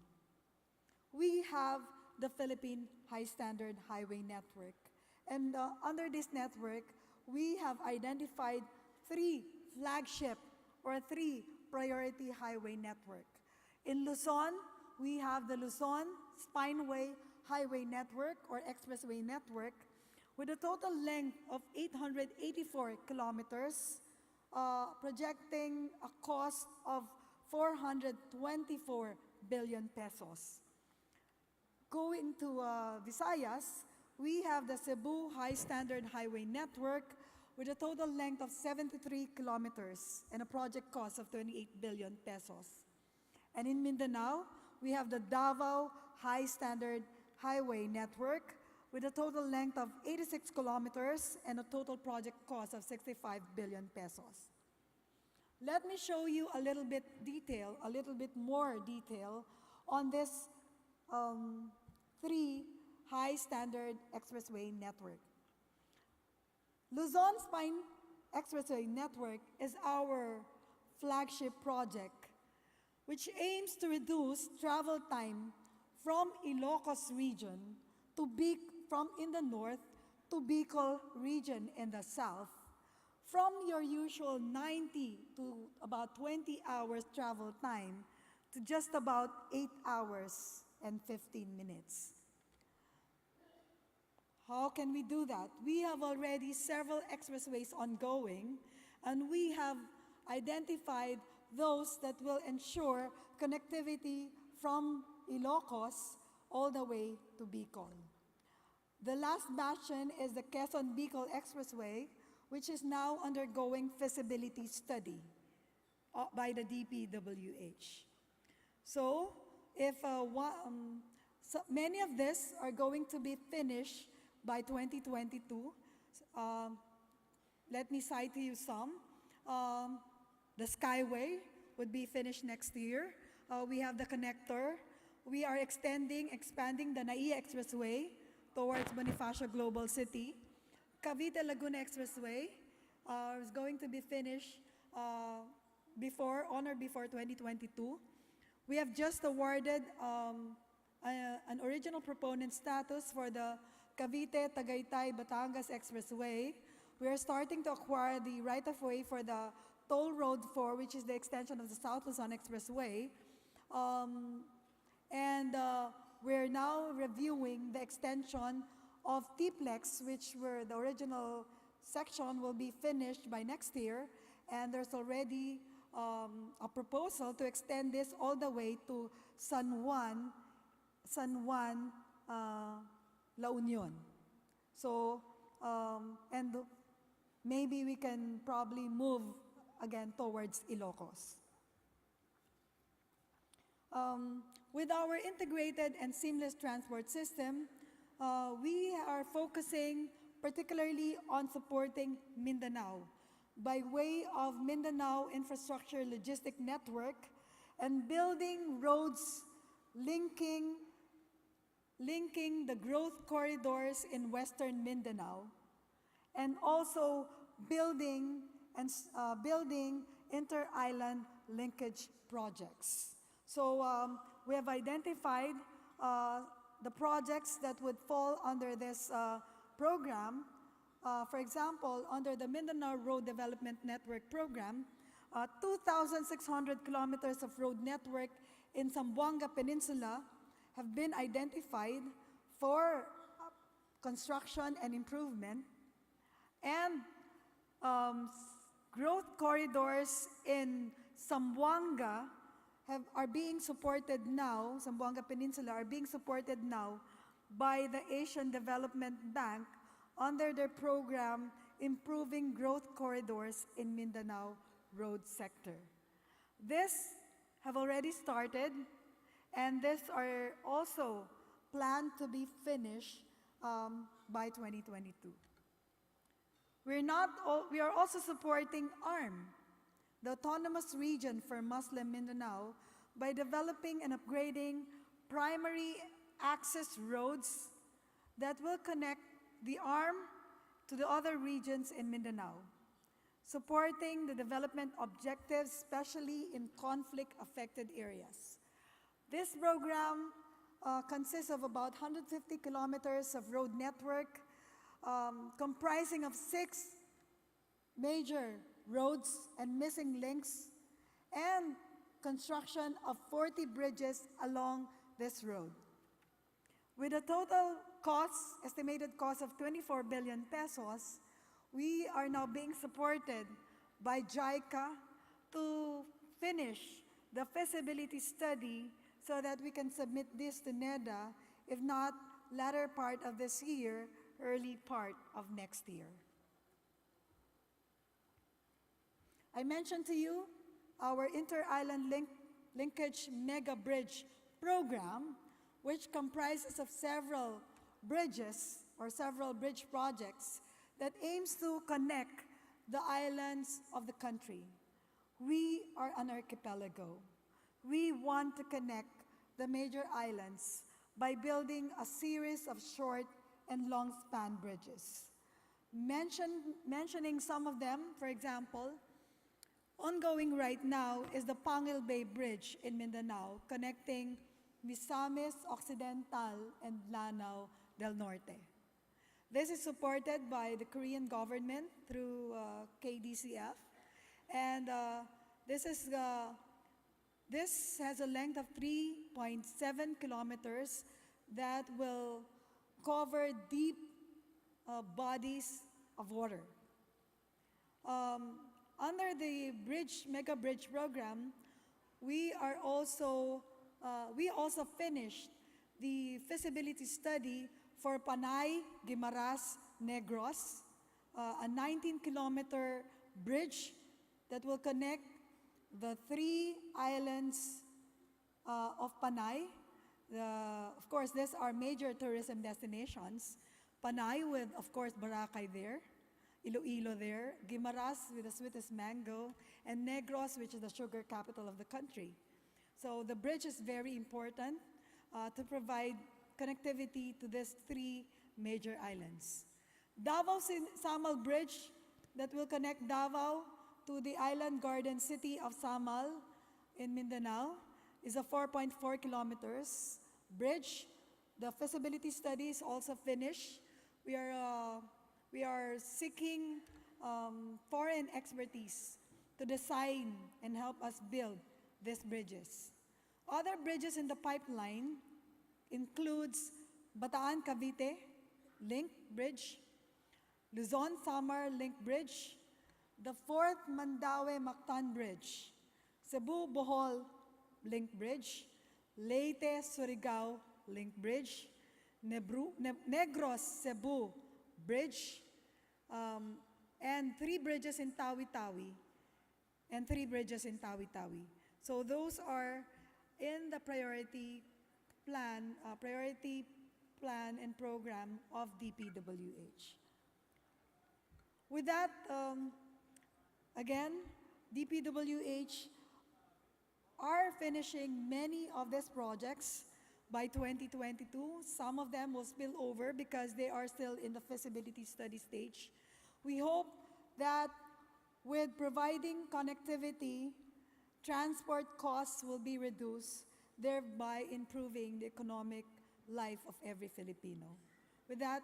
O: We have the Philippine High Standard Highway Network, and under this network, we have identified three flagship or three priority highway network. In Luzon, we have the Luzon Spineway Highway Network or Expressway Network with a total length of 884 kilometers, projecting a cost of 424 billion pesos. Going to Visayas, we have the Cebu High Standard Highway Network with a total length of 73 kilometers and a project cost of 28 billion pesos. And in Mindanao, we have the Davao High Standard Highway Network with a total length of 86 kilometers and a total project cost of 65 billion pesos. Let me show you a little bit more detail on this three high standard expressway network. Luzon Spine Expressway Network is our flagship project, which aims to reduce travel time from Ilocos region from in the north to Bicol region in the south, from your usual 90 to about 20 hours travel time to just about 8 hours and 15 minutes. How can we do that? We have already several expressways ongoing, and we have identified those that will ensure connectivity from Ilocos all the way to Bicol. The last bastion is the Quezon-Bicol Expressway, which is now undergoing feasibility study by the DPWH. So, many of this are going to be finished by 2022. Let me cite to you some. The Skyway would be finished next year. We have the connector. We are expanding the NAIA Expressway towards Bonifacio Global City. Cavite-Laguna Expressway is going to be finished on or before 2022. We have just awarded an original proponent status for the Cavite-Tagaytay-Batangas Expressway. We are starting to acquire the right-of-way for the Toll Road 4, which is the extension of the South Luzon Expressway. We're now reviewing the extension of T-Plex, which were the original section will be finished by next year, and there's already a proposal to extend this all the way to San Juan, La Union. So, and maybe we can probably move again towards Ilocos. With our integrated and seamless transport system, we are focusing particularly on supporting Mindanao by way of Mindanao Infrastructure Logistic Network and building roads linking the growth corridors in Western Mindanao, and also building inter-island linkage projects. So we have identified the projects that would fall under this program. For example, under the Mindanao Road Development Network Program, 2,600 kilometers of road network in Zamboanga Peninsula have been identified for construction and improvement, and Growth corridors in Zamboanga are being supported now, Zamboanga Peninsula are being supported now by the Asian Development Bank under their program Improving Growth Corridors in Mindanao Road Sector. This have already started, and these are also planned to be finished by 2022. We are also supporting ARM, the Autonomous Region for Muslim Mindanao, by developing and upgrading primary access roads that will connect the ARM to the other regions in Mindanao, supporting the development objectives, especially in conflict-affected areas. This program consists of about 150 kilometers of road network, comprising of 6 major roads and missing links, and construction of 40 bridges along this road. With a total estimated cost of 24 billion pesos, we are now being supported by JICA to finish the feasibility study so that we can submit this to NEDA, if not latter part of this year, early part of next year. I mentioned to you our Inter-Island Linkage Mega Bridge program, which comprises of several bridges or several bridge projects that aims to connect the islands of the country. We are an archipelago. We want to connect the major islands by building a series of short and long-span bridges. Mentioning some of them, for example, ongoing right now is the Pangil Bay Bridge in Mindanao, connecting Misamis Occidental and Lanao del Norte. This is supported by the Korean government through KDCF, and this has a length of 3.7 kilometers that will cover deep bodies of water. Under the Mega Bridge program, we also finished the feasibility study for Panay, Guimaras, Negros, a 19-kilometer bridge that will connect the 3 islands of Panay. Of course, these are major tourism destinations. Panay with, of course, Boracay there, Iloilo there, Guimaras with the sweetest mango, and Negros, which is the sugar capital of the country. So the bridge is very important to provide connectivity to these 3 major islands. Davao-Samal Bridge that will connect Davao to the island garden city of Samal in Mindanao is a 4.4 kilometers bridge. The feasibility study is also finished. We are seeking foreign expertise to design and help us build these bridges. Other bridges in the pipeline includes Bataan-Cavite Link Bridge, Luzon-Samar Link Bridge, the 4th Mandaue-Mactan Bridge, Cebu-Bohol Link Bridge, Leyte-Surigao Link Bridge, Negros-Cebu Bridge, and 3 bridges in Tawi-Tawi, So those are in the priority plan and program of DPWH. With that, again, DPWH are finishing many of these projects by 2022. Some of them will spill over because they are still in the feasibility study stage. We hope that with providing connectivity, transport costs will be reduced, thereby improving the economic life of every Filipino. With that,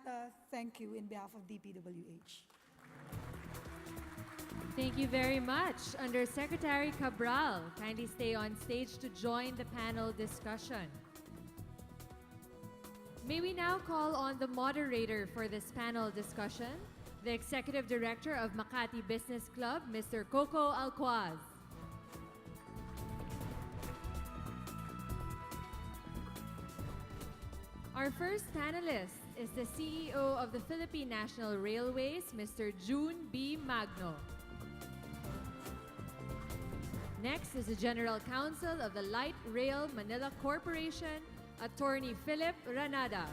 O: thank you in behalf of DPWH.
A: Thank you very much. Undersecretary Cabral, kindly stay on stage to join the panel discussion. May we now call on the moderator for this panel discussion, the Executive Director of Makati Business Club, Mr. Coco Alquaz. Our first panelist is the CEO of the Philippine National Railways, Mr. June B. Magno. Next is the General Counsel of the Light Rail Manila Corporation, Attorney Philip Ranada.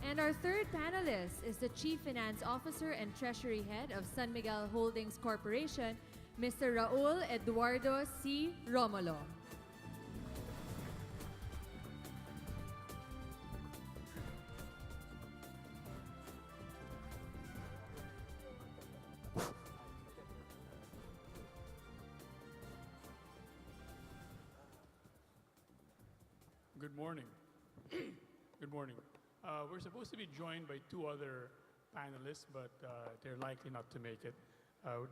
A: And our third panelist is the Chief Finance Officer and Treasury Head of San Miguel Holdings Corporation, Mr. Raul Eduardo C. Romulo.
P: Good morning. Good morning. We're supposed to be joined by two other panelists, but they're likely not to make it.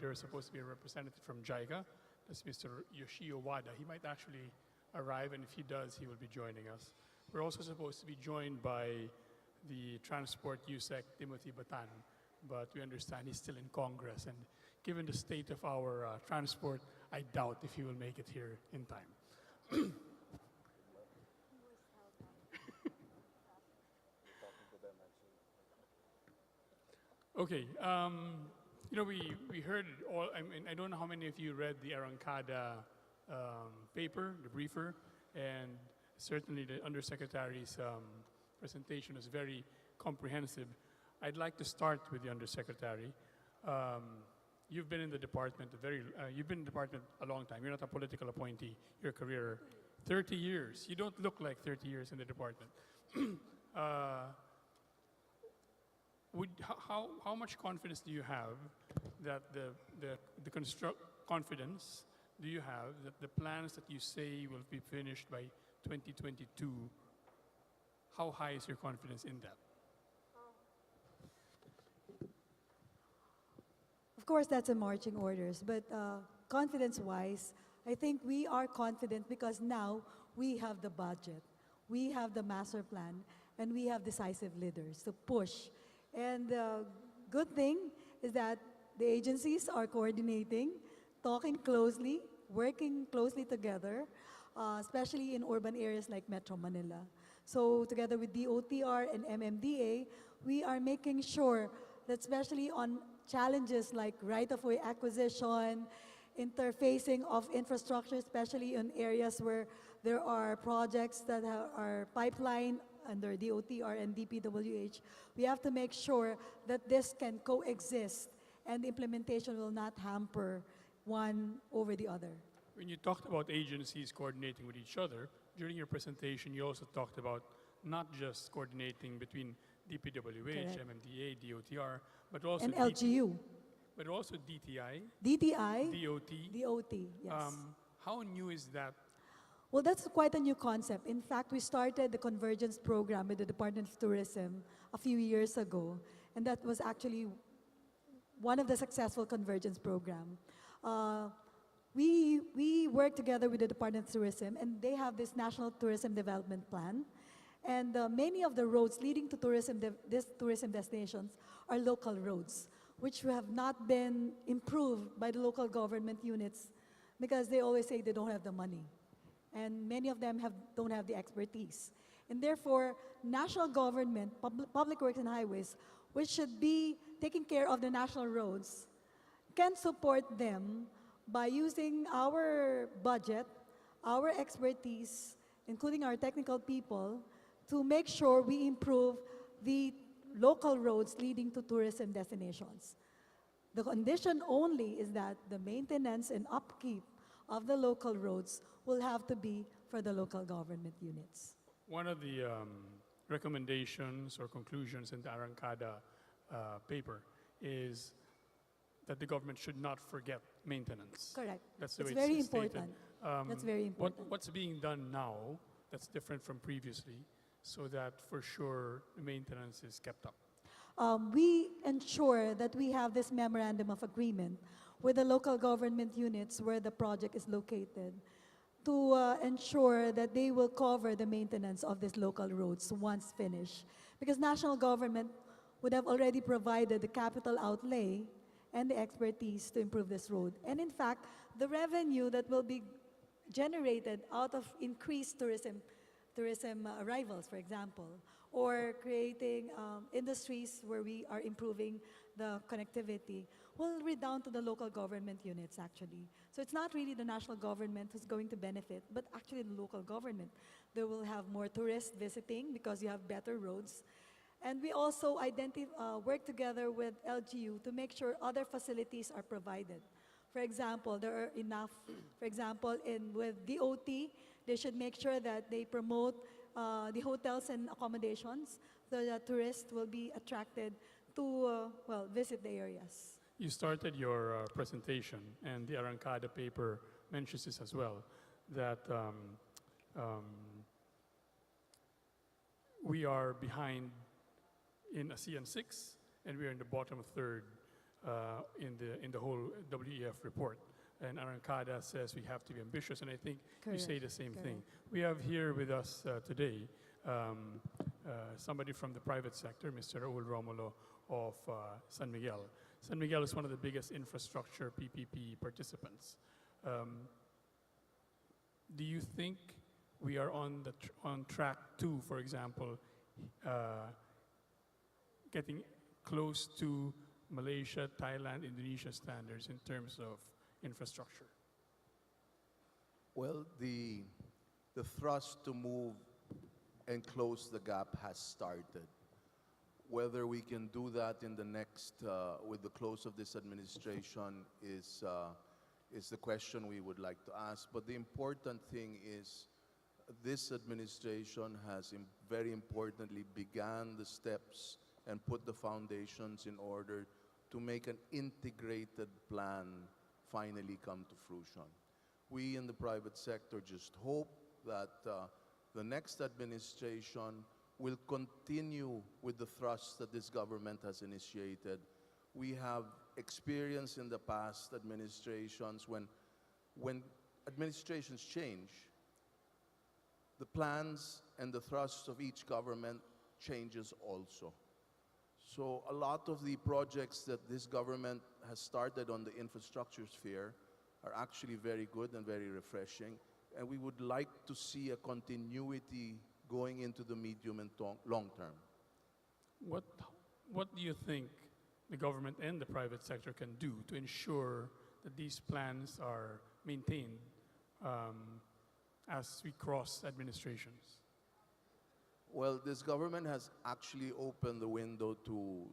P: There's supposed to be a representative from JICA. That's Mr. Yoshio Wada. He might actually arrive, and if he does, he will be joining us. We're also supposed to be joined by the Transport USEC, Timothy Batan, but we understand he's still in Congress, and given the state of our transport, I doubt if he will make it here in time. Okay, you know, we heard all, I mean, I don't know how many of you read the Arangkada paper, the briefer, and certainly the Undersecretary's presentation was very comprehensive. I'd like to start with the Undersecretary. You've been in the department you've been in the department a long time. You're not a political appointee. Your career, 30 years. You don't look like 30 years in the department. How much confidence do you have that confidence do you have that the plans that you say will be finished by 2022, how high is your confidence in that?
O: Of course, that's a marching orders, but confidence-wise, I think we are confident because now we have the budget, we have the master plan, and we have decisive leaders to push. And the good thing is that the agencies are coordinating, talking closely, working closely together, especially in urban areas like Metro Manila. So together with DOTR and MMDA, we are making sure that especially on challenges like right-of-way acquisition, interfacing of infrastructure, especially in areas where there are projects that are pipeline under DOTR and DPWH, we have to make sure that this can coexist and the implementation will not hamper one over the other.
P: When you talked about agencies coordinating with each other, during your presentation you also talked about not just coordinating between DPWH,
O: Correct.
P: MMDA, DOTR, but also
O: And LGU.
P: But also DTI,
O: DTI,
P: DOT.
O: DOT, yes.
P: How new is that?
O: Well, that's quite a new concept. In fact, we started the convergence program with the Department of Tourism a few years ago, and that was actually one of the successful convergence program. We work together with the Department of Tourism, and they have this National Tourism Development Plan. And many of the roads leading to these tourism destinations are local roads, which have not been improved by the local government units because they always say they don't have the money. And many of them don't have the expertise. And therefore, national government, public works and highways, which should be taking care of the national roads, can support them by using our budget, our expertise, including our technical people, to make sure we improve the local roads leading to tourism destinations. The condition only is that the maintenance and upkeep of the local roads will have to be for the local government units.
P: One of the recommendations or conclusions in the Arangkada paper is that the government should not forget maintenance.
O: Correct.
P: That's the
O: It's
P: way
O: very
P: it's stated.
O: important. That's very important.
P: What's being done now that's different from previously so that for sure the maintenance is kept up?
O: We ensure that we have this memorandum of agreement with the local government units where the project is located to ensure that they will cover the maintenance of these local roads once finished. Because national government would have already provided the capital outlay and the expertise to improve this road. And in fact, the revenue that will be generated out of increased tourism arrivals, for example, or creating industries where we are improving the connectivity, will redound to the local government units, actually. So it's not really the national government who's going to benefit, but actually the local government. They will have more tourists visiting because you have better roads. And we also work together with LGU to make sure other facilities are provided. For example, there are enough, for example, with DOT, they should make sure that they promote the hotels and accommodations so that tourists will be attracted to, visit the areas.
P: You started your presentation, and the Arangkada paper mentions this as well, that we are behind in ASEAN 6, and we are in the bottom third in the whole WEF report. And Arangkada says we have to be ambitious, and I think you say the same thing. We have here with us today somebody from the private sector, Mr. Raul Romulo of San Miguel. San Miguel is one of the biggest infrastructure PPP participants. Do you think we are on track to, for example, getting close to Malaysia, Thailand, Indonesia standards in terms of infrastructure?
Q: Well, the thrust to move and close the gap has started. Whether we can do that in the next, with the close of this administration is the question we would like to ask. But the important thing is this administration has very importantly began the steps and put the foundations in order to make an integrated plan finally come to fruition. We in the private sector just hope that the next administration will continue with the thrust that this government has initiated. We have experience in the past administrations when administrations change, the plans and the thrust of each government changes also. So a lot of the projects that this government has started on the infrastructure sphere are actually very good and very refreshing. And we would like to see a continuity going into the medium and long term.
P: What do you think the government and the private sector can do to ensure that these plans are maintained as we cross administrations?
Q: Well, this government has actually opened the window to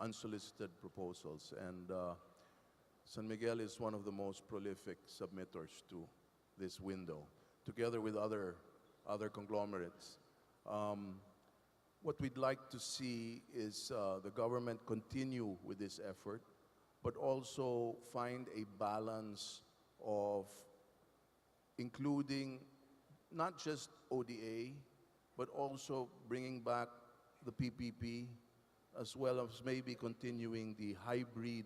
Q: unsolicited proposals, and San Miguel is one of the most prolific submitters to this window, together with other conglomerates. What we'd like to see is the government continue with this effort, but also find a balance of including not just ODA, but also bringing back the PPP, as well as maybe continuing the hybrid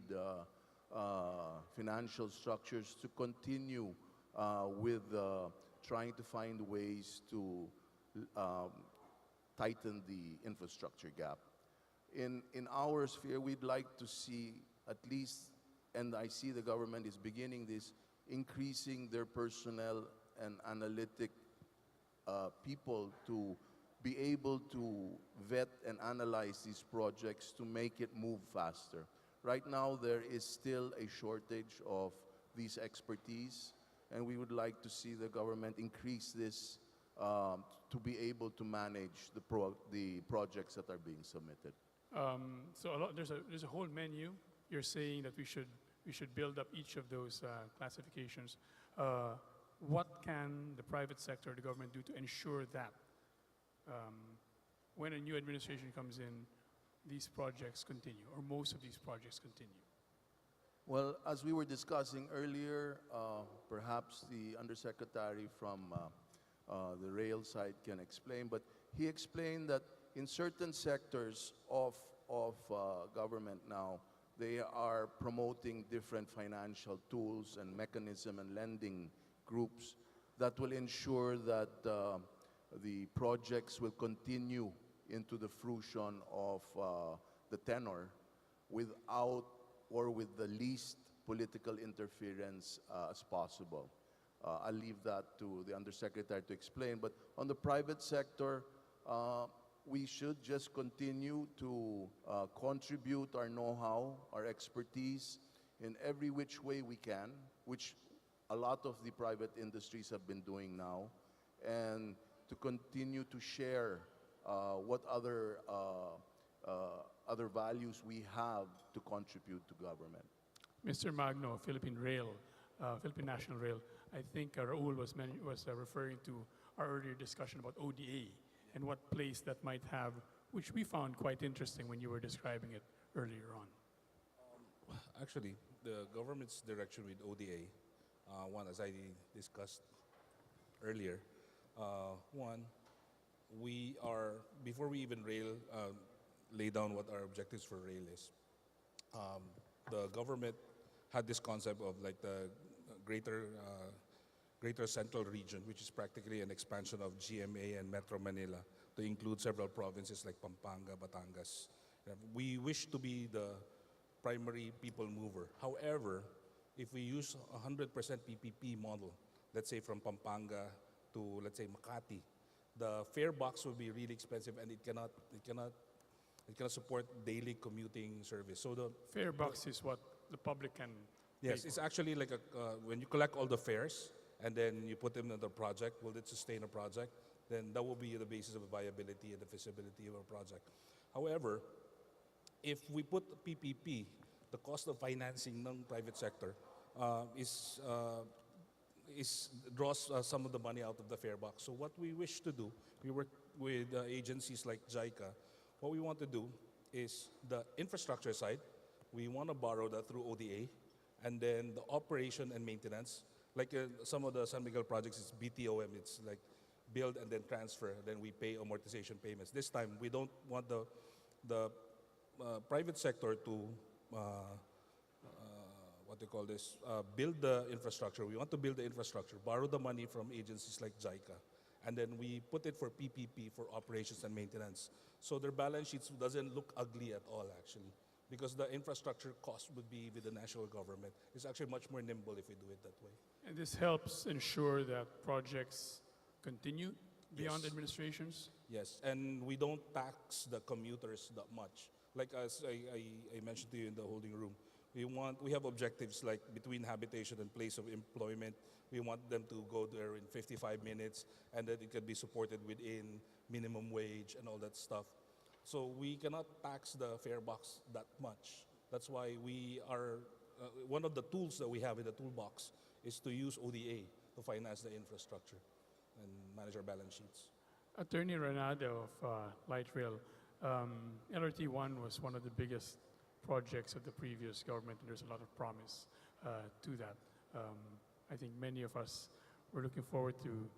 Q: financial structures to continue with trying to find ways to tighten the infrastructure gap. In our sphere, we'd like to see at least, and I see the government is beginning this, increasing their personnel and analytic people to be able to vet and analyze these projects to make it move faster. Right now, there is still a shortage of these expertise, and we would like to see the government increase this to be able to manage the projects that are being submitted.
P: So there's a whole menu. You're saying that we should build up each of those classifications. What can the private sector, the government do to ensure that when a new administration comes in, these projects continue, or most of these projects continue?
Q: Well, as we were discussing earlier, perhaps the undersecretary from the rail side can explain, but he explained that in certain sectors of government now, they are promoting different financial tools and mechanism and lending groups that will ensure that the projects will continue into the fruition of the tenor without or with the least political interference as possible. I'll leave that to the Undersecretary to explain. But on the private sector, we should just continue to contribute our know-how, our expertise in every which way we can, which a lot of the private industries have been doing now, and to continue to share what other values we have to contribute to government.
P: Mr. Magno, Philippine National Rail, I think Raul was referring to our earlier discussion about ODA and what place that might have, which we found quite interesting when you were describing it earlier on.
R: Actually, the government's direction with ODA, one, as I discussed earlier, one, before we even lay down what our objectives for rail is, the government had this concept of like the Greater Central Region, which is practically an expansion of GMA and Metro Manila to include several provinces like Pampanga, Batangas. We wish to be the primary people mover. However, if we use 100% PPP model, let's say from Pampanga to, let's say, Makati, the fare box will be really expensive and it cannot support daily commuting service. So the
P: fare box is what the public can
R: Yes, it's actually like when you collect all the fares and then you put them in the project, will it sustain a project? Then that will be the basis of viability and the feasibility of a project. However, if we put PPP, the cost of financing non-private sector draws some of the money out of the fare box. So what we wish to do, we work with agencies like JICA. What we want to do is the infrastructure side, we want to borrow that through ODA, and then the operation and maintenance, like some of the San Miguel projects, it's BTOM, it's like build and then transfer, then we pay amortization payments. This time, we don't want the private sector to, build the infrastructure. We want to build the infrastructure, borrow the money from agencies like JICA, and then we put it for PPP, for operations and maintenance. So their balance sheets doesn't look ugly at all, actually, because the infrastructure cost would be with the national government. It's actually much more nimble if we do it that way.
P: And this helps ensure that projects continue beyond
R: Yes.
P: administrations?
R: Yes, and we don't tax the commuters that much. Like as I mentioned to you in the holding room, we have objectives like between habitation and place of employment. We want them to go there in 55 minutes and that it can be supported within minimum wage and all that stuff. So we cannot tax the fare box that much. That's why we are, one of the tools that we have in the toolbox is to use ODA to finance the infrastructure and manage our balance sheets.
P: Attorney Renado of Light Rail, LRT-1 was one of the biggest projects of the previous government, and there's a lot of promise to that. I think many of us were looking forward to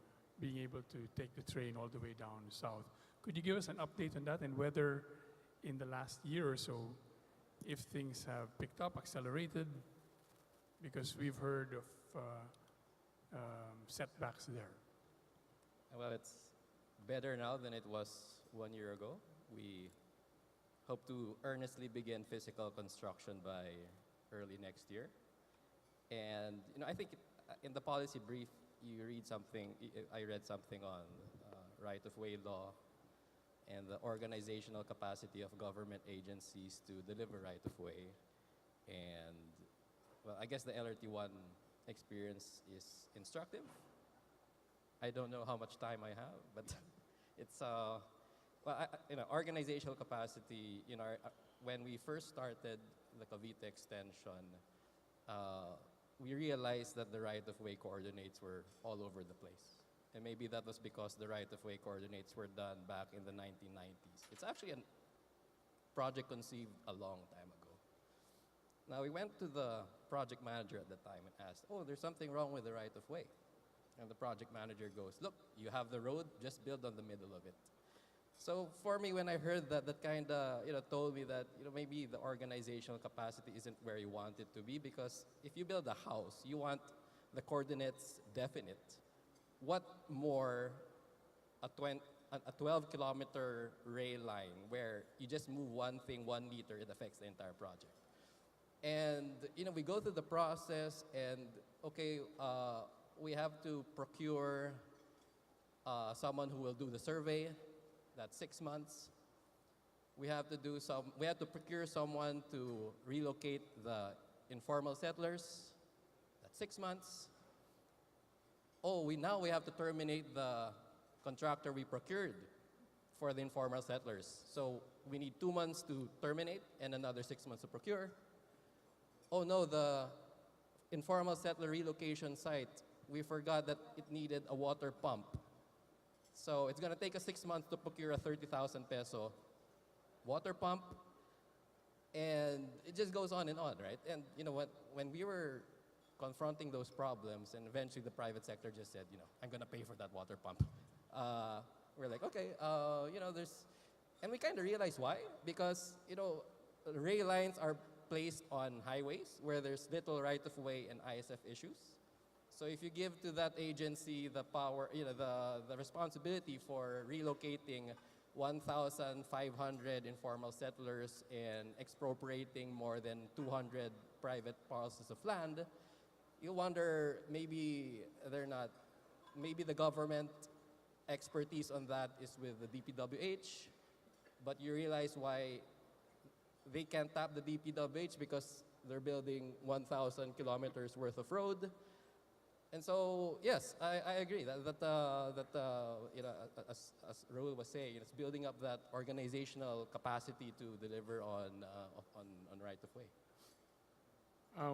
P: being able to take the train all the way down south. Could you give us an update on that and whether in the last year or so, if things have picked up, accelerated? Because we've heard of setbacks there.
S: Well, it's better now than it was 1 year ago. We hope to earnestly begin physical construction by early next year. And I think in the policy brief, you read something, I read something on right-of-way law and the organizational capacity of government agencies to deliver right-of-way. And, well, I guess the LRT-1 experience is instructive. I don't know how much time I have, but it's, organizational capacity, when we first started the Cavite extension, we realized that the right-of-way coordinates were all over the place. And maybe that was because the right-of-way coordinates were done back in the 1990s. It's actually a project conceived a long time ago. Now, we went to the project manager at the time and asked, oh, there's something wrong with the right-of-way. And the project manager goes, look, you have the road, just build on the middle of it. So for me, when I heard that, that kind of told me that maybe the organizational capacity isn't where you want it to be, because if you build a house, you want the coordinates definite. What more a a 12-kilometer rail line where you just move one thing 1 meter, it affects the entire project. And we go through the process, and okay, we have to procure someone who will do the survey. That's 6 months. We have to procure someone to relocate the informal settlers. That's 6 months. Oh, now we have to terminate the contractor we procured for the informal settlers. So we need 2 months to terminate and another 6 months to procure. Oh no, the informal settler relocation site, we forgot that it needed a water pump. So it's gonna take us 6 months to procure a 30,000 peso water pump. And it just goes on, right? And when we were confronting those problems, and eventually the private sector just said, I'm gonna pay for that water pump. We're like, okay, and we kind of realized why, because, rail lines are placed on highways where there's little right-of-way and ISF issues. So if you give to that agency the power, the responsibility for relocating 1,500 informal settlers and expropriating more than 200 private parcels of land, you wonder maybe the government expertise on that is with the DPWH, but you realize why they can't tap the DPWH because they're building 1,000 kilometers worth of road. And so, yes, I agree that as Raul was saying, it's building up that organizational capacity to deliver on right-of-way.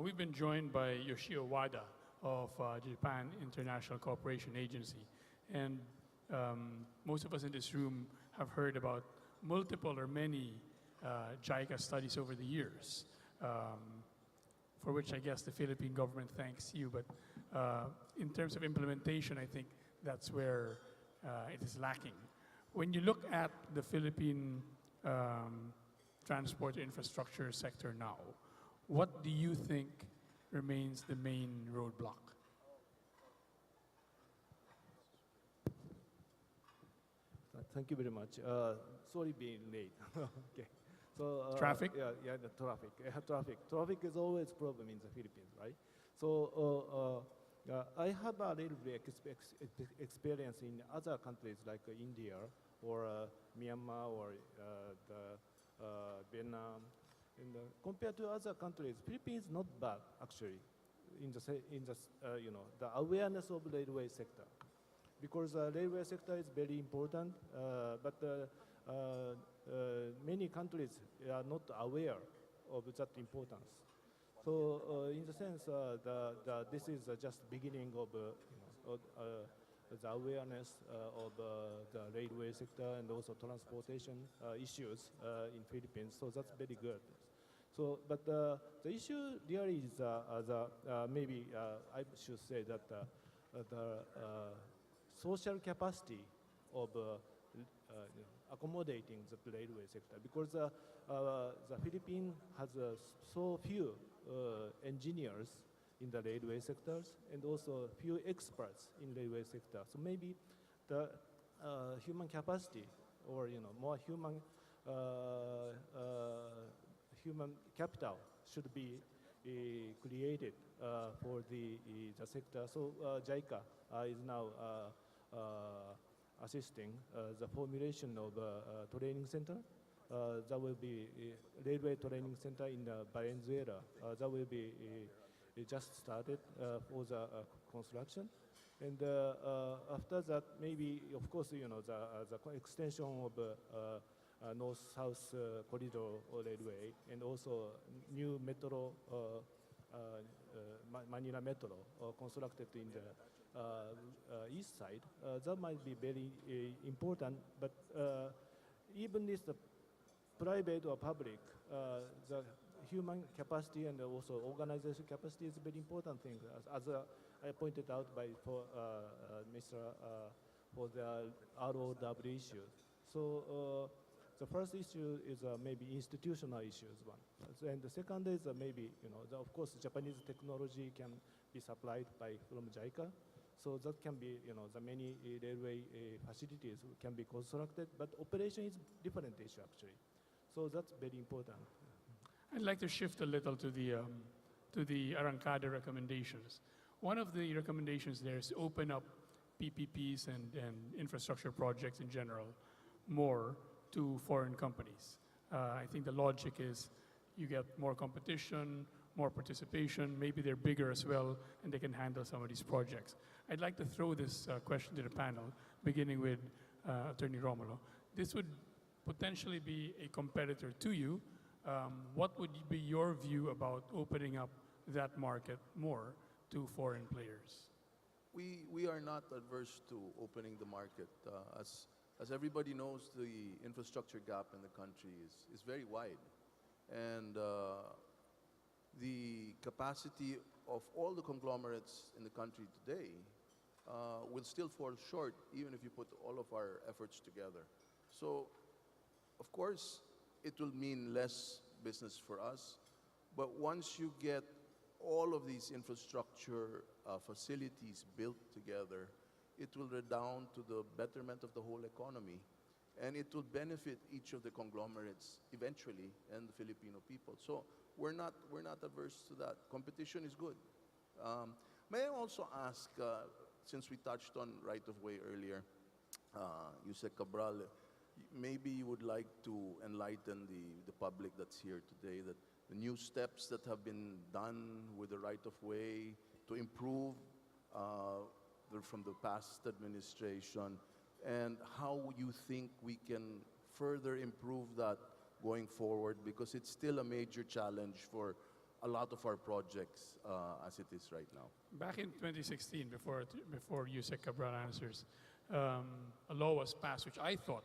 P: We've been joined by Yoshio Wada of Japan International Cooperation Agency. And most of us in this room have heard about multiple or many JICA studies over the years, for which I guess the Philippine government thanks you. But in terms of implementation, I think that's where it is lacking. When you look at the Philippine transport infrastructure sector now, what do you think remains the main roadblock?
T: Thank you very much. Sorry being late. Okay. So
P: traffic?
T: Yeah, the traffic. Traffic is always a problem in the Philippines, right? So I have a little bit experience in other countries like India or Myanmar or Vietnam. And compared to other countries, Philippines is not bad actually in the awareness of railway sector, because the railway sector is very important, but many countries are not aware of that importance. So in the sense, this is just beginning of the awareness of the railway sector and also transportation issues in Philippines. So that's very good. So, but the issue really is maybe I should say that the social capacity of accommodating the railway sector, because the Philippines has so few engineers in the railway sectors and also few experts in railway sector. So maybe the human capacity or more human capital should be created for the sector. So JICA is now assisting the formulation of a training center. That will be a railway training center in Venezuela. That will be just started for the construction. And after that, maybe, of course, the extension of north-south corridor railway and also new metro, Manila Metro, constructed in the east side. That might be very important, but even if the private or public, the human capacity and also organization capacity is a very important thing, as I pointed out by Mr. For the ROW issues. So the first issue is maybe institutional issues one, and the second is maybe of course Japanese technology can be supplied from JICA. So that can be, the many railway facilities can be constructed, but operation is different issue actually. So that's very important.
P: I'd like to shift a little to the Arangkada recommendations. One of the recommendations there is to open up PPPs and infrastructure projects in general more to foreign companies. I think the logic is you get more competition, more participation, maybe they're bigger as well, and they can handle some of these projects. I'd like to throw this question to the panel, beginning with Attorney Romulo. This would potentially be a competitor to you. What would be your view about opening up that market more to foreign players?
Q: We are not adverse to opening the market. As everybody knows, the infrastructure gap in the country is very wide. And the capacity of all the conglomerates in the country today will still fall short, even if you put all of our efforts together. So, of course, it will mean less business for us. But once you get all of these infrastructure facilities built together, it will redound to the betterment of the whole economy. And it will benefit each of the conglomerates eventually and the Filipino people. So we're not averse to that. Competition is good. May I also ask, since we touched on right-of-way earlier, Yusek Cabral, maybe you would like to enlighten the public that's here today that the new steps that have been done with the right-of-way to improve from the past administration, and how you think we can further improve that going forward, because it's still a major challenge for a lot of our projects as it is right now.
P: Back in 2016, before Yusek Cabral answers, a law was passed which I thought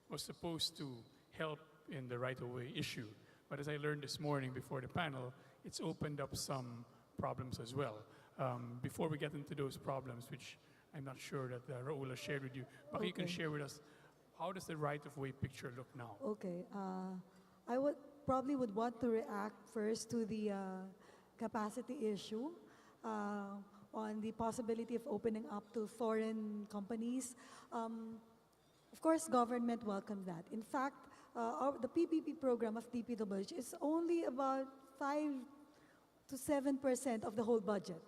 P: was supposed to help in the right-of-way issue. But as I learned this morning before the panel, it's opened up some problems as well. Before we get into those problems, which I'm not sure that Raul has shared with you, but you can share with us, how does the right-of-way picture look now?
O: Okay. I probably would want to react first to the capacity issue on the possibility of opening up to foreign companies. Of course, government welcomes that. In fact, the PPP program of DPWH is only about 5 to 7% of the whole budget.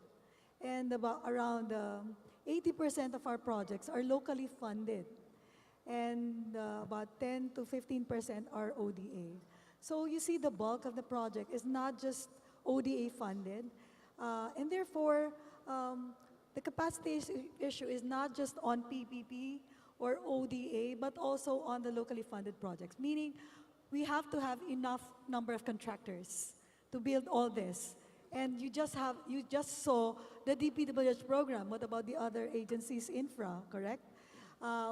O: And around 80% of our projects are locally funded. And about 10 to 15% are ODA. So you see the bulk of the project is not just ODA funded. And therefore, the capacity issue is not just on PPP or ODA, but also on the locally funded projects, meaning we have to have enough number of contractors to build all this. And you just saw the DPWH program. What about the other agencies' infra, correct?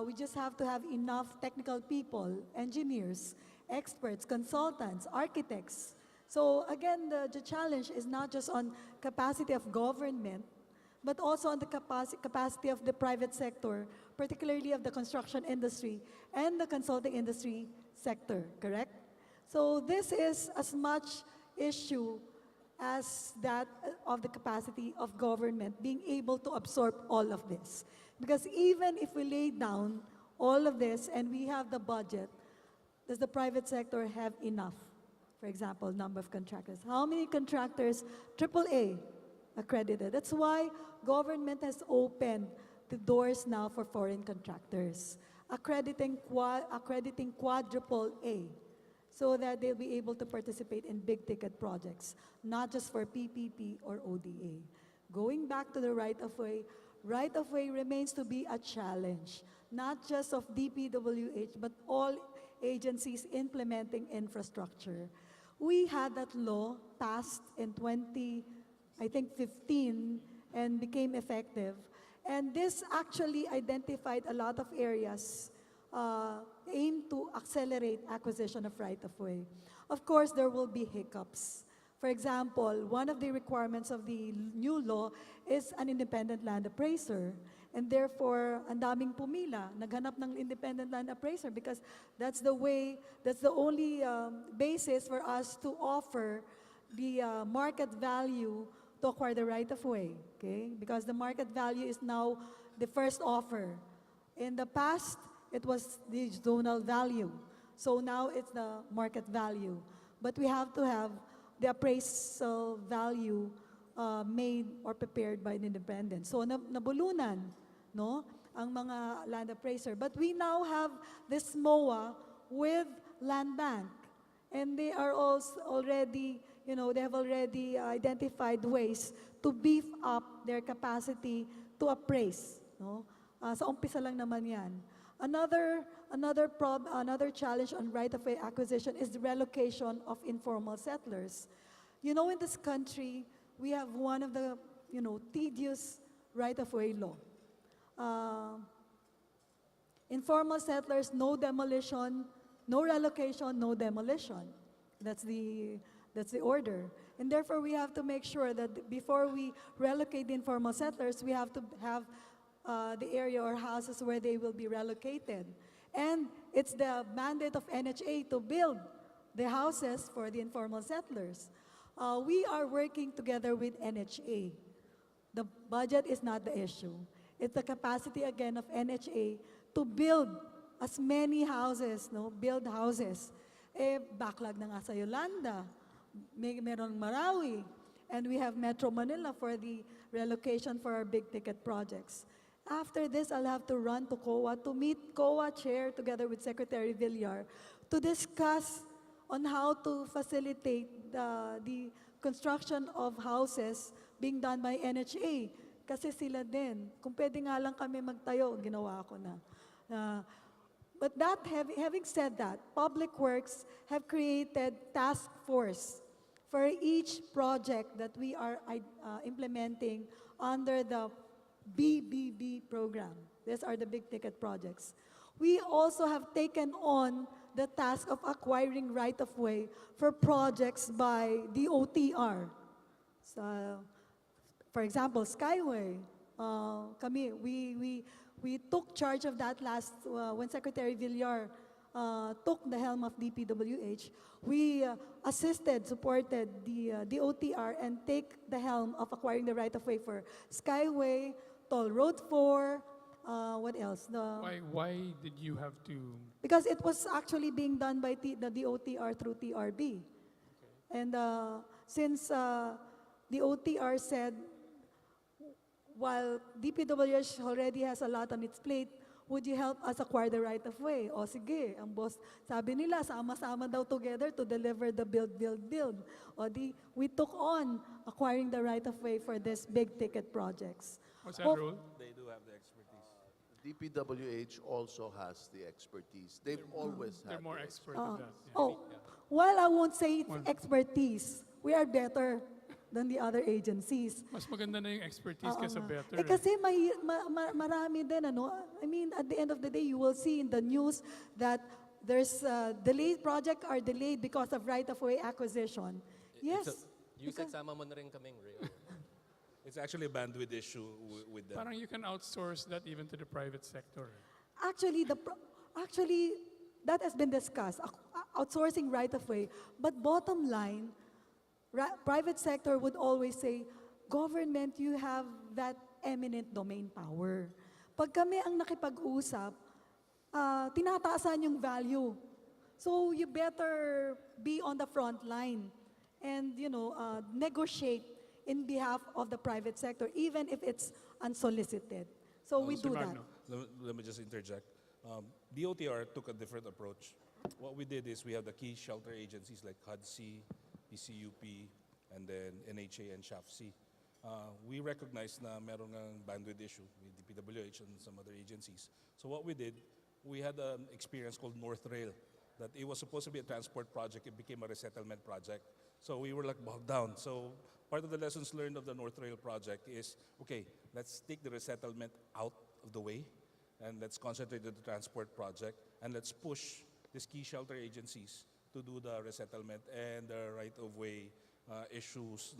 O: We just have to have enough technical people, engineers, experts, consultants, architects. So again, the challenge is not just on capacity of government, but also on the capacity of the private sector, particularly of the construction industry and the consulting industry sector, correct? So this is as much issue as that of the capacity of government being able to absorb all of this. Because even if we lay down all of this and we have the budget, does the private sector have enough? For example, number of contractors. How many contractors, AAA accredited? That's why government has opened the doors now for foreign contractors, accrediting quadruple A, so that they'll be able to participate in big ticket projects, not just for PPP or ODA. Going back to the right-of-way remains to be a challenge, not just of DPWH, but all agencies implementing infrastructure. We had that law passed in 2015 and became effective. And this actually identified a lot of areas aimed to accelerate acquisition of right-of-way. Of course, there will be hiccups. For example, one of the requirements of the new law is an independent land appraiser. And therefore, ang daming pumila, naghanap ng independent land appraiser because that's the only basis for us to offer the market value to acquire the right of way, okay? Because the market value is now the first offer. In the past, it was the zonal value. So now it's the market value. But we have to have the appraisal value made or prepared by an independent. So nabulunan, no, ang mga land appraiser. But we now have this MOA with Land Bank. And they are also already, they have already identified ways to beef up their capacity to appraise. No? Sa umpisa lang naman yan. Another challenge on right-of-way acquisition is the relocation of informal settlers. In this country, we have one of the, tedious right-of-way law. Informal settlers, no demolition, no relocation, no demolition. That's the order. And therefore, we have to make sure that before we relocate the informal settlers, we have to have the area or houses where they will be relocated. And it's the mandate of NHA to build the houses for the informal settlers. We are working together with NHA. The budget is not the issue. It's the capacity, again, of NHA to build as many houses, build houses. Backlog na nga sa Yolanda, meron Marawi, and we have Metro Manila for the relocation for our big-ticket projects. After this, I'll have to run to COA to meet COA chair together with Secretary Villar to discuss on how to facilitate the construction of houses being done by NHA. Kasi sila din, kung pwede nga lang kami magtayo, ginawa ko na. But having said that, Public Works have created task force for each project that we are implementing under the BBB program. These are the big ticket projects. We also have taken on the task of acquiring right-of-way for projects by the OTR. So, for example, Skyway. We took charge of that last, when Secretary Villar took the helm of DPWH, we assisted, supported the OTR and take the helm of acquiring the right-of-way for Skyway, Toll Road 4, what else?
P: Why did you have to?
O: Because it was actually being done by the OTR through TRB. Okay. And since the OTR said, while DPWH already has a lot on its plate, would you help us acquire the right-of-way? O sige, ang boss, sabi nila, sama-sama daw together to deliver the build. We took on acquiring the right-of-way for these big-ticket projects.
P: What's that role?
Q: They do have the expertise. DPWH also has the expertise. They've always had.
P: They're more expert at that. Yeah.
O: Oh, while I won't say it's expertise, we are better than the other agencies.
P: Mas maganda na yung expertise kaysa better.
O: Kasi marami din, I mean, at the end of the day, you will see in the news that there's delayed project are delayed because of right-of-way acquisition. Yes.
S: Sama mo na rin kaming real.
R: It's actually a bandwidth issue with them.
P: Parang you can outsource that even to the private sector.
O: Actually, that has been discussed, outsourcing right-of-way. But bottom line, private sector would always say, government, you have that eminent domain power. Pag kami ang nakipag-usap, tinataasan yung value. So you better be on the front line and, negotiate in behalf of the private sector, even if it's unsolicited. So we do that.
R: Let me just interject. DOTR took a different approach. What we did is we have the key shelter agencies like HUD-C, PCUP, and then NHA and SHAF-C. We recognized na meron ng bandwidth issue with DPWH and some other agencies. So what we did, we had an experience called North Rail, that it was supposed to be a transport project, it became a resettlement project. So we were like bogged down. So part of the lessons learned of the North Rail project is, okay, let's take the resettlement out of the way, and let's concentrate on the transport project, and let's push these key shelter agencies to do the resettlement and the right-of-way issues.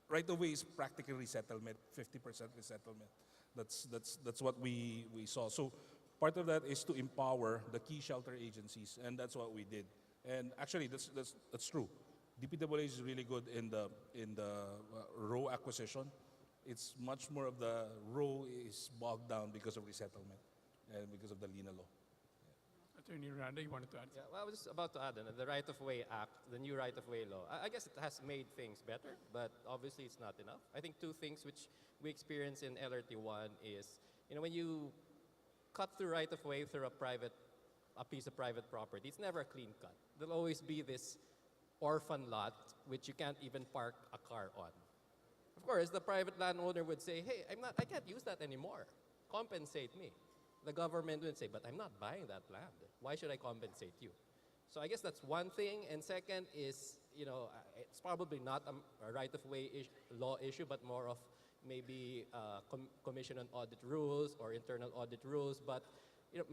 R: Right-of-way is practically resettlement, 50% resettlement. That's what we saw. So part of that is to empower the key shelter agencies, and that's what we did. And actually, that's true. DPWH is really good in the row acquisition. It's much more of the row is bogged down because of resettlement and because of the Lina law.
P: Attorney Randa, you wanted to add?
S: Yeah, well, I was just about to add, the Right of Way Act, the new Right of Way law, I guess it has made things better, but obviously it's not enough. I think two things which we experience in LRT1 is, when you cut through right of way through a piece of private property, it's never a clean cut. There'll always be this orphan lot which you can't even park a car on. Of course, the private landowner would say, hey, I can't use that anymore. Compensate me. The government would say, but I'm not buying that land. Why should I compensate you? So I guess that's one thing. And second is, it's probably not a right-of-way law issue, but more of maybe Commission on Audit Rules or internal audit rules. But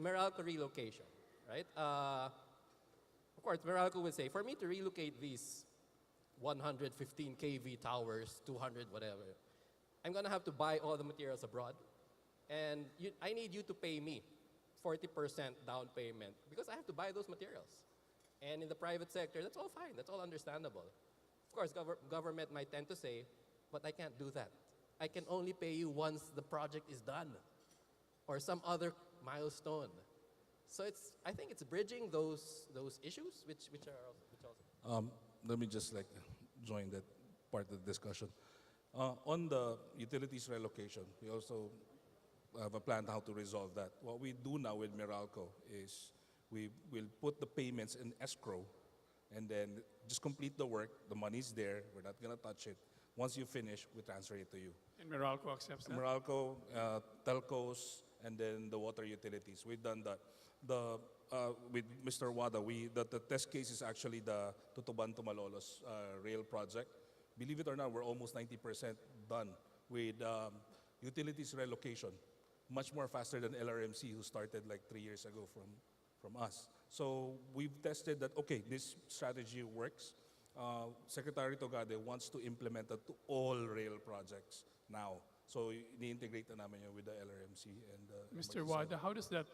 S: Meralco relocation, right? Of course, Meralco would say, for me to relocate these 115 kV towers, 200 whatever, I'm going to have to buy all the materials abroad. And I need you to pay me 40% down payment because I have to buy those materials. And in the private sector, that's all fine. That's all understandable. Of course, government might tend to say, but I can't do that. I can only pay you once the project is done or some other milestone. So I think it's bridging those issues, which also.
R: Let me just join that part of the discussion. On the utilities relocation, we also have a plan how to resolve that. What we do now with Meralco is we will put the payments in escrow and then just complete the work. The money's there. We're not going to touch it. Once you finish, we transfer it to you.
P: And Meralco accepts that?
R: Meralco, telcos, and then the water utilities. We've done that. With Mr. Wada, the test case is actually the Tutuban to Malolos rail project. Believe it or not, we're almost 90% done with utilities relocation. Much more faster than LRMC, who started 3 years ago from us. So we've tested that, okay, this strategy works. Secretary Togade wants to implement that to all rail projects now. So ni-integrate na namin yun with the LRMC. And
P: Mr. Wada, how does that,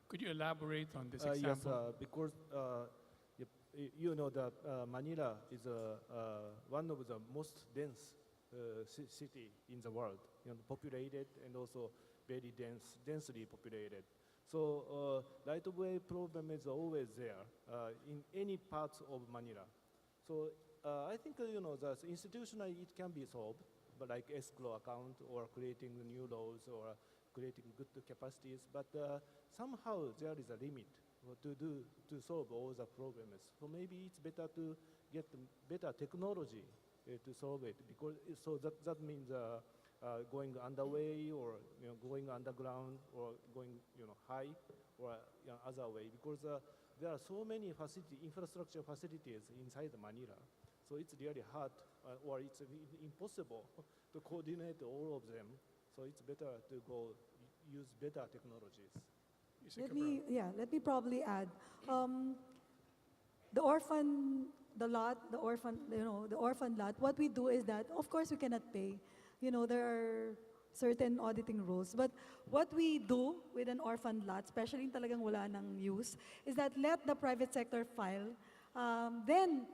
P: could you elaborate on this example?
T: Yes, because that Manila is one of the most dense city in the world, populated and also very densely populated. So right-of-way problem is always there in any parts of Manila. So I think the institutionally it can be solved, but like escrow account or creating new laws or creating good capacities. But somehow there is a limit to solve all the problems. So maybe it's better to get better technology to solve it, because that means going underway or going underground or going high or other way, because there are so many infrastructure facilities inside Manila. So it's really hard or it's impossible to coordinate all of them. So it's better to use better technologies.
O: Let me probably add. The orphan lot, what we do is that, of course, we cannot pay. There are certain auditing rules. But what we do with an orphan lot, especially talagang wala nang use, is that let the private sector file. Then,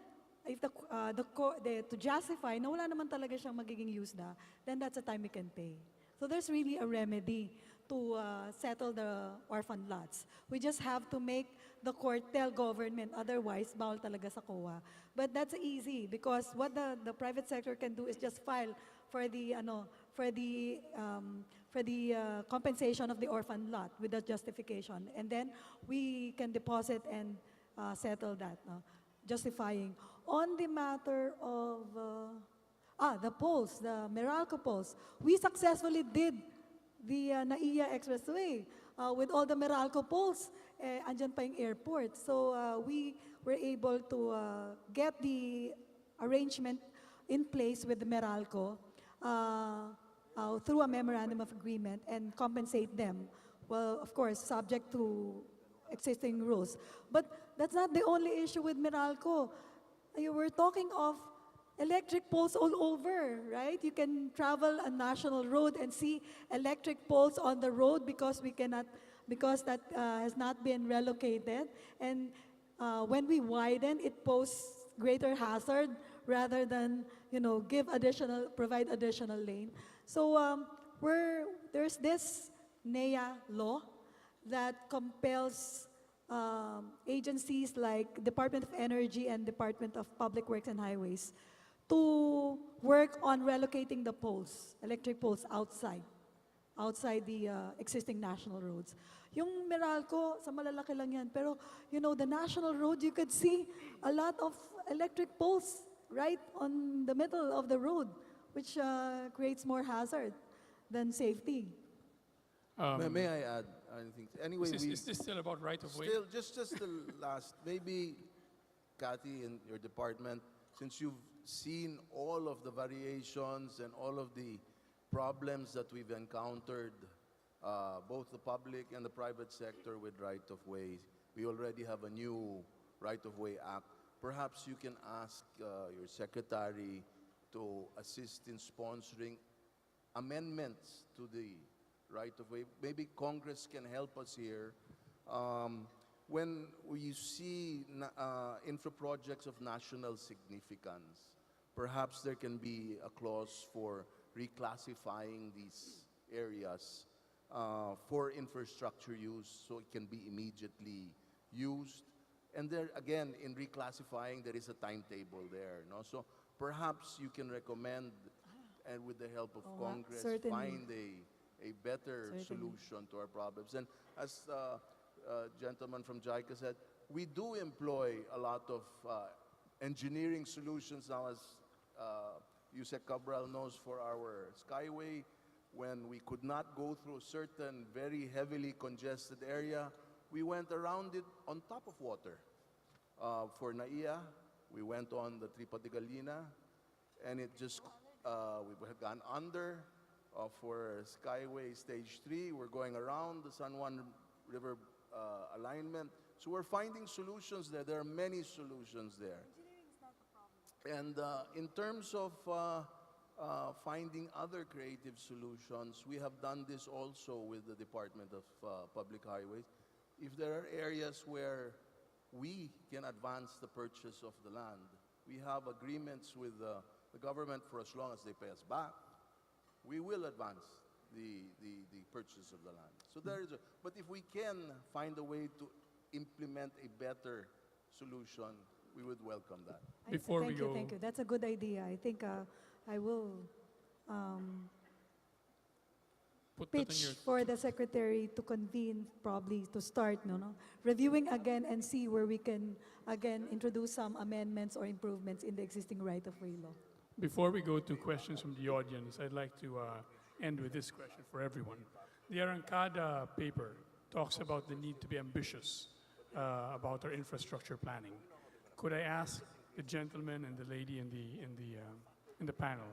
O: if to justify na wala naman talaga siyang magiging use na, then that's the time we can pay. So there's really a remedy to settle the orphan lots. We just have to make the court tell government, otherwise bawal talaga sa COA. But that's easy, because what the private sector can do is just file for the compensation of the orphan lot with the justification, and then we can deposit and settle that, justifying. On the matter of the polls, the Meralco polls, we successfully did the NAIA Expressway with all the Meralco polls. Andyan pa yung airport. So we were able to get the arrangement in place with the Meralco through a memorandum of agreement and compensate them. Well, of course, subject to existing rules. But that's not the only issue with Meralco. We're talking of electric poles all over, right? You can travel a national road and see electric poles on the road because has not been relocated. And when we widen, it poses greater hazard rather than, provide additional lane. So there's this NEA law that compels agencies like Department of Energy and Department of Public Works and Highways to work on relocating the poles, electric poles outside the existing national roads. Yung Meralco, sa malalaki lang yan. Pero, the national road, you could see a lot of electric poles right on the middle of the road, which creates more hazard than safety.
Q: May I add anything? Anyway,
P: is this still about right of way?
Q: Still, just the last, maybe, Kathy, in your department, since you've seen all of the variations and all of the problems that we've encountered, both the public and the private sector with right-of-way. We already have a new right-of-way act. Perhaps you can ask your secretary to assist in sponsoring amendments to the right-of-way. Maybe Congress can help us here. When we see infra projects of national significance, perhaps there can be a clause for reclassifying these areas for infrastructure use so it can be immediately used. And there, again, in reclassifying, there is a timetable there. No? So perhaps you can recommend, and with the help of Congress,
O: certainly.
Q: find a better solution to our problems. And as gentleman from JICA said, we do employ a lot of engineering solutions now, as Yusek Cabral knows, for our Skyway. When we could not go through a certain very heavily congested area, we went around it on top of water. For NAIA, we went on the Tripatigalina, and it just, we had gone under. For Skyway Stage 3, we're going around the San Juan River alignment. So we're finding solutions there. There are many solutions there. And in terms of finding other creative solutions, we have done this also with the Department of Public Highways. If there are areas where we can advance the purchase of the land, we have agreements with the government for as long as they pay us back. We will advance the purchase of the land. So there is but if we can find a way to implement a better solution, we would welcome that.
O: Thank you. That's a good idea. I think I will pitch for the secretary to convene, probably to start reviewing again and see where we can again introduce some amendments or improvements in the existing right-of-way law.
P: Before we go to questions from the audience, I'd like to end with this question for everyone. The Arangkada paper talks about the need to be ambitious about our infrastructure planning. Could I ask the gentleman and the lady in the panel,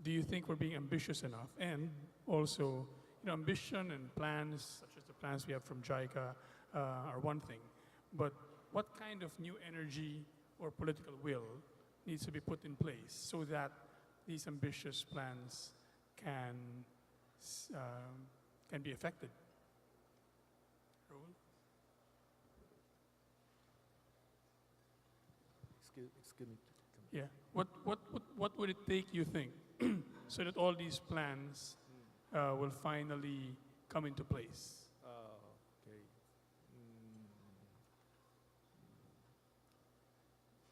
P: do you think we're being ambitious enough? And also, ambition and plans, such as the plans we have from JICA, are one thing. But what kind of new energy or political will needs to be put in place so that these ambitious plans can be effected? Raul?
T: Excuse me.
P: Yeah. What would it take, you think, so that all these plans will finally come into place?
T: Okay.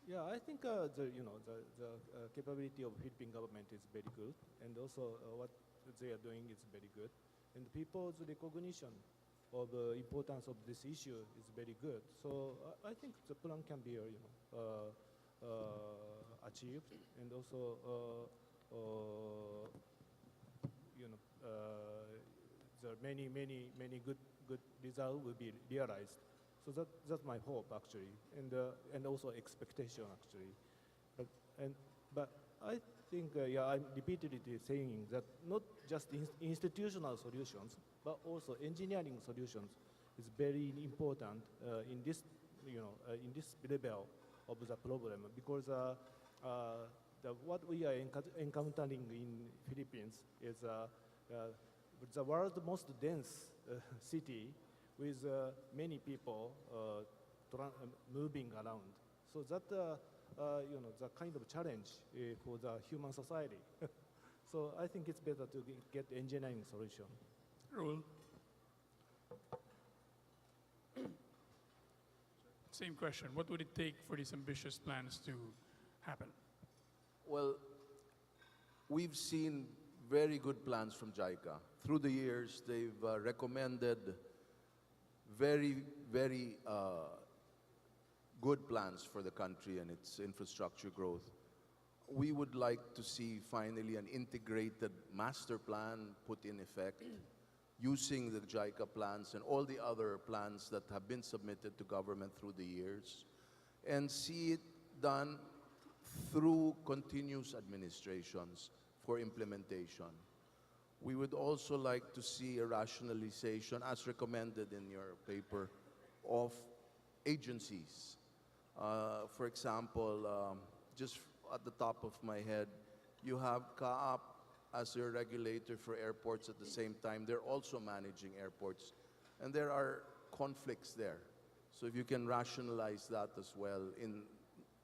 T: Yeah, I think the capability of Philippine government is very good, and also what they are doing is very good, and people's recognition of the importance of this issue is very good. So I think the plan can be achieved, and also there are many good results will be realized. So that's my hope actually, and also expectation actually. But I think I'm repeatedly saying that not just institutional solutions, but also engineering solutions is very important in this in this level of the problem, because what we are encountering in Philippines is the world's most dense city with many people moving around. So that, the kind of challenge for the human society. So I think it's better to get engineering solution.
P: Rule. Same question. What would it take for these ambitious plans to happen?
Q: Well, we've seen very good plans from JICA. Through the years, they've recommended very, very good plans for the country and its infrastructure growth. We would like to see finally an integrated master plan put in effect using the JICA plans and all the other plans that have been submitted to government through the years, and see it done through continuous administrations for implementation. We would also like to see a rationalization, as recommended in your paper, of agencies. For example, just at the top of my head, you have CAAP as your regulator for airports. At the same time, they're also managing airports, and there are conflicts there. So if you can rationalize that as well in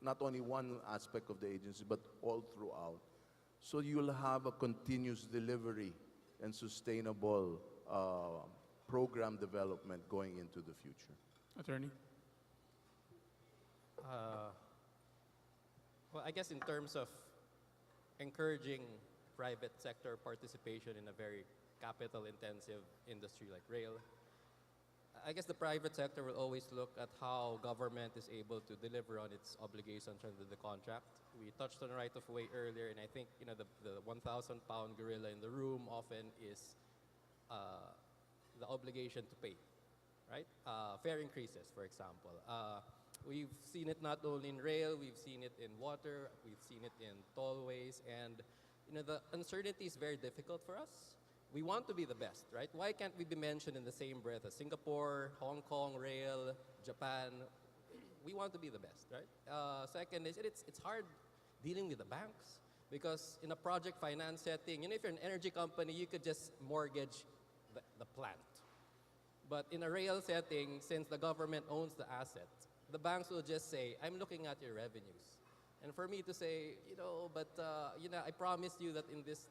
Q: not only one aspect of the agency, but all throughout. So you'll have a continuous delivery and sustainable program development going into the future.
P: Attorney?
S: Well, I guess in terms of encouraging private sector participation in a very capital-intensive industry like rail, I guess the private sector will always look at how government is able to deliver on its obligations under the contract. We touched on right of way earlier, and I think the 1,000-pound gorilla in the room often is the obligation to pay, right? Fare increases, for example. We've seen it not only in rail, we've seen it in water, we've seen it in tollways, and the uncertainty is very difficult for us. We want to be the best, right? Why can't we be mentioned in the same breath as Singapore, Hong Kong, rail, Japan? We want to be the best, right? Second is it's hard dealing with the banks because in a project finance setting, if you're an energy company, you could just mortgage the plant. But in a rail setting, since the government owns the asset, the banks will just say, I'm looking at your revenues. And for me to say, I promised you that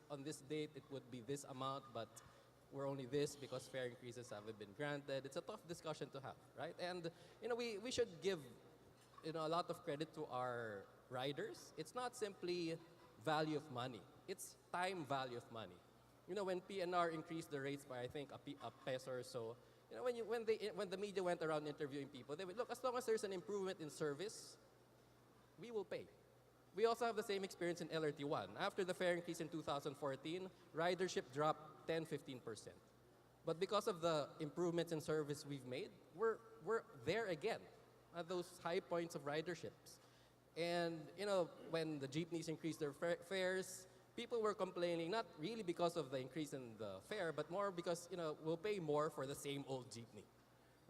S: on this date it would be this amount, but we're only this because fare increases haven't been granted. It's a tough discussion to have, right? And we should give a lot of credit to our riders. It's not simply value of money; it's time value of money. When PNR increased the rates by I think a peso or so, when the media went around interviewing people, they would look, as long as there's an improvement in service, we will pay. We also have the same experience in LRT1. After the fare increase in 2014, ridership dropped 10-15%. But because of the improvements in service we've made, we're there again at those high points of riderships. And when the jeepneys increased their fares, people were complaining, not really because of the increase in the fare, but more because we'll pay more for the same old jeepney.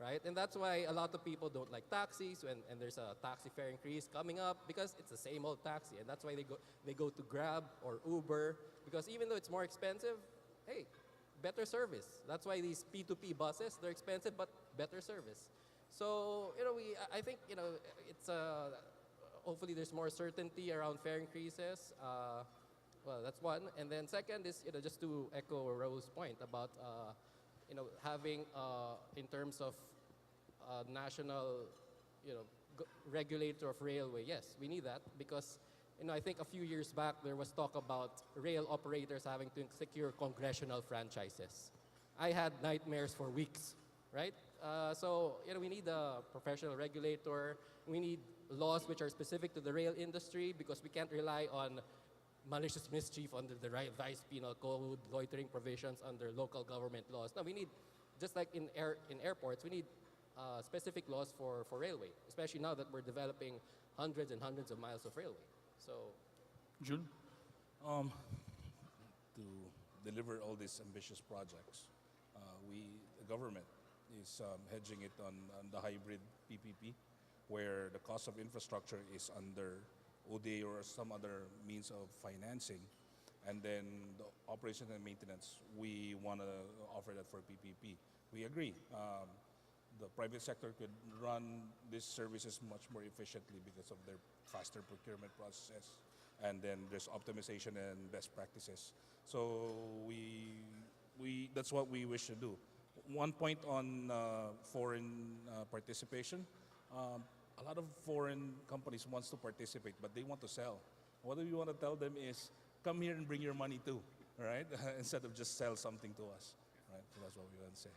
S: Right? And that's why a lot of people don't like taxis and there's a taxi fare increase coming up because it's the same old taxi. And that's why they go to Grab or Uber because even though it's more expensive, hey, better service. That's why these P2P buses, they're expensive but better service. So, I think, it's hopefully there's more certainty around fare increases. Well, that's one. And then second is, just to echo Raul's point about having, in terms of national, regulator of railway, yes, we need that because, I think a few years back there was talk about rail operators having to secure congressional franchises. I had nightmares for weeks, right? So, we need a professional regulator. We need laws which are specific to the rail industry because we can't rely on malicious mischief under the revised penal code, loitering provisions under local government laws. No, we need, just like in airports, we need specific laws for railway, especially now that we're developing hundreds and hundreds of miles of railway. So,
P: June?
R: To deliver all these ambitious projects, the government is hedging it on the hybrid PPP, where the cost of infrastructure is under ODA or some other means of financing, and then the operation and maintenance, we want to offer that for PPP. We agree. the private sector could run these services much more efficiently because of their faster procurement processes, and then there's optimization and best practices. So that's what we wish to do. One point on foreign participation. A lot of foreign companies wants to participate, but they want to sell. What we want to tell them is, come here and bring your money too, right? Instead of just sell something to us, right? So that's what we want to say.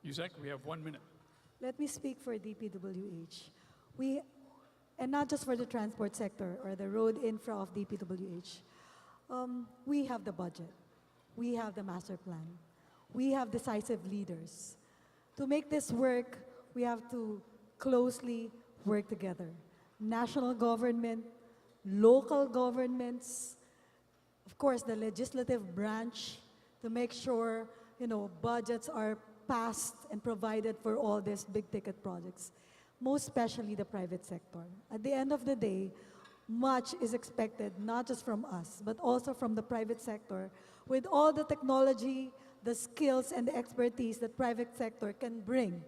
P: Yusek, we have 1 minute.
O: Let me speak for DPWH. And not just for the transport sector or the road infra of DPWH. We have the budget. We have the master plan. We have decisive leaders. To make this work, we have to closely work together. National government, local governments, of course, the legislative branch, to make sure, budgets are passed and provided for all these big-ticket projects, most especially the private sector. At the end of the day, much is expected, not just from us, but also from the private sector, with all the technology, the skills, and the expertise that private sector can bring,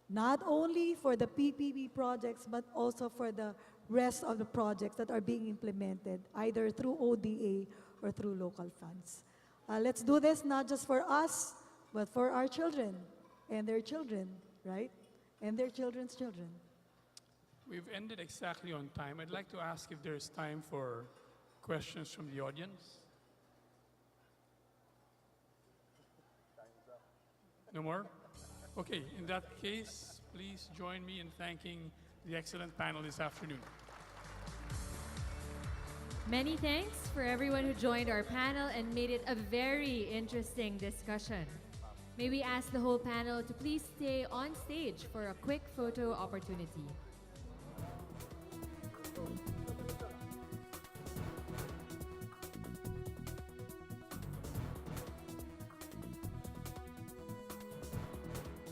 O: not only for the PPP projects, but also for the rest of the projects that are being implemented, either through ODA or through local funds. Let's do this not just for us, but for our children and their children, right? And their children's children.
P: We've ended exactly on time. I'd like to ask if there's time for questions from the audience. No more? Okay, in that case, please join me in thanking the excellent panel this afternoon.
A: Many thanks for everyone who joined our panel and made it a very interesting discussion. May we ask the whole panel to please stay on stage for a quick photo opportunity.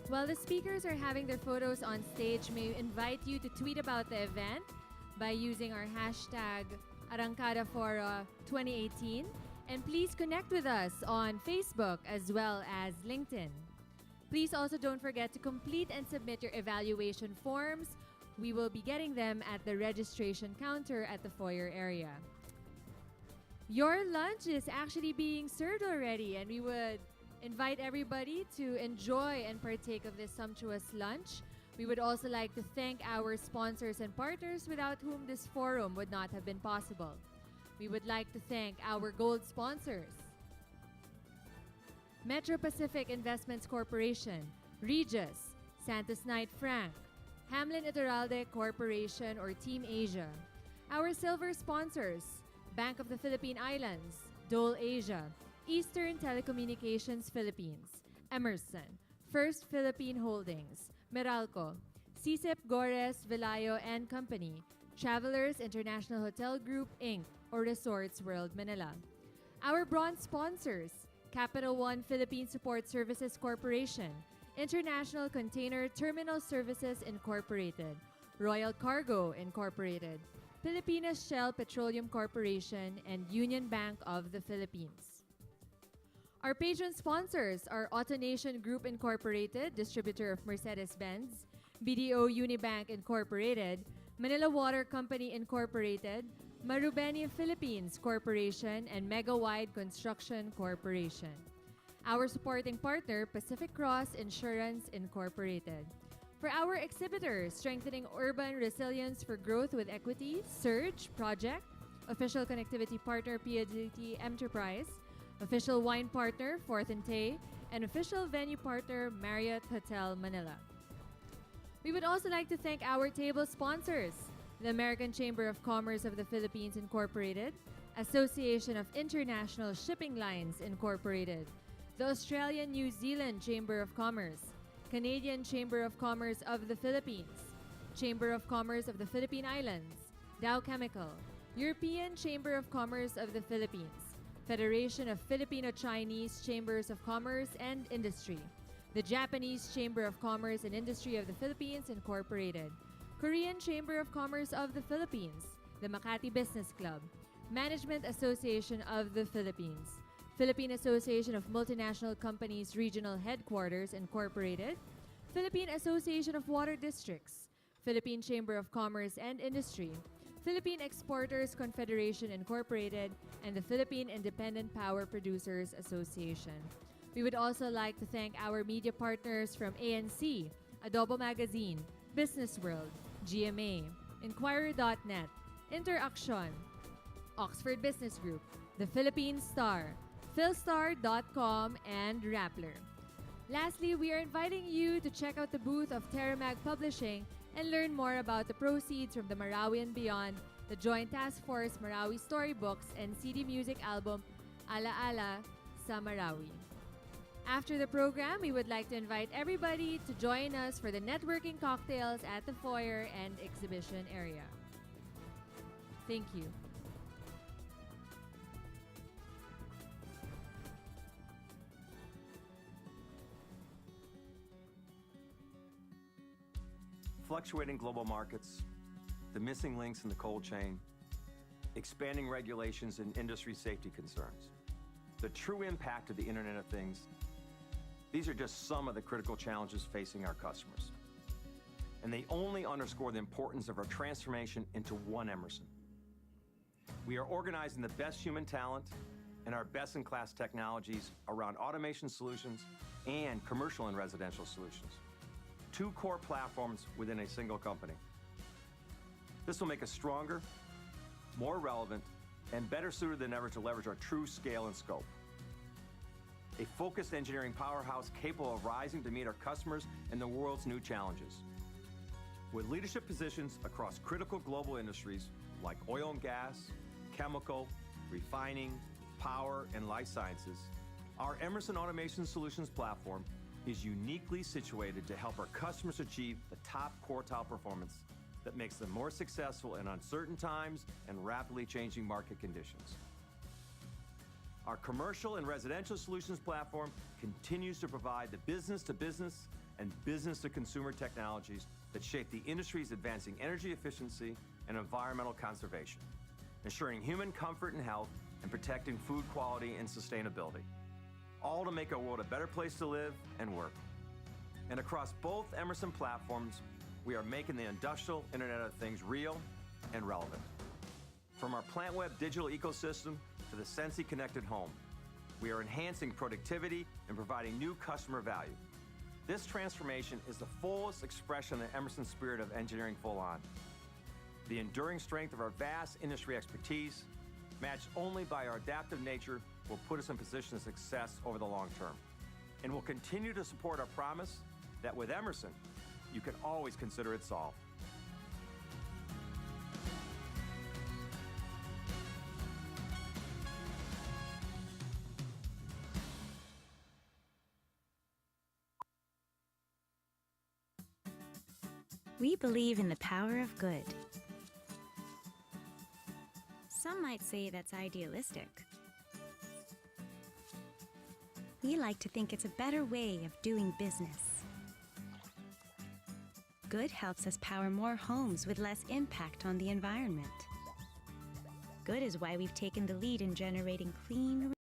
A: While the speakers are having their photos on stage, may we invite you to tweet about the event by using our hashtag Arangkada Fora 2018. And please connect with us on Facebook as well as LinkedIn. Please also don't forget to complete and submit your evaluation forms. We will be getting them at the registration counter at the foyer area. Your lunch is actually being served already, and we would invite everybody to enjoy and partake of this sumptuous lunch. We would also like to thank our sponsors and partners without whom this forum would not have been possible. We would like to thank our gold sponsors: Metro Pacific Investments Corporation, Regis, Santos Knight Frank, Hamlin Iturralde Corporation or Team Asia. Our silver sponsors: Bank of the Philippine Islands, Dole Asia, Eastern Telecommunications Philippines, Emerson, First Philippine Holdings, Meralco, CISEP Gores Velayo and Company, Travelers International Hotel Group Inc. or Resorts World Manila. Our bronze sponsors: Capital One Philippine Support Services Corporation, International Container Terminal Services Incorporated, Royal Cargo Incorporated, Pilipinas Shell Petroleum Corporation, and Union Bank of the Philippines. Our patron sponsors are AutoNation Group Incorporated, distributor of Mercedes-Benz, BDO Unibank Incorporated, Manila Water Company Incorporated, Marubeni Philippines Corporation, and Megawide Construction Corporation. Our supporting partner, Pacific Cross Insurance Incorporated. For our exhibitors, Strengthening Urban Resilience for Growth with Equity, Surge Project, official connectivity partner, PLDT Enterprise, official wine partner, Fourth and Tay, and official venue partner, Marriott Hotel Manila. We would also like to thank our table sponsors: the American Chamber of Commerce of the Philippines Incorporated, Association of International Shipping Lines Incorporated, the Australian New Zealand Chamber of Commerce, Canadian Chamber of Commerce of the Philippines, Chamber of Commerce of the Philippine Islands, Dow Chemical, European Chamber of Commerce of the Philippines, Federation of Filipino-Chinese Chambers of Commerce and Industry, the Japanese Chamber of Commerce and Industry of the Philippines Incorporated, Korean Chamber of Commerce of the Philippines, the Makati Business Club, Management Association of the Philippines, Philippine Association of Multinational Companies Regional Headquarters Incorporated, Philippine Association of Water Districts, Philippine Chamber of Commerce and Industry, Philippine Exporters Confederation Incorporated, and the Philippine Independent Power Producers Association. We would also like to thank our media partners from ANC, Adobo Magazine, Business World, GMA, Inquirer.net, Interaction, Oxford Business Group, The Philippine Star, Philstar.com, and Rappler. Lastly, we are inviting you to check out the booth of Terramag Publishing and learn more about the proceeds from the Marawi and Beyond, the Joint Task Force Marawi Storybooks and CD music album Ala Ala sa Marawi. After the program, we would like to invite everybody to join us for the networking cocktails at the foyer and exhibition area. Thank you.
U: Fluctuating global markets, the missing links in the cold chain, expanding regulations and industry safety concerns, the true impact of the Internet of Things, these are just some of the critical challenges facing our customers. And they only underscore the importance of our transformation into one Emerson. We are organizing the best human talent and our best-in-class technologies around automation solutions and commercial and residential solutions. Two core platforms within a single company. This will make us stronger, more relevant, and better suited than ever to leverage our true scale and scope. A focused engineering powerhouse capable of rising to meet our customers and the world's new challenges. With leadership positions across critical global industries like oil and gas, chemical, refining, power, and life sciences, our Emerson Automation Solutions platform is uniquely situated to help our customers achieve the top quartile performance that makes them more successful in uncertain times and rapidly changing market conditions. Our commercial and residential solutions platform continues to provide the business-to-business and business-to-consumer technologies that shape the industry's advancing energy efficiency and environmental conservation, ensuring human comfort and health and protecting food quality and sustainability, all to make our world a better place to live and work. And across both Emerson platforms, we are making the industrial Internet of Things real and relevant. From our plant web digital ecosystem to the Sensi connected home, we are enhancing productivity and providing new customer value. This transformation is the fullest expression of the Emerson spirit of engineering full on. The enduring strength of our vast industry expertise, matched only by our adaptive nature, will put us in position of success over the long term. And will continue to support our promise that with Emerson, you can always consider it solved.
V: We believe in the power of good. Some might say that's idealistic. We like to think it's a better way of doing business. Good helps us power more homes with less impact on the environment. Good is why we've taken the lead in generating clean,